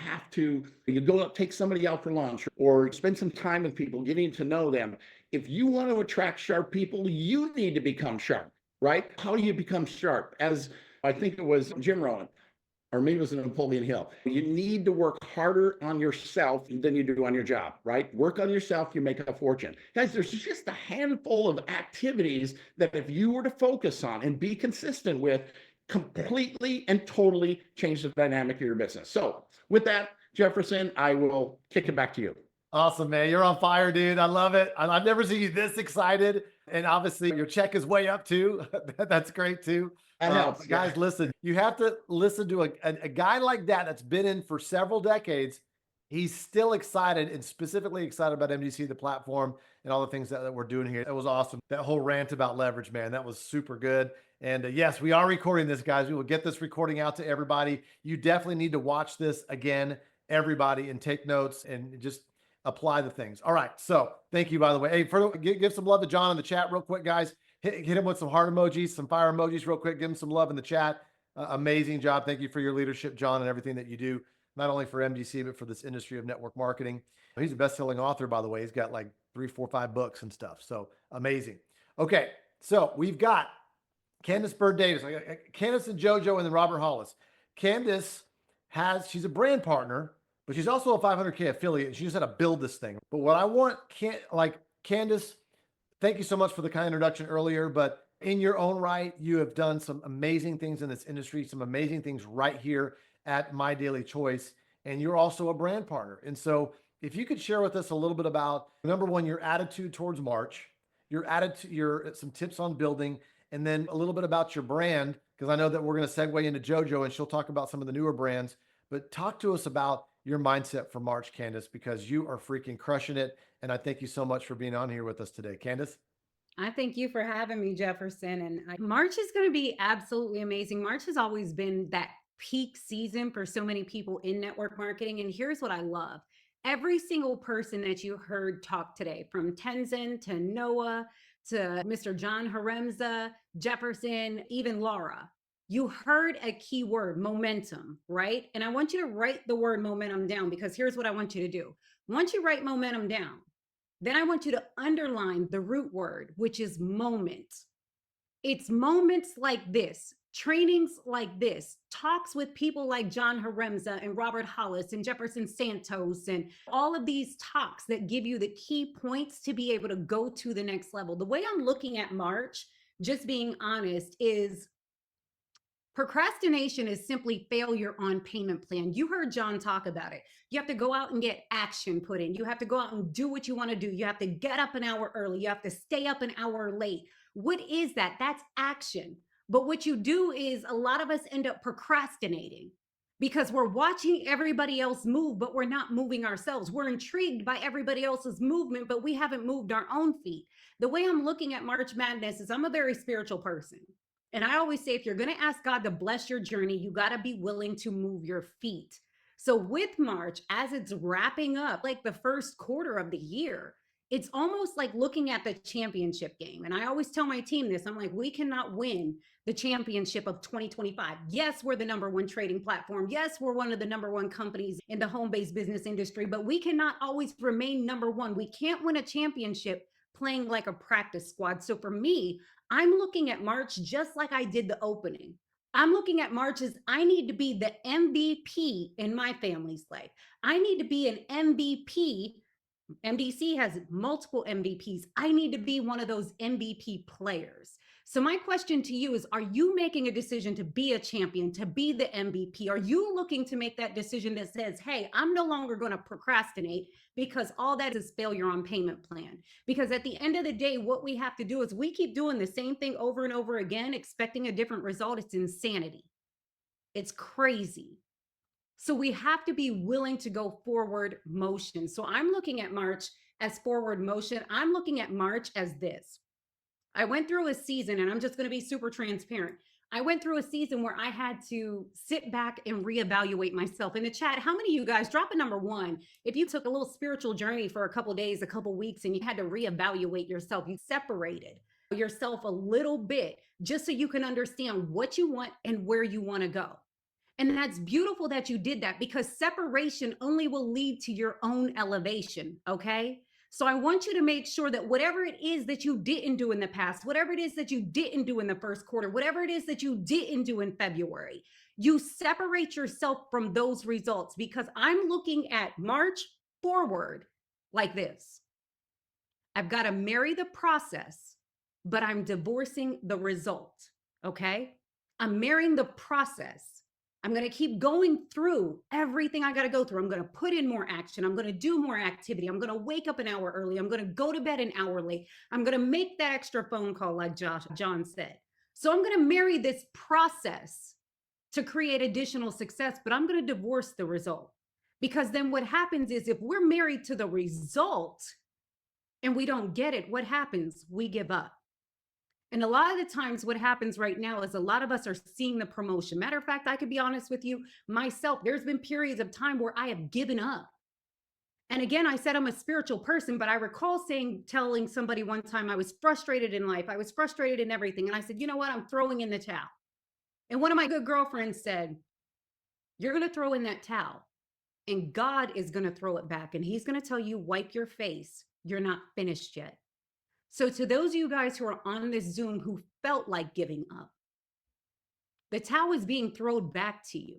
Speaker 16: go up, take somebody out for lunch or spend some time with people, getting to know them. If you want to attract sharp people, you need to become sharp, right? How do you become sharp? As I think it was Jim Rohn, or maybe it was Napoleon Hill. You need to work harder on yourself than you do on your job, right? Work on yourself, you make a fortune. Guys, there's just a handful of activities that if you were to focus on and be consistent with, completely and totally change the dynamic of your business. So with that, Jefferson, I will kick it back to you.
Speaker 2: Awesome, man. You're on fire, dude. I love it. I've never seen you this excited. And obviously your check is way up too. That's great too.
Speaker 16: That helps.
Speaker 2: Guys, listen, you have to listen to a guy like that that's been in for several decades. He's still excited and specifically excited about MDC, the platform, and all the things that we're doing here. That was awesome. That whole rant about leverage, man, that was super good. And yes, we are recording this, guys. We will get this recording out to everybody. You definitely need to watch this again, everybody, and take notes and just apply the things. All right. So thank you, by the way. Hey, give some love to John in the chat real quick, guys. Hit him with some heart emojis, some fire emojis real quick. Give him some love in the chat. Amazing job. Thank you for your leadership, John, and everything that you do, not only for MDC, but for this industry of network marketing. He's a best-selling author, by the way. He's got like 3, 4, 5 books and stuff. So amazing. Okay. So we've got Candace Bird Davis. I got Candace and JoJo and then Robert Hollis. Candace she's a brand partner, but she's also a 500K affiliate. And she just had to build this thing. But what I want, Candace, thank you so much for the kind introduction earlier, but in your own right, you have done some amazing things in this industry, some amazing things right here at My Daily Choice. And you're also a brand partner. And so if you could share with us a little bit about, number one, your attitude towards March, some tips on building, and then a little bit about your brand, because I know that we're going to segue into JoJo and she'll talk about some of the newer brands, but talk to us about your mindset for March, Candace, because you are freaking crushing it. And I thank you so much for being on here with us today. Candace?
Speaker 1: I thank you for having me, Jefferson. And March is going to be absolutely amazing. March has always been that peak season for so many people in network marketing. And here's what I love. Every single person that you heard talk today, from Tenzin to Noah to Mr. John Haremza, Jefferson, even Laura, you heard a key word, momentum, right? And I want you to write the word momentum down, because here's what I want you to do. Once you write momentum down, then I want you to underline the root word, which is moment. It's moments like this, trainings like this, talks with people like John Haremza and Robert Hollis and Jefferson Santos, and all of these talks that give you the key points to be able to go to the next level. The way I'm looking at March, just being honest, is procrastination is simply failure on payment plan. You heard John talk about it. You have to go out and get action put in. You have to go out and do what you want to do. You have to get up an hour early. You have to stay up an hour late. What is that? That's action. But what you do is, a lot of us end up procrastinating because we're watching everybody else move, but we're not moving ourselves. We're intrigued by everybody else's movement, but we haven't moved our own feet. The way I'm looking at March Madness is, I'm a very spiritual person. And I always say, if you're going to ask God to bless your journey, you got to be willing to move your feet. So with March, as it's wrapping up, like the first quarter of the year, it's almost like looking at the championship game. And I always tell my team this, I'm like, we cannot win the championship of 2025. Yes, we're the number one trading platform. Yes, we're one of the number one companies in the home-based business industry, but we cannot always remain number one. We can't win a championship playing like a practice squad. So for me, I'm looking at March just like I did the opening. I'm looking at March as, I need to be the MVP in my family's life. I need to be an MVP. MDC has multiple MVPs. I need to be one of those MVP players. So my question to you is, are you making a decision to be a champion, to be the MVP? Are you looking to make that decision that says, hey, I'm no longer going to procrastinate, because all that is failure on payment plan? Because at the end of the day, what we have to do is, we keep doing the same thing over and over again, expecting a different result. It's insanity. It's crazy. So we have to be willing to go forward motion. So I'm looking at March as forward motion. I'm looking at March as this. I went through a season, and I'm just going to be super transparent. I went through a season where I had to sit back and reevaluate myself. In the chat, how many of you guys, drop a number one, if you took a little spiritual journey for a couple of days, a couple of weeks, and you had to reevaluate yourself, you separated yourself a little bit just so you can understand what you want and where you want to go. And that's beautiful that you did that, because separation only will lead to your own elevation. Okay. So I want you to make sure that whatever it is that you didn't do in the past, whatever it is that you didn't do in the first quarter, whatever it is that you didn't do in February, you separate yourself from those results, because I'm looking at March forward like this. I've got to marry the process, but I'm divorcing the result. Okay. I'm marrying the process. I'm going to keep going through everything I got to go through. I'm going to put in more action. I'm going to do more activity. I'm going to wake up an hour early. I'm going to go to bed an hour late. I'm going to make that extra phone call like John said. So I'm going to marry this process to create additional success, but I'm going to divorce the result. Because then what happens is, if we're married to the result and we don't get it, what happens? We give up. And a lot of the times what happens right now is a lot of us are seeing the promotion. Matter of fact, I could be honest with you myself. There's been periods of time where I have given up. And again, I said I'm a spiritual person, but I recall telling somebody one time I was frustrated in life. I was frustrated in everything. And I said, you know what? I'm throwing in the towel. And one of my good girlfriends said, you're going to throw in that towel and God is going to throw it back. And he's going to tell you, wipe your face. You're not finished yet. So to those of you guys who are on this Zoom who felt like giving up, the towel is being thrown back to you.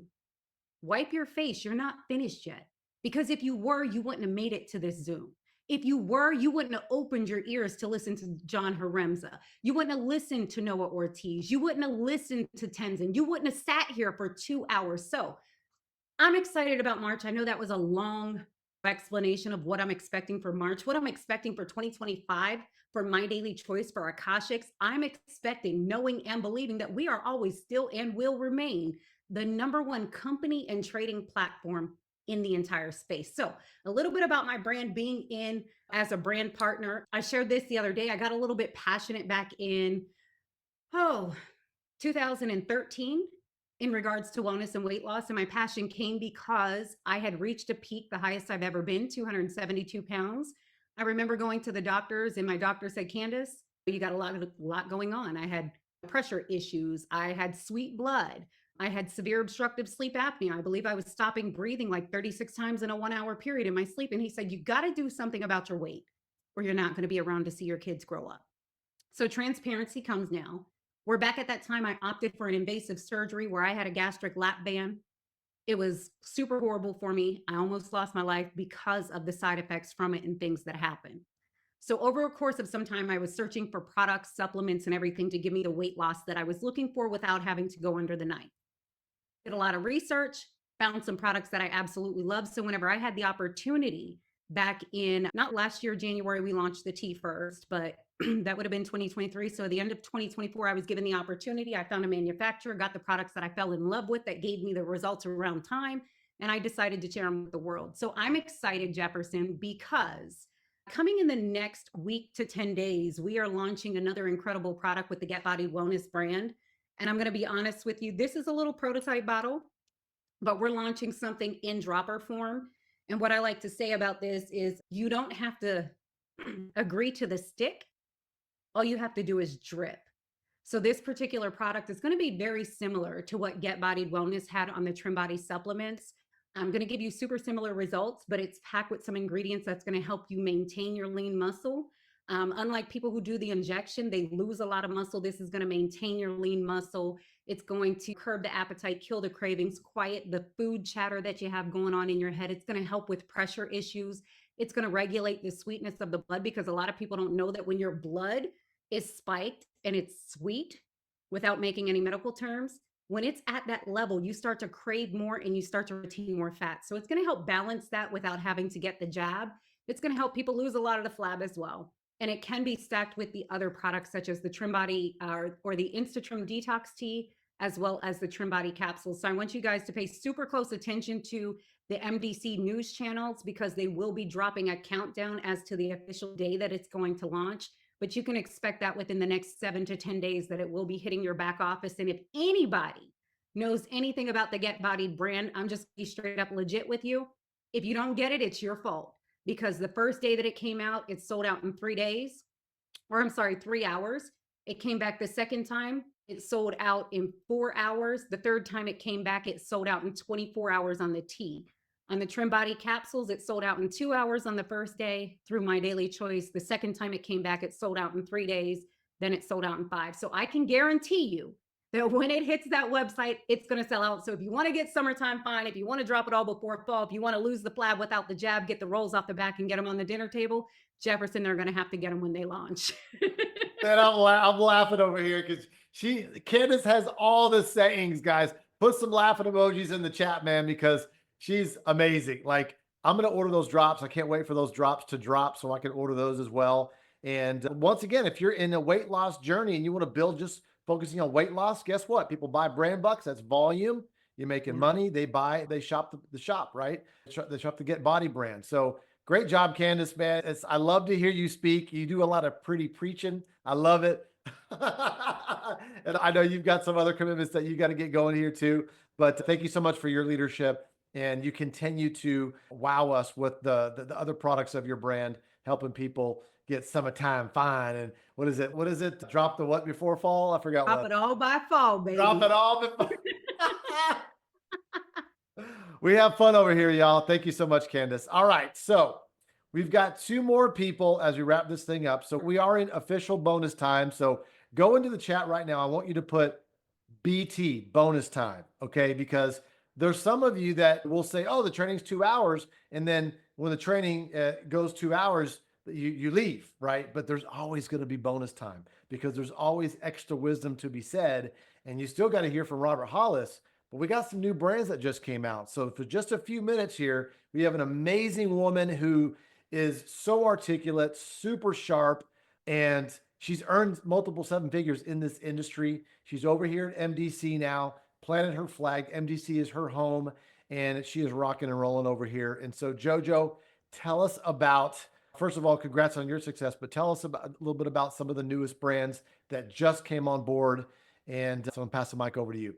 Speaker 1: Wipe your face. You're not finished yet. Because if you were, you wouldn't have made it to this Zoom. If you were, you wouldn't have opened your ears to listen to John Haremza. You wouldn't have listened to Noah Ortiz. You wouldn't have listened to Tenzin. You wouldn't have sat here for 2 hours. So I'm excited about March. I know that was a long explanation of what I'm expecting for March, what I'm expecting for 2025 for My Daily Choice for Akashics. I'm expecting, knowing and believing that we are always still and will remain the #1 company and trading platform in the entire space. So a little bit about my brand being in as a brand partner. I shared this the other day. I got a little bit passionate back in 2013 in regards to wellness and weight loss. And my passion came because I had reached a peak, the highest I've ever been, 272 pounds. I remember going to the doctors and my doctor said, Candace, you got a lot going on. I had pressure issues. I had sweet blood. I had severe obstructive sleep apnea. I believe I was stopping breathing like 36 times in a 1-hour period in my sleep. And he said, you got to do something about your weight or you're not going to be around to see your kids grow up. So transparency comes now. We're back at that time. I opted for an invasive surgery where I had a gastric lap band. It was super horrible for me. I almost lost my life because of the side effects from it and things that happened. So over a course of some time, I was searching for products, supplements, and everything to give me the weight loss that I was looking for without having to go under the knife. Did a lot of research, found some products that I absolutely love. So whenever I had the opportunity back in, not last year, January, we launched the tea first, but that would have been 2023. So at the end of 2024, I was given the opportunity. I found a manufacturer, got the products that I fell in love with that gave me the results around time. And I decided to share them with the world. So I'm excited, Jefferson, because coming in the next week to 10 days, we are launching another incredible product with the Get Body Wellness brand. And I'm going to be honest with you, this is a little prototype bottle, but we're launching something in dropper form. And what I like to say about this is you don't have to agree to the stick. All you have to do is drip. So this particular product is going to be very similar to what Get Body Wellness had on the Trim Body supplements. I'm going to give you super similar results, but it's packed with some ingredients that's going to help you maintain your lean muscle. Unlike people who do the injection, they lose a lot of muscle. This is going to maintain your lean muscle. It's going to curb the appetite, kill the cravings, quiet the food chatter that you have going on in your head. It's going to help with pressure issues. It's going to regulate the sweetness of the blood, because a lot of people don't know that when your blood is spiked and it's sweet, without making any medical terms, when it's at that level, you start to crave more and you start to retain more fat. So it's going to help balance that without having to get the jab. It's going to help people lose a lot of the flab as well. And it can be stacked with the other products such as the Trim Body or the InstaTrim Detox Tea, as well as the Trim Body capsules. So I want you guys to pay super close attention to the MDC news channels because they will be dropping a countdown as to the official day that it's going to launch. But you can expect that within the next 7 to 10 days that it will be hitting your back office. And if anybody knows anything about the Get Bodied brand, I'm just be straight up legit with you. If you don't get it, it's your fault, because the first day that it came out, it sold out in 3 days, or I'm sorry, 3 hours. It came back the second time, it sold out in 4 hours. The third time it came back, it sold out in 24 hours on the tea. On the Trim Body capsules, it sold out in 2 hours on the first day through My Daily Choice. The second time it came back, it sold out in 3 days. Then it sold out in 5. So I can guarantee you that when it hits that website, it's going to sell out. So if you want to get summertime, fine. If you want to drop it all before fall, if you want to lose the flab without the jab, get the rolls off the back and get them on the dinner table, Jefferson, they're going to have to get them when they launch.
Speaker 2: Man, I'm laughing over here because Candace has all the sayings, guys. Put some laughing emojis in the chat, man, because she's amazing. Like, I'm going to order those drops. I can't wait for those drops to drop so I can order those as well. And once again, if you're in a weight loss journey and you want to build just focusing on weight loss, guess what? People buy brand bucks. That's volume. You're making money. They shop the shop, right? They shop the Get Body brand. So great job, Candace, man. I love to hear you speak. You do a lot of pretty preaching. I love it. And I know you've got some other commitments that you got to get going here too. But thank you so much for your leadership. And you continue to wow us with the other products of your brand, helping people get summertime fine. And what is it? Drop the what before fall? I forgot.
Speaker 1: Drop it all by fall, baby.
Speaker 2: Drop it all before. We have fun over here, y'all. Thank you so much, Candace. All right. So we've got 2 more people as we wrap this thing up. So we are in official bonus time. So go into the chat right now. I want you to put BT, bonus time. Okay. Because there's some of you that will say, oh, the training's 2 hours. And then when the training goes 2 hours, you leave, right? But there's always going to be bonus time because there's always extra wisdom to be said. And you still got to hear from Robert Hollis. But we got some new brands that just came out. So for just a few minutes here, we have an amazing woman who is so articulate, super sharp, and she's earned multiple 7 figures in this industry. She's over here at MDC now, planted her flag. MDC is her home, and she is rocking and rolling over here. And so, JoJo, tell us about, first of all, congrats on your success, but tell us about a little bit about some of the newest brands that just came on board. And so I'm going to pass the mic over to you.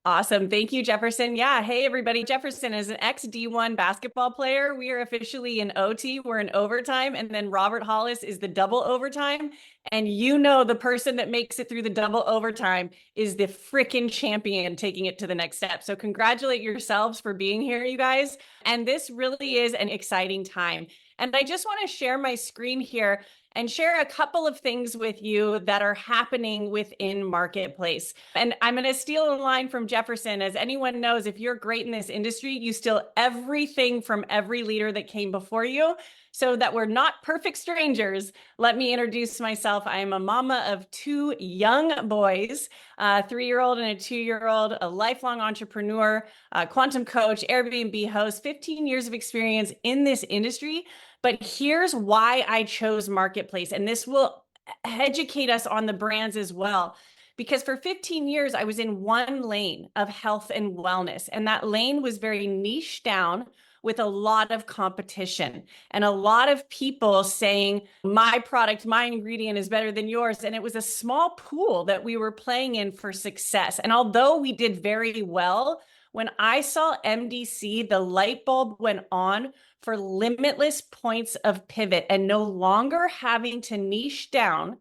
Speaker 17: Awesome. Thank you, Jefferson. Yeah. Hey, everybody. Jefferson is an ex-D1 basketball player. We are officially in OT. We're in overtime. And then Robert Hollis is the double overtime. And you know, the person that makes it through the double overtime is the freaking champion taking it to the next step. So congratulate yourselves for being here, you guys. And this really is an exciting time. And I just want to share my screen here and share a couple of things with you that are happening within Marketplace. And I'm going to steal a line from Jefferson. As anyone knows, if you're great in this industry, you steal everything from every leader that came before you. So that we're not perfect strangers, let me introduce myself. I am a mama of 2 young boys, a 3-year-old and a 2-year-old, a lifelong entrepreneur, a quantum coach, Airbnb host, 15 years of experience in this industry. But here's why I chose Marketplace, and this will educate us on the brands as well. Because for 15 years, I was in one lane of health and wellness, and that lane was very niche down with a lot of competition and a lot of people saying, my product, my ingredient is better than yours. And it was a small pool that we were playing in for success. And although we did very well, when I saw MDC, the light bulb went on for limitless points of pivot and no longer having to niche down,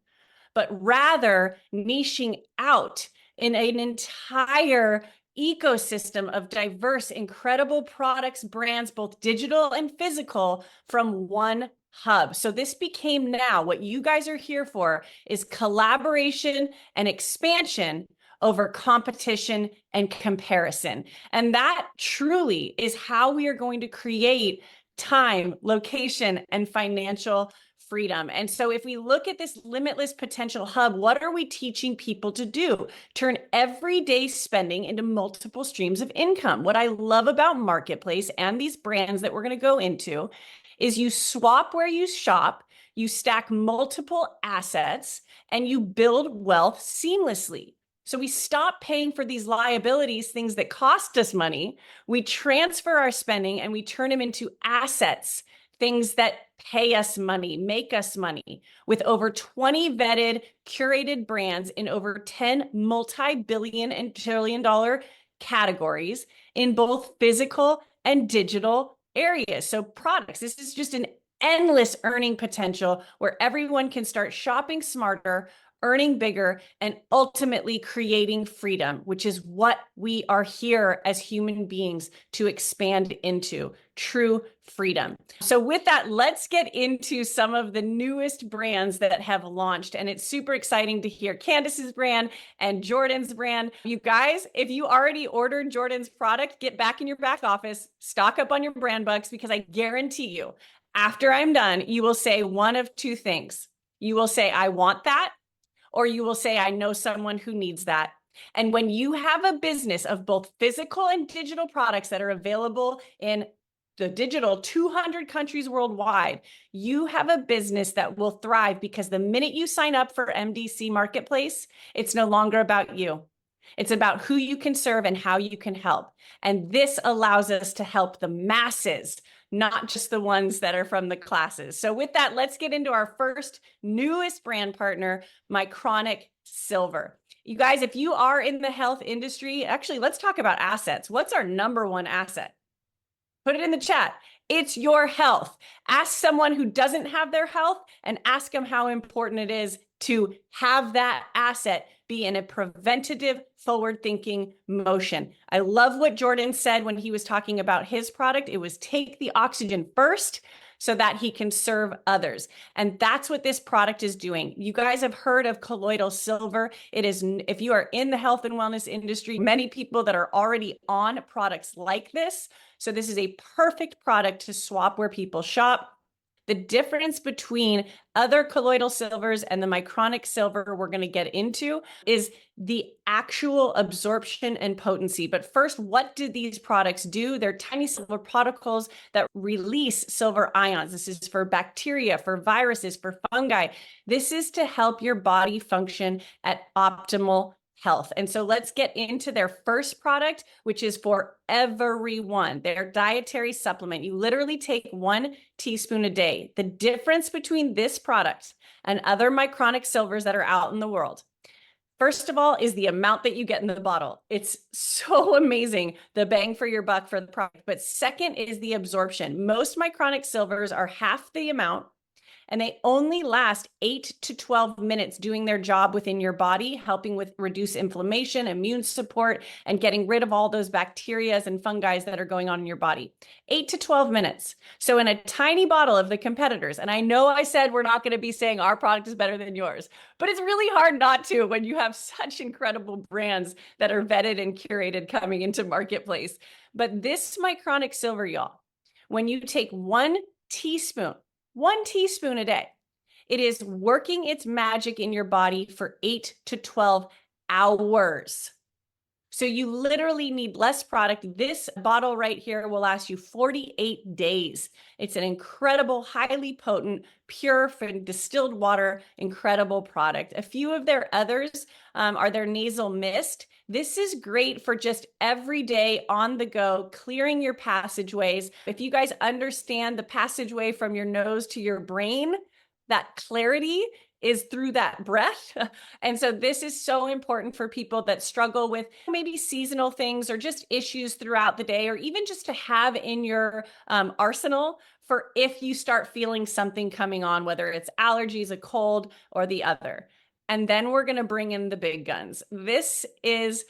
Speaker 17: but rather niching out in an entire ecosystem of diverse, incredible products, brands, both digital and physical, from one hub. So this became now what you guys are here for is collaboration and expansion over competition and comparison. And that truly is how we are going to create time, location, and financial freedom. And so if we look at this limitless potential hub, what are we teaching people to do? Turn everyday spending into multiple streams of income. What I love about Marketplace and these brands that we're going to go into is you swap where you shop, you stack multiple assets, and you build wealth seamlessly. So we stop paying for these liabilities, things that cost us money. We transfer our spending and we turn them into assets, things that pay us money, make us money, with over 20 vetted, curated brands in over 10 multi-billion and trillion-dollar categories in both physical and digital areas. So products, this is just an endless earning potential where everyone can start shopping smarter, earning bigger, and ultimately creating freedom, which is what we are here as human beings to expand into, true freedom. So with that, let's get into some of the newest brands that have launched. And it's super exciting to hear Candace's brand and Jordan's brand. You guys, if you already ordered Jordan's product, get back in your back office, stock up on your brand bucks, because I guarantee you, after I'm done, you will say one of two things. You will say, I want that, or you will say, I know someone who needs that. And when you have a business of both physical and digital products that are available in the digital 200 countries worldwide, you have a business that will thrive, because the minute you sign up for MDC Marketplace, it's no longer about you. It's about who you can serve and how you can help. And this allows us to help the masses, not just the ones that are from the classes. So with that, let's get into our first newest brand partner, Mycronic Silver. You guys, if you are in the health industry, actually, let's talk about assets. What's our number one asset? Put it in the chat. It's your health. Ask someone who doesn't have their health and ask them how important it is to have that asset be in a preventative, forward-thinking motion. I love what Jordan said when he was talking about his product. It was take the oxygen first so that he can serve others. And that's what this product is doing. You guys have heard of colloidal silver. It is, if you are in the health and wellness industry, many people that are already on products like this. So this is a perfect product to swap where people shop. The difference between other colloidal silvers and the Mycronic silver we're going to get into is the actual absorption and potency. But first, what do these products do? They're tiny silver particles that release silver ions. This is for bacteria, for viruses, for fungi. This is to help your body function at optimal health. And so let's get into their first product, which is for everyone, their dietary supplement. You literally take 1 teaspoon a day. The difference between this product and other Mycronic silvers that are out in the world, first of all, is the amount that you get in the bottle. It's so amazing, the bang for your buck for the product. But second is the absorption. Most Mycronic silvers are half the amount, and they only last 8 to 12 minutes doing their job within your body, helping with reduce inflammation, immune support, and getting rid of all those bacteria and fungi that are going on in your body. 8 to 12 minutes. So in a tiny bottle of the competitors, and I know I said we're not going to be saying our product is better than yours, but it's really hard not to when you have such incredible brands that are vetted and curated coming into marketplace. But this Mycronic silver, y'all, when you take 1 teaspoon a day, it is working its magic in your body for 8 to 12 hours. So you literally need less product. This bottle right here will last you 48 days. It's an incredible, highly potent, pure from distilled water, incredible product. A few of their others are their nasal mist. This is great for just every day on the go, clearing your passageways. If you guys understand the passageway from your nose to your brain, that clarity is through that breath. And so this is so important for people that struggle with maybe seasonal things or just issues throughout the day, or even just to have in your arsenal for if you start feeling something coming on, whether it's allergies, a cold, or the other. And then we're going to bring in the big guns. This is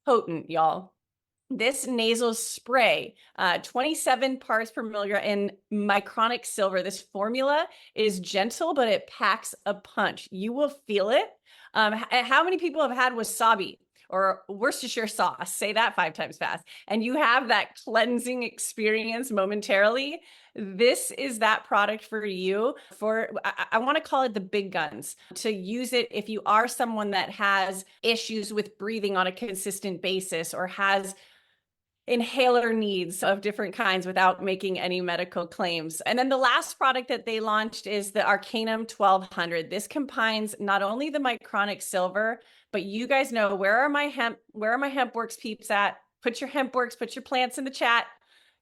Speaker 17: potent, y'all. This nasal spray, 27 parts per milligram in Mycronic silver. This formula is gentle, but it packs a punch. You will feel it. How many people have had wasabi or Worcestershire sauce? Say that 5 times fast. And you have that cleansing experience momentarily. This is that product for you. I want to call it the big guns, to use it if you are someone that has issues with breathing on a consistent basis or has inhaler needs of different kinds without making any medical claims. And then the last product that they launched is the Arcanum 1200. This combines not only the Mycronic silver, but you guys know, where are my HempWorks peeps at? Put your HempWorks, put your plants in the chat.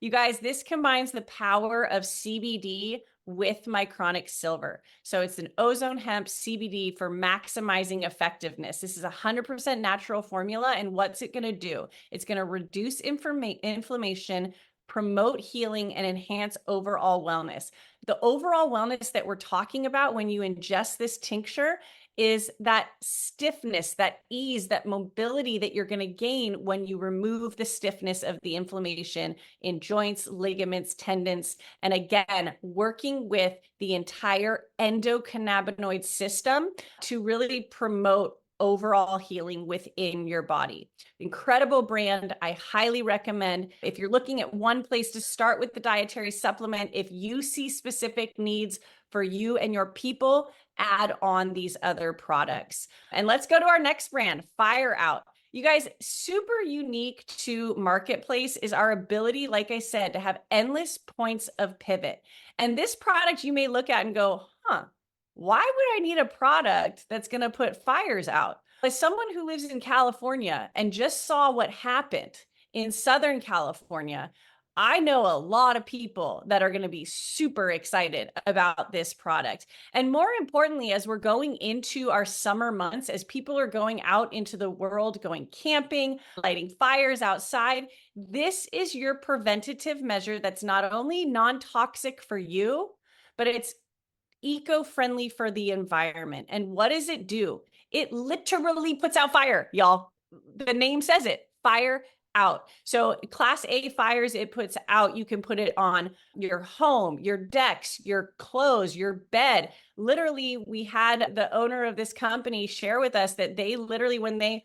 Speaker 17: You guys, this combines the power of CBD with Mycronic silver. So it's an ozone hemp CBD for maximizing effectiveness. This is a 100% natural formula. And what's it going to do? It's going to reduce inflammation, promote healing, and enhance overall wellness. The overall wellness that we're talking about when you ingest this tincture is that stiffness, that ease, that mobility that you're going to gain when you remove the stiffness of the inflammation in joints, ligaments, tendons. And again, working with the entire endocannabinoid system to really promote overall healing within your body. Incredible brand. I highly recommend. If you're looking at one place to start with the dietary supplement, if you see specific needs for you and your people, add on these other products. And let's go to our next brand, Fire Out. You guys, super unique to Marketplace is our ability, like I said, to have endless points of pivot. And this product you may look at and go, why would I need a product that's going to put fires out? As someone who lives in California and just saw what happened in Southern California, I know a lot of people that are going to be super excited about this product. And more importantly, as we're going into our summer months, as people are going out into the world, going camping, lighting fires outside, this is your preventative measure that's not only non-toxic for you, but it's eco-friendly for the environment. And what does it do? It literally puts out fire, y'all. The name says it, fire out. So class A fires it puts out, you can put it on your home, your decks, your clothes, your bed. Literally, we had the owner of this company share with us that they literally, when they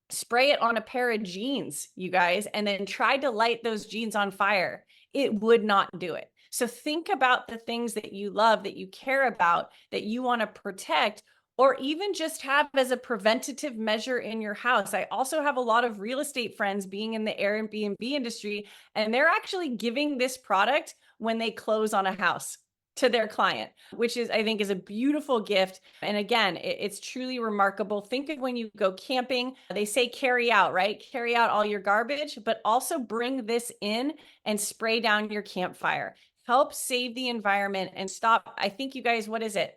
Speaker 17: spray it on a pair of jeans, you guys, and then tried to light those jeans on fire, it would not do it. So think about the things that you love, that you care about, that you want to protect, or even just have as a preventative measure in your house. I also have a lot of real estate friends being in the Airbnb industry, and they're actually giving this product when they close on a house to their client, which is, I think, is a beautiful gift. And again, it's truly remarkable. Think of when you go camping, they say carry out, right? Carry out all your garbage, but also bring this in and spray down your campfire. Help save the environment and stop. I think you guys, what is it?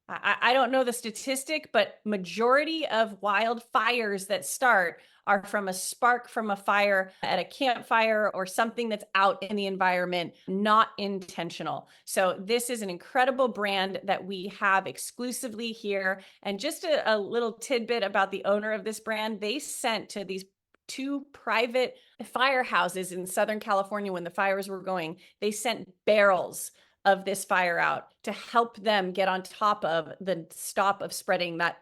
Speaker 17: I don't know the statistic, but majority of wildfires that start are from a spark from a fire at a campfire or something that's out in the environment, not intentional. So this is an incredible brand that we have exclusively here. And just a little tidbit about the owner of this brand, they sent to these 2 private firehouses in Southern California when the fires were going, they sent barrels of this fire out to help them get on top of the stop of spreading that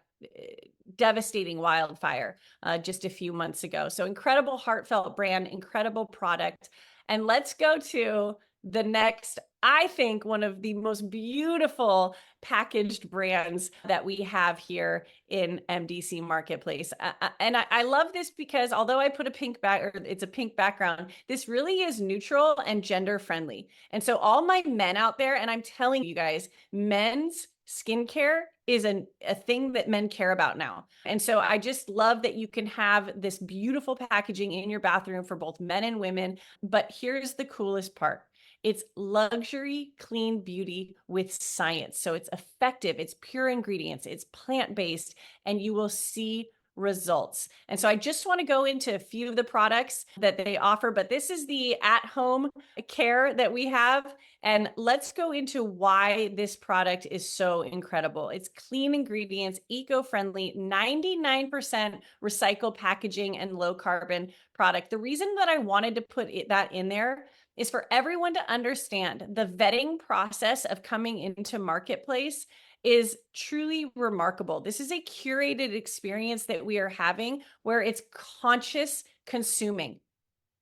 Speaker 17: devastating wildfire just a few months ago. So incredible, heartfelt brand, incredible product. And let's go to the next, I think, one of the most beautiful packaged brands that we have here in MDC Marketplace. And I love this because although I put a pink it's a pink background, this really is neutral and gender friendly. And so all my men out there, and I'm telling you guys, men's skincare is a thing that men care about now. And so I just love that you can have this beautiful packaging in your bathroom for both men and women. But here's the coolest part. It's luxury, clean beauty with science. So it's effective, it's pure ingredients, it's plant-based, and you will see results. And so I just want to go into a few of the products that they offer, but this is the at-home care that we have. And let's go into why this product is so incredible. It's clean ingredients, eco-friendly, 99% recycled packaging and low carbon product. The reason that I wanted to put that in there is for everyone to understand the vetting process of coming into Marketplace is truly remarkable. This is a curated experience that we are having where it's conscious consuming.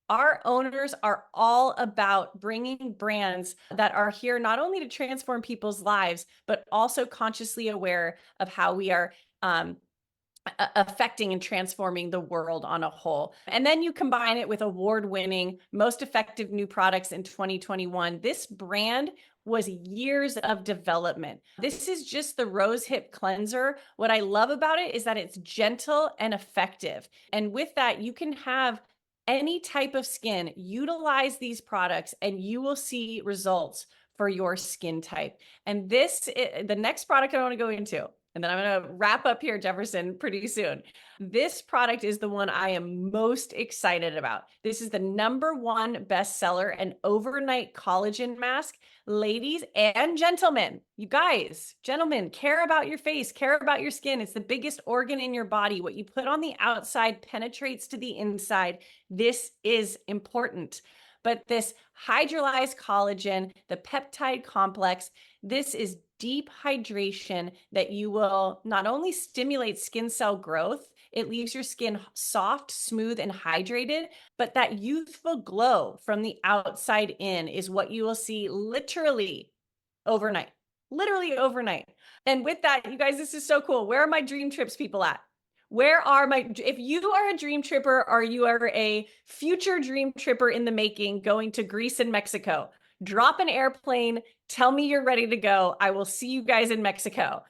Speaker 17: Our owners are all about bringing brands that are here not only to transform people's lives, but also consciously aware of how we are affecting and transforming the world on a whole. And then you combine it with award-winning, most effective new products in 2021. This brand was years of development. This is just the Rose Hip Cleanser. What I love about it is that it's gentle and effective. And with that, you can have any type of skin utilize these products and you will see results for your skin type. And the next product I want to go into, and then I'm going to wrap up here, Jefferson, pretty soon. This product is the one I am most excited about. This is the #1 bestseller, an overnight collagen mask. Ladies and gentlemen, you guys, gentlemen, care about your face, care about your skin. It's the biggest organ in your body. What you put on the outside penetrates to the inside. This is important. But this hydrolyzed collagen, the peptide complex, this is deep hydration that you will not only stimulate skin cell growth, it leaves your skin soft, smooth, and hydrated, but that youthful glow from the outside in is what you will see literally overnight. Literally overnight. And with that, you guys, this is so cool. Where are my dream trips people at? If you are a dream tripper or you are a future dream tripper in the making going to Greece and Mexico, drop an airplane, tell me you're ready to go. I will see you guys in Mexico.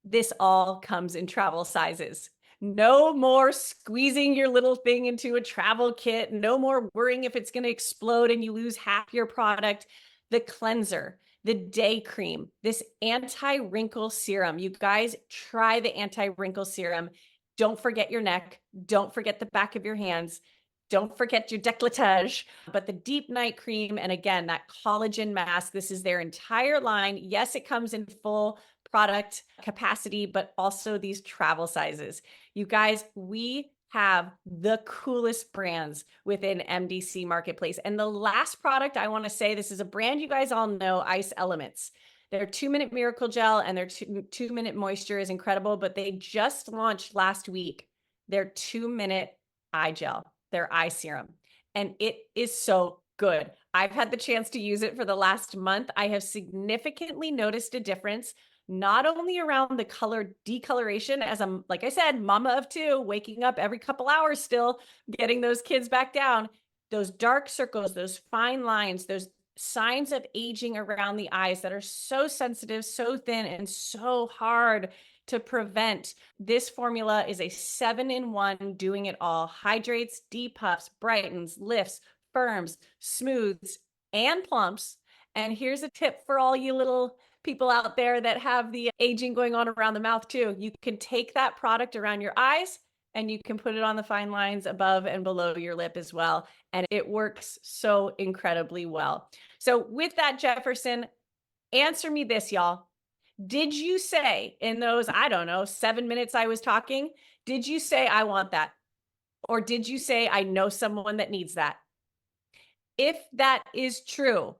Speaker 17: This all comes in travel sizes. No more squeezing your little thing into a travel kit. No more worrying if it's going to explode and you lose half your product. The cleanser, the day cream, this anti-wrinkle serum. You guys try the anti-wrinkle serum. Don't forget your neck. Don't forget the back of your hands. Don't forget your décolletage, but the deep night cream. And again, that collagen mask, this is their entire line. Yes, it comes in full product capacity, but also these travel sizes. You guys, we have the coolest brands within MDC Marketplace. And the last product I want to say, this is a brand you guys all know, Ice Elements. Their 2-minute miracle gel and their 2-minute moisture is incredible, but they just launched last week their 2-minute eye gel, their eye serum, and it is so good. I've had the chance to use it for the last month. I have significantly noticed a difference, not only around the color decoloration, as I'm, like I said, mama of 2, waking up every couple hours still, getting those kids back down, those dark circles, those fine lines, those signs of aging around the eyes that are so sensitive, so thin, and so hard to prevent. This formula is a 7-in-1 doing it all. Hydrates, depuffs, brightens, lifts, firms, smooths, and plumps. And here's a tip for all you little people out there that have the aging going on around the mouth too. You can take that product around your eyes and you can put it on the fine lines above and below your lip as well. And it works so incredibly well. So with that, Jefferson, answer me this, y'all. Did you say in those, I don't know, 7 minutes I was talking, did you say, I want that? Or did you say, I know someone that needs that? If that is true,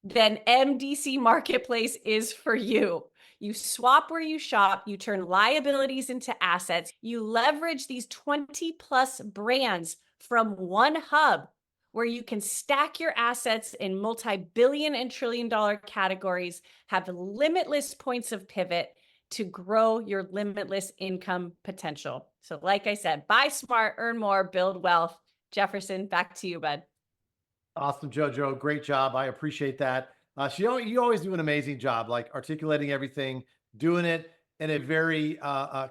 Speaker 17: then MDC Marketplace is for you. You swap where you shop, you turn liabilities into assets, you leverage these 20+ brands from one hub where you can stack your assets in multi-billion and trillion-dollar categories, have limitless points of pivot to grow your limitless income potential. So like I said, buy smart, earn more, build wealth. Jefferson, back to you, bud.
Speaker 2: Awesome, JoJo. Great job. I appreciate that. You always do an amazing job, like articulating everything, doing it in a very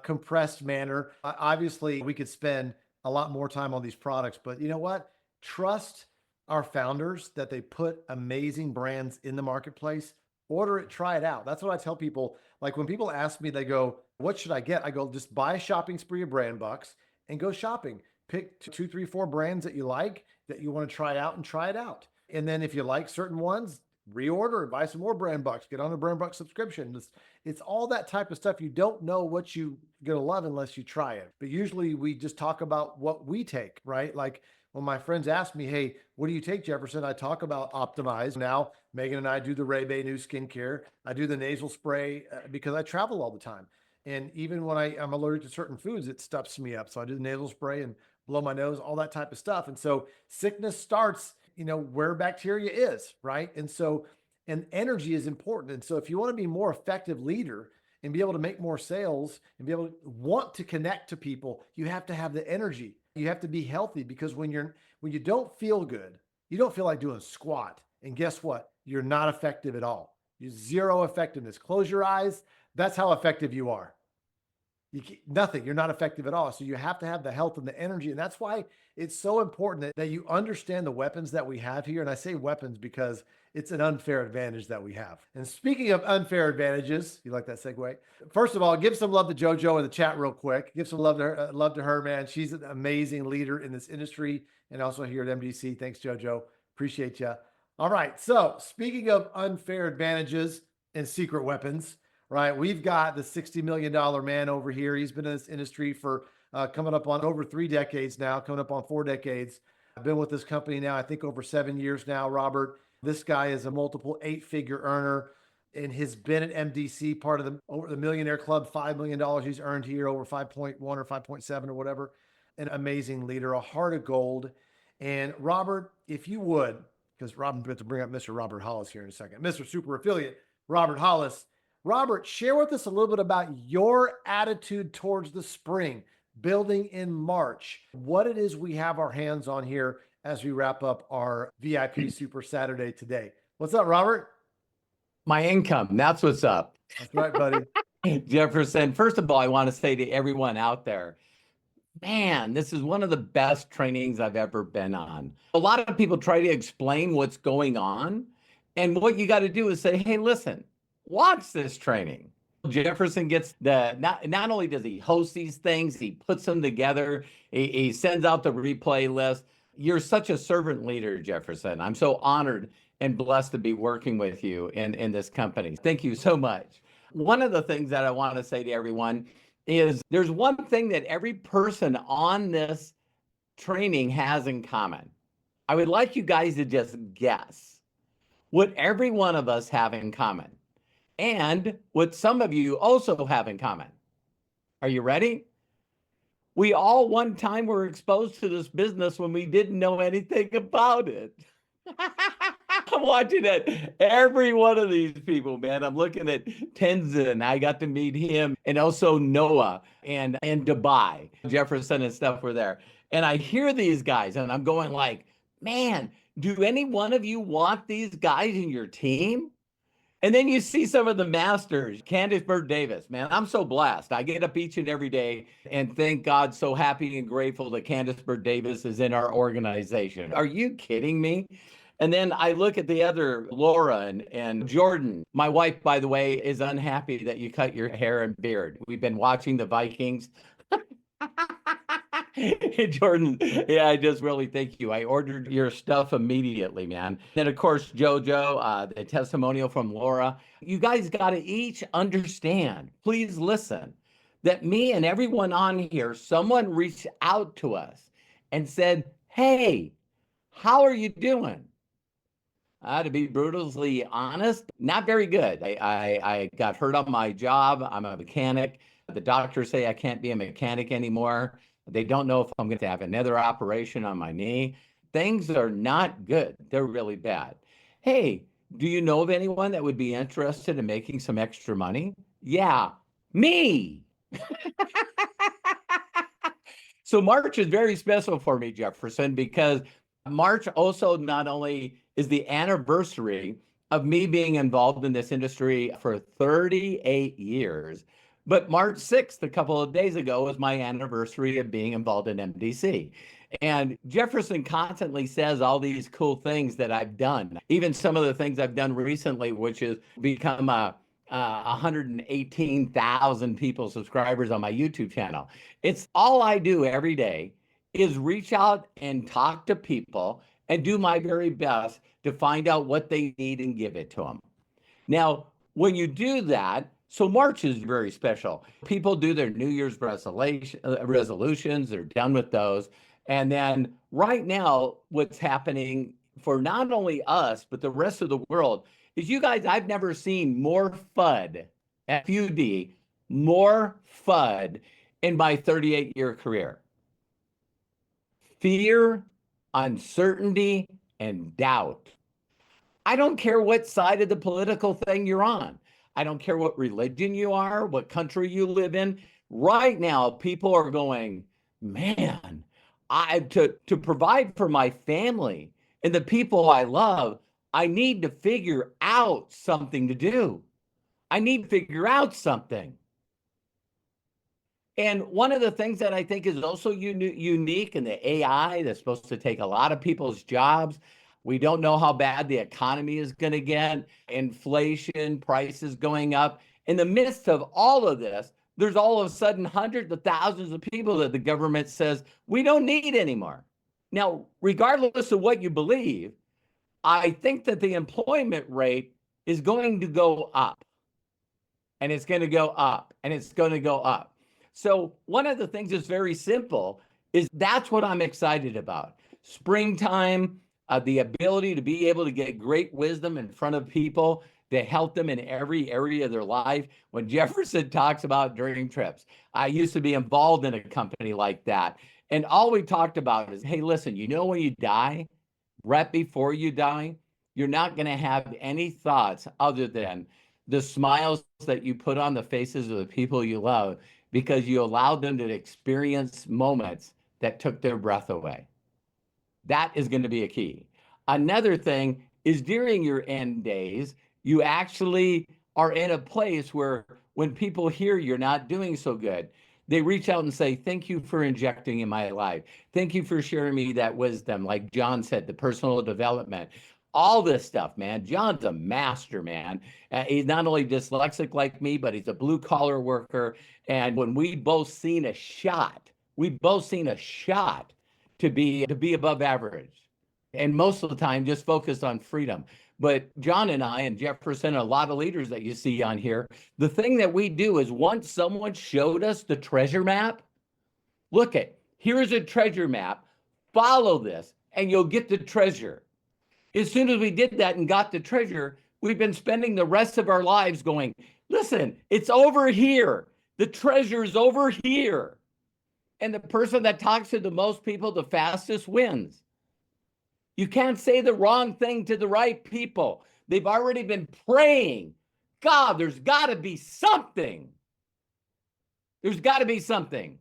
Speaker 2: compressed manner. Obviously, we could spend a lot more time on these products, but you know what? Trust our founders that they put amazing brands in the marketplace. Order it, try it out. That's what I tell people. Like when people ask me, they go, what should I get? I go, just buy a shopping spree of brand bucks and go shopping. Pick 2, 3, 4 brands that you like, that you want to try out, and try it out. And then if you like certain ones, reorder, buy some more brand bucks, get on a brand buck subscription. It's all that type of stuff. You don't know what you're going to love unless you try it. But usually we just talk about what we take, right? Like when my friends ask me, hey, what do you take, Jefferson? I talk about Optimize. Now, Megan and I do the Ray-Ban new skincare. I do the nasal spray because I travel all the time. And even when I'm allergic to certain foods, it stuffs me up. So I do the nasal spray and blow my nose, all that type of stuff. And so sickness starts, where bacteria is, right? And energy is important. And so if you want to be a more effective leader and be able to make more sales and be able to want to connect to people, you have to have the energy. You have to be healthy, because when you don't feel good, you don't feel like doing squat. And guess what? You're not effective at all. You're zero effectiveness. Close your eyes. That's how effective you are. Nothing. You're not effective at all. So you have to have the health and the energy. And that's why it's so important that you understand the weapons that we have here. And I say weapons because it's an unfair advantage that we have. And speaking of unfair advantages, you like that segue? First of all, give some love to JoJo in the chat real quick. Give some love to her, man. She's an amazing leader in this industry and also here at MDC. Thanks, JoJo. Appreciate you. All right. So speaking of unfair advantages and secret weapons, right? We've got the $60 million man over here. He's been in this industry for coming up on over 3 decades now, coming up on 4 decades. I've been with this company now, I think over 7 years now, Robert. This guy is a multiple 8-figure earner and has been at MDC, part of the Millionaire Club, $5 million he's earned here, over 5.1 or 5.7 or whatever. An amazing leader, a heart of gold. And Robert, if you would, because Robert, I'm going to bring up Mr. Robert Hollis here in a second. Mr. Super Affiliate, Robert Hollis. Robert, share with us a little bit about your attitude towards the spring, building in March, what it is we have our hands on here as we wrap up our VIP Super Saturday today. What's up, Robert?
Speaker 13: My income, that's what's up.
Speaker 2: That's right, buddy.
Speaker 13: Jefferson, first of all, I want to say to everyone out there, man, this is one of the best trainings I've ever been on. A lot of people try to explain what's going on, and what you got to do is say, hey, listen, watch this training. Jefferson gets not only does he host these things, he puts them together, he sends out the replay list. You're such a servant leader, Jefferson. I'm so honored and blessed to be working with you in this company. Thank you so much. One of the things that I want to say to everyone is there's one thing that every person on this training has in common. I would like you guys to just guess what every one of us have in common and what some of you also have in common. Are you ready? We all one time were exposed to this business when we didn't know anything about it. I'm watching it. Every one of these people, man. I'm looking at Tenzin. I got to meet him, and also Noah and Dubai. Jefferson and stuff were there. And I hear these guys, and I'm going like, man, do any one of you want these guys in your team? And then you see some of the masters, Candice Bird-Davis, man, I'm so blessed. I get up each and every day and thank God, so happy and grateful that Candice Bird-Davis is in our organization. Are you kidding me? And then I look at the other, Laura and Jordan. My wife, by the way, is unhappy that you cut your hair and beard. We've been watching the Vikings. Jordan, yeah, I just really thank you. I ordered your stuff immediately, man. Then, of course, JoJo, the testimonial from Laura. You guys got to each understand, please listen, that me and everyone on here, someone reached out to us and said, hey, how are you doing? To be brutally honest, not very good. I got hurt on my job. I'm a mechanic. The doctors say I can't be a mechanic anymore. They don't know if I'm going to have another operation on my knee. Things are not good. They're really bad. Hey, do you know of anyone that would be interested in making some extra money? Yeah, me. So March is very special for me, Jefferson, because March also not only is the anniversary of me being involved in this industry for 38 years, but March 6th, a couple of days ago, was my anniversary of being involved in MDC. And Jefferson constantly says all these cool things that I've done, even some of the things I've done recently, which is become 118,000 people subscribers on my YouTube channel. It's all I do every day is reach out and talk to people and do my very best to find out what they need and give it to them. Now, when you do that, so March is very special. People do their New Year's resolutions, they're done with those. And then right now, what's happening for not only us, but the rest of the world is you guys, I've never seen more FUD, F-U-D, more FUD in my 38-year career. Fear, uncertainty, and doubt. I don't care what side of the political thing you're on. I don't care what religion you are, what country you live in. Right now, people are going, man, to provide for my family and the people I love, I need to figure out something to do. I need to figure out something. And one of the things that I think is also unique in the AI that's supposed to take a lot of people's jobs. We don't know how bad the economy is going to get, inflation, prices going up. In the midst of all of this, there's all of a sudden hundreds of thousands of people that the government says we don't need anymore. Now, regardless of what you believe, I think that the employment rate is going to go up, and it's going to go up, and it's going to go up. So one of the things that's very simple is that's what I'm excited about. Springtime, the ability to be able to get great wisdom in front of people to help them in every area of their life. When Jefferson talks about dream trips, I used to be involved in a company like that. And all we talked about is, hey, listen, you know, when you die, right before you die, you're not going to have any thoughts other than the smiles that you put on the faces of the people you love, because you allowed them to experience moments that took their breath away. That is going to be a key. Another thing is during your end days, you actually are in a place where when people hear you're not doing so good, they reach out and say, thank you for injecting in my life. Thank you for sharing me that wisdom. Like John said, the personal development, all this stuff, man. John's a master, man. He's not only dyslexic like me, but he's a blue collar worker. And when we both seen a shot to be above average. And most of the time just focused on freedom. But John and I and Jefferson, a lot of leaders that you see on here, the thing that we do is once someone showed us the treasure map, look at, here's a treasure map, follow this, and you'll get the treasure. As soon as we did that and got the treasure, we've been spending the rest of our lives going, listen, it's over here. The treasure is over here. And the person that talks to the most people the fastest wins. You can't say the wrong thing to the right people. They've already been praying. God, there's got to be something. There's got to be something.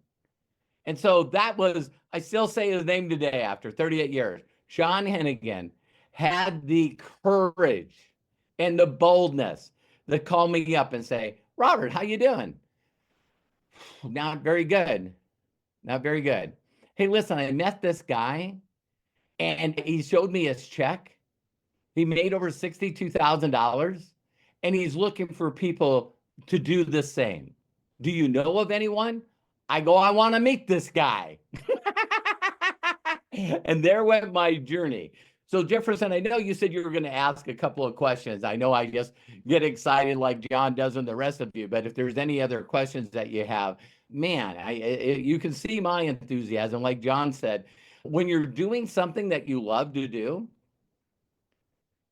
Speaker 13: And so that was, I still say his name today after 38 years. Sean Hennigan had the courage and the boldness to call me up and say, Robert, how you doing? Not very good. Not very good. Hey, listen, I met this guy and he showed me his check. He made over $62,000 and he's looking for people to do the same. Do you know of anyone? I go, I want to meet this guy. And there went my journey. So Jefferson, I know you said you were going to ask a couple of questions. I know I just get excited like John does and the rest of you, but if there's any other questions that you have, man, you can see my enthusiasm. Like John said, when you're doing something that you love to do,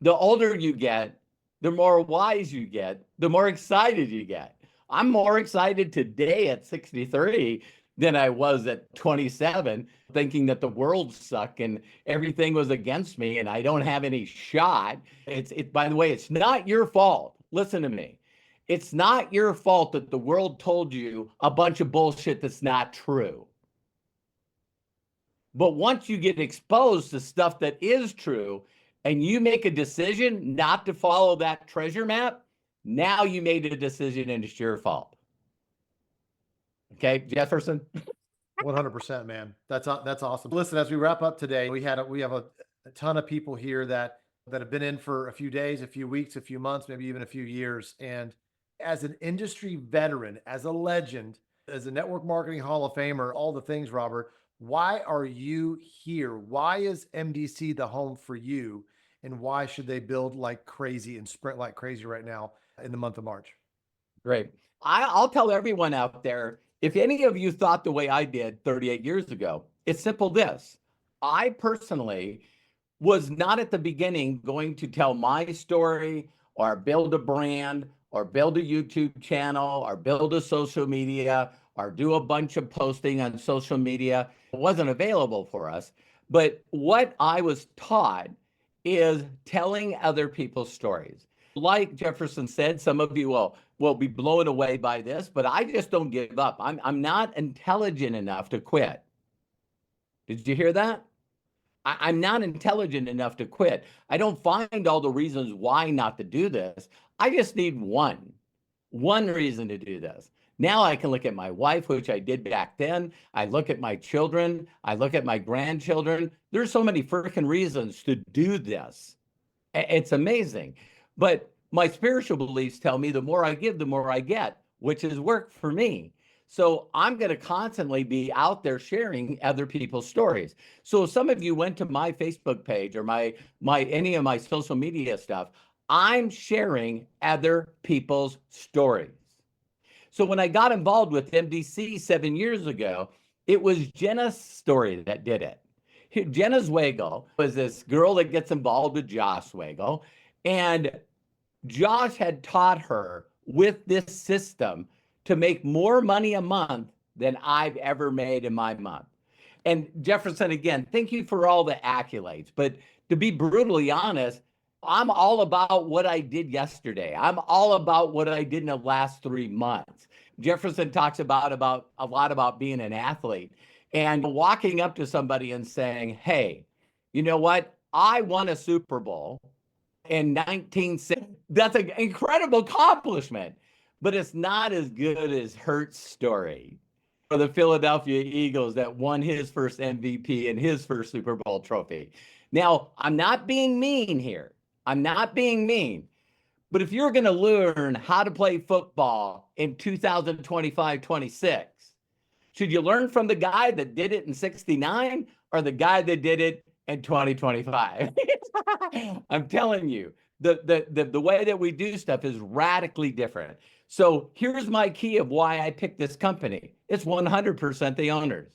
Speaker 13: the older you get, the more wise you get, the more excited you get. I'm more excited today at 63 than I was at 27, thinking that the world sucked and everything was against me and I don't have any shot. By the way, it's not your fault. Listen to me. It's not your fault that the world told you a bunch of bullshit that's not true. But once you get exposed to stuff that is true and you make a decision not to follow that treasure map, now you made a decision and it's your fault. Okay, Jefferson?
Speaker 2: 100%, man. That's awesome. Listen, as we wrap up today, we have a ton of people here that have been in for a few days, a few weeks, a few months, maybe even a few years. And as an industry veteran, as a legend, as a network marketing Hall of Famer, all the things, Robert, why are you here? Why is MDC the home for you? And why should they build like crazy and sprint like crazy right now in the month of March?
Speaker 13: Great. I'll tell everyone out there, if any of you thought the way I did 38 years ago, it's simple this. I personally was not at the beginning going to tell my story or build a brand or build a YouTube channel or build a social media or do a bunch of posting on social media. It wasn't available for us. But what I was taught is telling other people's stories. Like Jefferson said, some of you will be blown away by this, but I just don't give up. I'm not intelligent enough to quit. Did you hear that? I'm not intelligent enough to quit. I don't find all the reasons why not to do this. I just need one reason to do this. Now I can look at my wife, which I did back then. I look at my children. I look at my grandchildren. There's so many freaking reasons to do this. It's amazing. But my spiritual beliefs tell me the more I give, the more I get, which has worked for me. So I'm going to constantly be out there sharing other people's stories. So if some of you went to my Facebook page or my any of my social media stuff, I'm sharing other people's stories. So when I got involved with MDC 7 years ago, it was Jenna's story that did it. Jenna Zwagel was this girl that gets involved with Josh Zwagel, and Josh had taught her with this system to make more money a month than I've ever made in my month. And Jefferson, again, thank you for all the accolades. But to be brutally honest, I'm all about what I did yesterday. I'm all about what I did in the last 3 months. Jefferson talks about a lot about being an athlete and walking up to somebody and saying, hey, you know what? I won a Super Bowl in 1960. That's an incredible accomplishment, but it's not as good as Hurt's story for the Philadelphia Eagles that won his first MVP and his first Super Bowl trophy. Now, I'm not being mean here. I'm not being mean. But if you're going to learn how to play football in 2025-26, should you learn from the guy that did it in 69 or the guy that did it in 2025? I'm telling you, the way that we do stuff is radically different. So here's my key of why I picked this company. It's 100% the owners.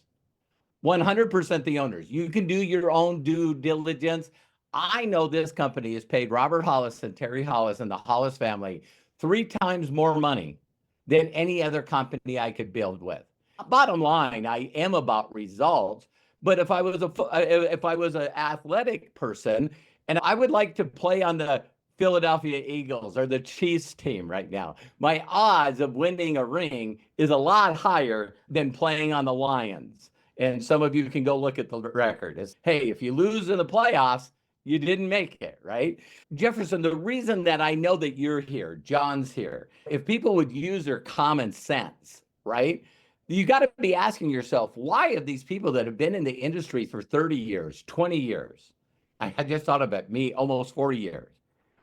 Speaker 13: 100% the owners. You can do your own due diligence. I know this company has paid Robert Hollis and Terry Hollis and the Hollis family 3 times more money than any other company I could build with. Bottom line, I am about results. But if I was an athletic person and I would like to play on the Philadelphia Eagles or the Chiefs team right now, my odds of winning a ring is a lot higher than playing on the Lions. And some of you can go look at the record. It's, hey, if you lose in the playoffs, you didn't make it, right? Jefferson, the reason that I know that you're here, John's here, if people would use their common sense, right? You got to be asking yourself, why have these people that have been in the industry for 30 years, 20 years, I just thought about me, almost 40 years.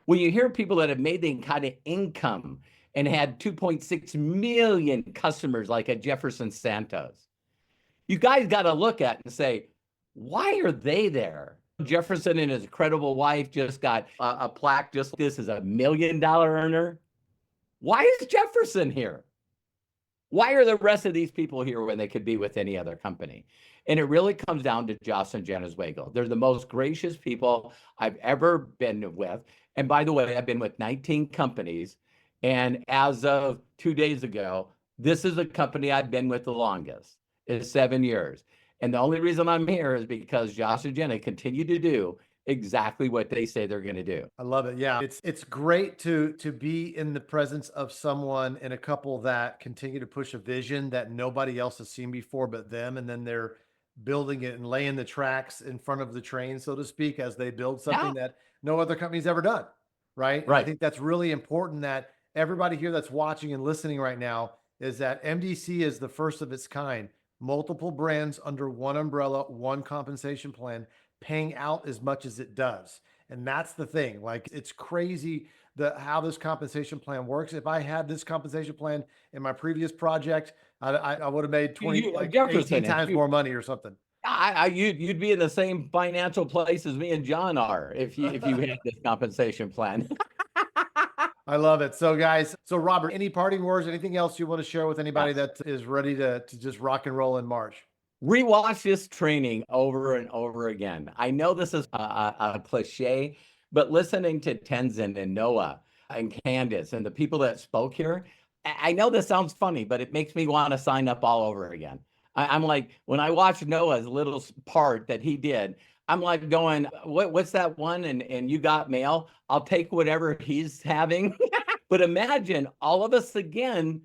Speaker 13: When you hear people that have made the kind of income and had 2.6 million customers like a Jefferson Santos, you guys got to look at and say, why are they there? Jefferson and his incredible wife just got a plaque just like this as $1 million earner. Why is Jefferson here? Why are the rest of these people here when they could be with any other company? And it really comes down to Josh and Jenna Zwagel. They're the most gracious people I've ever been with. And by the way, I've been with 19 companies. And as of 2 days ago, this is the company I've been with the longest. It's 7 years. And the only reason I'm here is because Josh and Jenna continue to do exactly what they say they're going to do.
Speaker 2: I love it. Yeah. It's great to be in the presence of someone and a couple that continue to push a vision that nobody else has seen before but them. And then they're building it and laying the tracks in front of the train, so to speak, as they build something that no other company's ever done. Right. And I think that's really important that everybody here that's watching and listening right now is that MDC is the first of its kind. Multiple brands under one umbrella, one compensation plan, paying out as much as it does. And that's the thing. Like, it's crazy how this compensation plan works. If I had this compensation plan in my previous project, I would have made 18 times more money or something.
Speaker 13: You'd be in the same financial place as me and John are if you had this compensation plan.
Speaker 2: I love it. So guys, Robert, any parting words, anything else you want to share with anybody that is ready to just rock and roll in March?
Speaker 13: Rewatch this training over and over again. I know this is a cliche, but listening to Tenzin and Noah and Candace and the people that spoke here, I know this sounds funny, but it makes me want to sign up all over again. I'm like, when I watched Noah's little part that he did, I'm like going, what's that one? And you got mail. I'll take whatever he's having. But imagine all of us again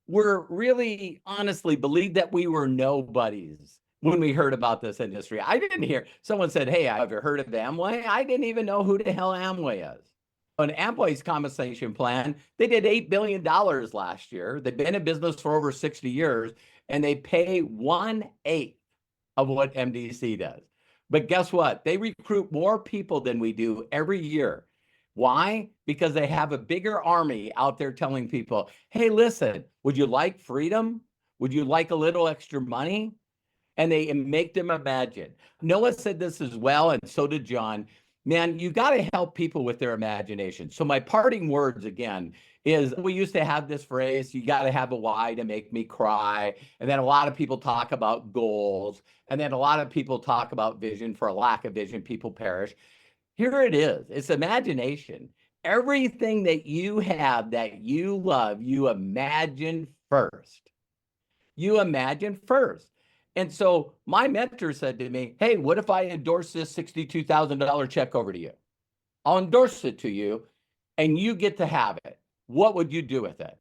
Speaker 13: were really honestly believed that we were nobodies when we heard about this industry. I didn't hear someone said, "Hey, have you heard of Amway?" I didn't even know who the hell Amway is. On Amway's compensation plan, they did $8 billion last year. They've been in business for over 60 years, and they pay 1/8 of what MDC does. But guess what? They recruit more people than we do every year. Why? Because they have a bigger army out there telling people, hey, listen, would you like freedom? Would you like a little extra money? And they make them imagine. Noah said this as well, and so did John. Man, you got to help people with their imagination. So my parting words again is we used to have this phrase, you got to have a why to make me cry. And then a lot of people talk about goals. And then a lot of people talk about vision. For a lack of vision, people perish. Here it is. It's imagination. Everything that you have that you love, you imagine first. You imagine first. And so my mentor said to me, hey, what if I endorse this $62,000 check over to you? I'll endorse it to you and you get to have it. What would you do with it?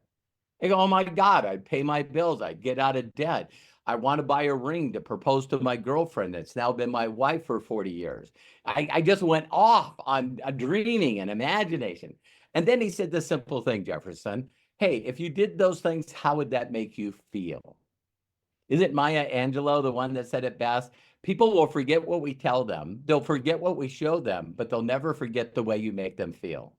Speaker 13: I go, oh my God, I'd pay my bills. I'd get out of debt. I want to buy a ring to propose to my girlfriend that's now been my wife for 40 years. I just went off on dreaming and imagination. And then he said the simple thing, Jefferson. Hey, if you did those things, how would that make you feel? Isn't Maya Angelou the one that said it best? People will forget what we tell them. They'll forget what we show them, but they'll never forget the way you make them feel.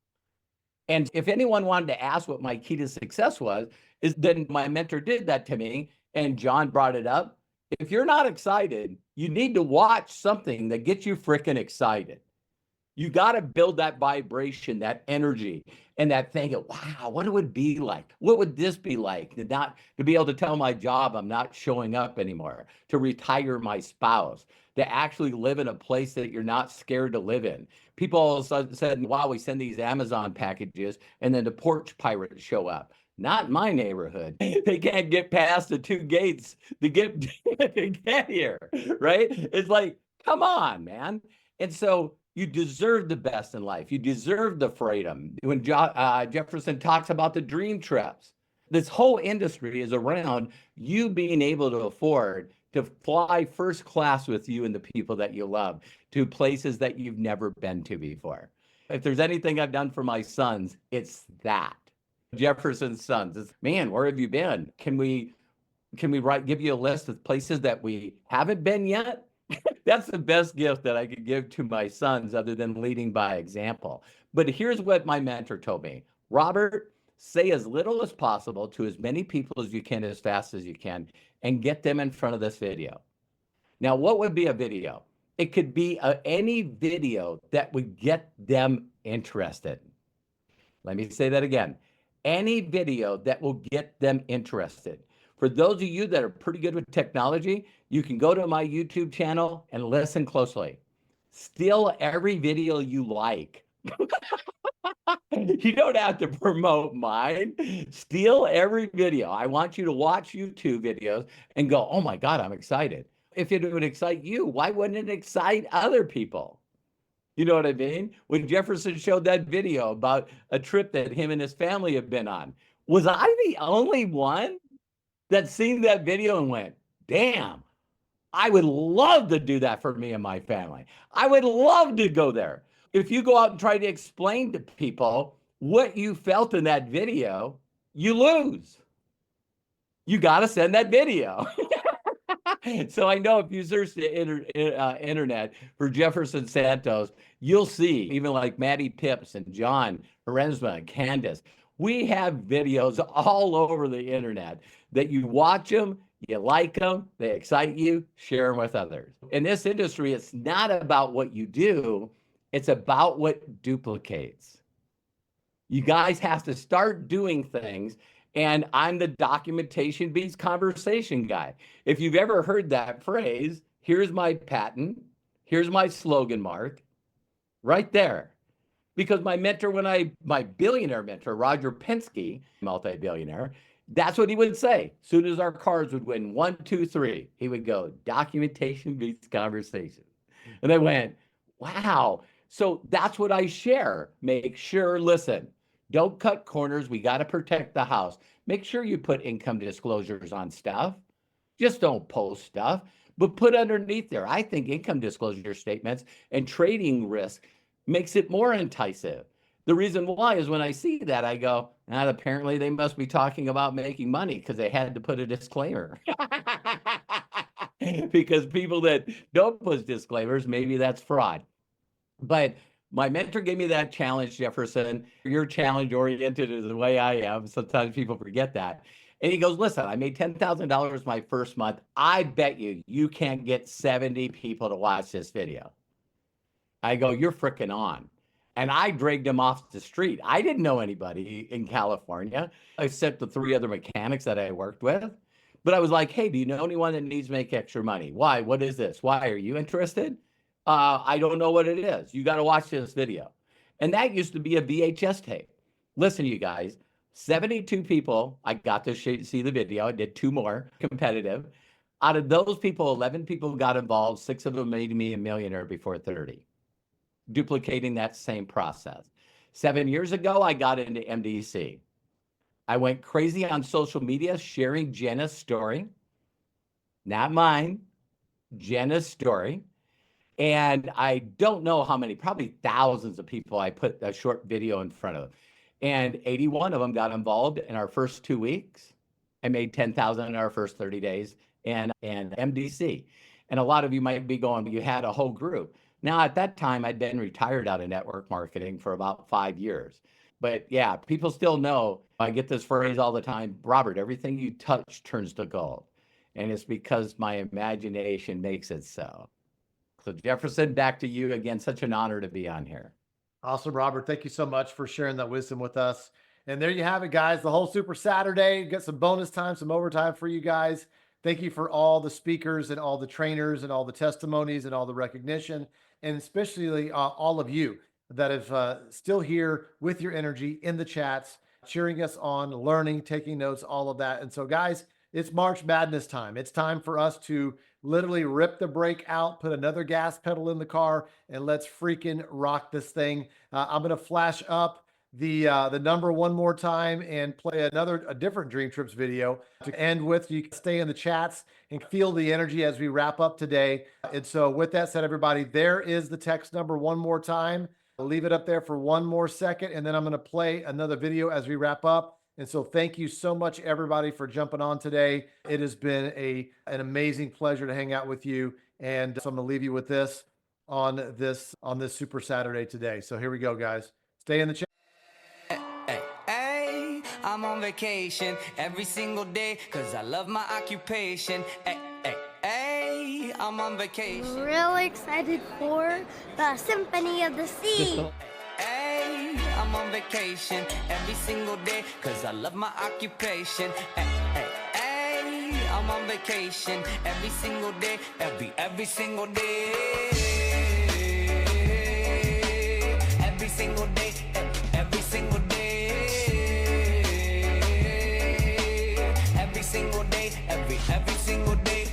Speaker 13: And if anyone wanted to ask what my key to success was, is then my mentor did that to me, and John brought it up. If you're not excited, you need to watch something that gets you freaking excited. You got to build that vibration, that energy, and that thing of, wow, what it would be like? What would this be like? To be able to tell my job I'm not showing up anymore, to retire my spouse, to actually live in a place that you're not scared to live in. People all of a sudden said, wow, we send these Amazon packages, and then the porch pirates show up. Not in my neighborhood. They can't get past the 2 gates to get here, right? It's like, come on, man. And so you deserve the best in life. You deserve the freedom. When Jefferson talks about the dream trips, this whole industry is around you being able to afford to fly first class with you and the people that you love to places that you've never been to before. If there's anything I've done for my sons, it's that. Jefferson's sons, it's, man, where have you been? Can we give you a list of places that we haven't been yet? That's the best gift that I could give to my sons other than leading by example. But here's what my mentor told me. Robert, say as little as possible to as many people as you can, as fast as you can, and get them in front of this video. Now, what would be a video? It could be any video that would get them interested. Let me say that again. Any video that will get them interested. For those of you that are pretty good with technology, you can go to my YouTube channel and listen closely. Steal every video you like. You don't have to promote mine. Steal every video. I want you to watch YouTube videos and go, oh my God, I'm excited. If it would excite you, why wouldn't it excite other people? You know what I mean? When Jefferson showed that video about a trip that him and his family have been on, was I the only one that seen that video and went, damn, I would love to do that for me and my family. I would love to go there. If you go out and try to explain to people what you felt in that video, you lose. You got to send that video. So I know if you search the internet for Jefferson Santos, you'll see even like Maddie Pips and John Herensma and Candace. We have videos all over the internet that you watch them, you like them, they excite you, share them with others. In this industry, it's not about what you do, it's about what duplicates. You guys have to start doing things. And I'm the documentation beats conversation guy. If you've ever heard that phrase, here's my patent, here's my slogan mark, right there. Because my mentor, my billionaire mentor, Roger Penske, multi-billionaire, that's what he would say. As soon as our cars would win 1, 2, 3, he would go, documentation beats conversation. And I went, wow. So that's what I share. Make sure, listen, don't cut corners. We got to protect the house. Make sure you put income disclosures on stuff. Just don't post stuff, but put underneath there. I think income disclosure statements and trading risk makes it more enticing. The reason why is when I see that, I go, apparently they must be talking about making money because they had to put a disclaimer. Because people that don't put disclaimers, maybe that's fraud. But my mentor gave me that challenge, Jefferson. You're challenge oriented is the way I am. Sometimes people forget that. And he goes, listen, I made $10,000 my first month. I bet you can't get 70 people to watch this video. I go, you're freaking on. And I dragged him off the street. I didn't know anybody in California, except the 3 other mechanics that I worked with. But I was like, hey, do you know anyone that needs to make extra money? Why? What is this? Why? Are you interested? I don't know what it is. You got to watch this video. And that used to be a VHS tape. Listen, you guys, 72 people, I got to see the video. I did 2 more competitive. Out of those people, 11 people got involved. 6 of them made me a millionaire before 30, duplicating that same process. 7 years ago, I got into MDC. I went crazy on social media, sharing Jenna's story, not mine, Jenna's story. And I don't know how many, probably thousands of people I put a short video in front of. And 81 of them got involved in our first 2 weeks. I made 10,000 in our first 30 days and MDC. And a lot of you might be going, but you had a whole group. Now, at that time, I'd been retired out of network marketing for about 5 years. But yeah, people still know, I get this phrase all the time, Robert, everything you touch turns to gold. And it's because my imagination makes it so. So Jefferson, back to you again. Such an honor to be on here.
Speaker 2: Awesome, Robert. Thank you so much for sharing that wisdom with us. And there you have it, guys. The whole Super Saturday. Got some bonus time, some overtime for you guys. Thank you for all the speakers and all the trainers and all the testimonies and all the recognition, and especially all of you that have still here with your energy in the chats, cheering us on, learning, taking notes, all of that. And so, guys, it's March Madness time. It's time for us to literally rip the brake out, put another gas pedal in the car, and let's freaking rock this thing. I'm going to flash up the number one more time and play a different Dream Trips video to end with. You can stay in the chats and feel the energy as we wrap up today. And so with that said, everybody, there is the text number one more time. I'll leave it up there for one more second, and then I'm going to play another video as we wrap up. And so thank you so much, everybody, for jumping on today. It has been an amazing pleasure to hang out with you. And so I'm going to leave you with this on this Super Saturday today. So here we go, guys. Stay in the chat.
Speaker 18: Hey, I'm on vacation every single day because I love my occupation. Hey, I'm on vacation.
Speaker 19: Really excited for the Symphony of the Sea.
Speaker 18: Hey, I'm on vacation every single day because I love my occupation. Hey, I'm on vacation every single day, every single day. Every single day, every single day. Every single day, every single day.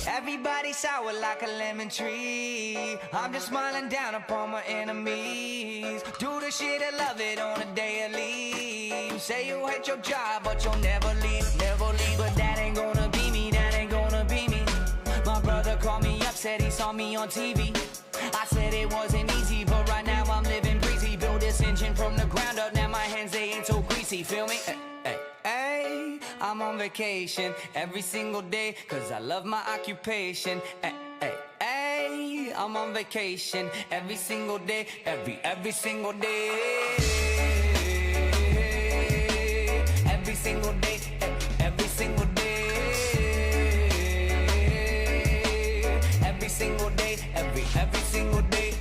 Speaker 18: Everybody sour like a lemon tree. I'm just smiling down upon my enemies. Do the shit and love it on a daily. Say you hate your job, but you'll never leave, never leave. But that ain't gonna be me, that ain't gonna be me. My brother called me up, said he saw me on TV. I said it wasn't easy, but right now I'm living breezy. Build this engine from the ground up, now my hands, they ain't so greasy, feel me? Hey, I'm on vacation every single day because I love my occupation. Hey, I'm on vacation every single day, every single day. Every single day, every single day. Every single day, every single day.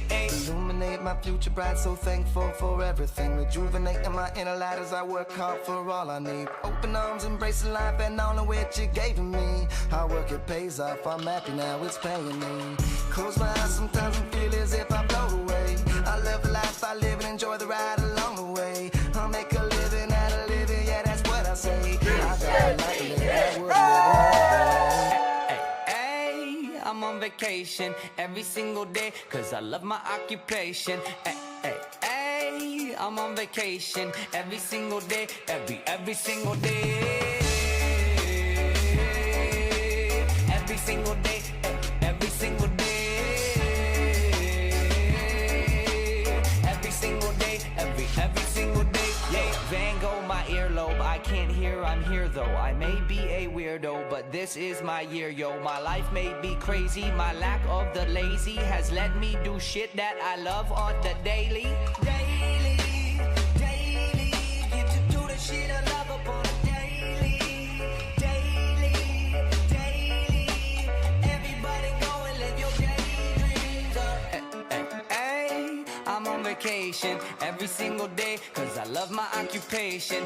Speaker 18: Illuminate my future bright, so thankful for everything. Rejuvenating my inner light as I work hard for all I need. Open arms, embracing life and all of which you gave to me. Hard work, it pays off, I'm happy now, it's paying me. Close my eyes sometimes and feel as if I float away. I love the life I live and enjoy the ride along the way. I'll make a living out of living, yeah, that's what I say. I got a life to live, that would live. I'm on vacation. vacation every single day, cause I love my occupation. Ay, ay, ay, I'm on vacation every single day, every single day. Every single day, every single day. Every single day, every single day. Yeah, Van Gogh, my earlobe. I can't hear, I'm here though. I may be a weirdo, but this is my year, yo. My life may be crazy. My lack of the lazy has let me do shit that I love on the daily. Daily, daily. Get to do the shit I love upon a daily. Daily, daily. Everybody go and live your daydreams. Hey, I'm on vacation every single day, cause I love my occupation.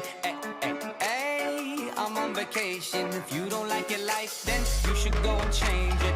Speaker 18: Hey, I'm on vacation. If you don't like your life, then you should go and change it.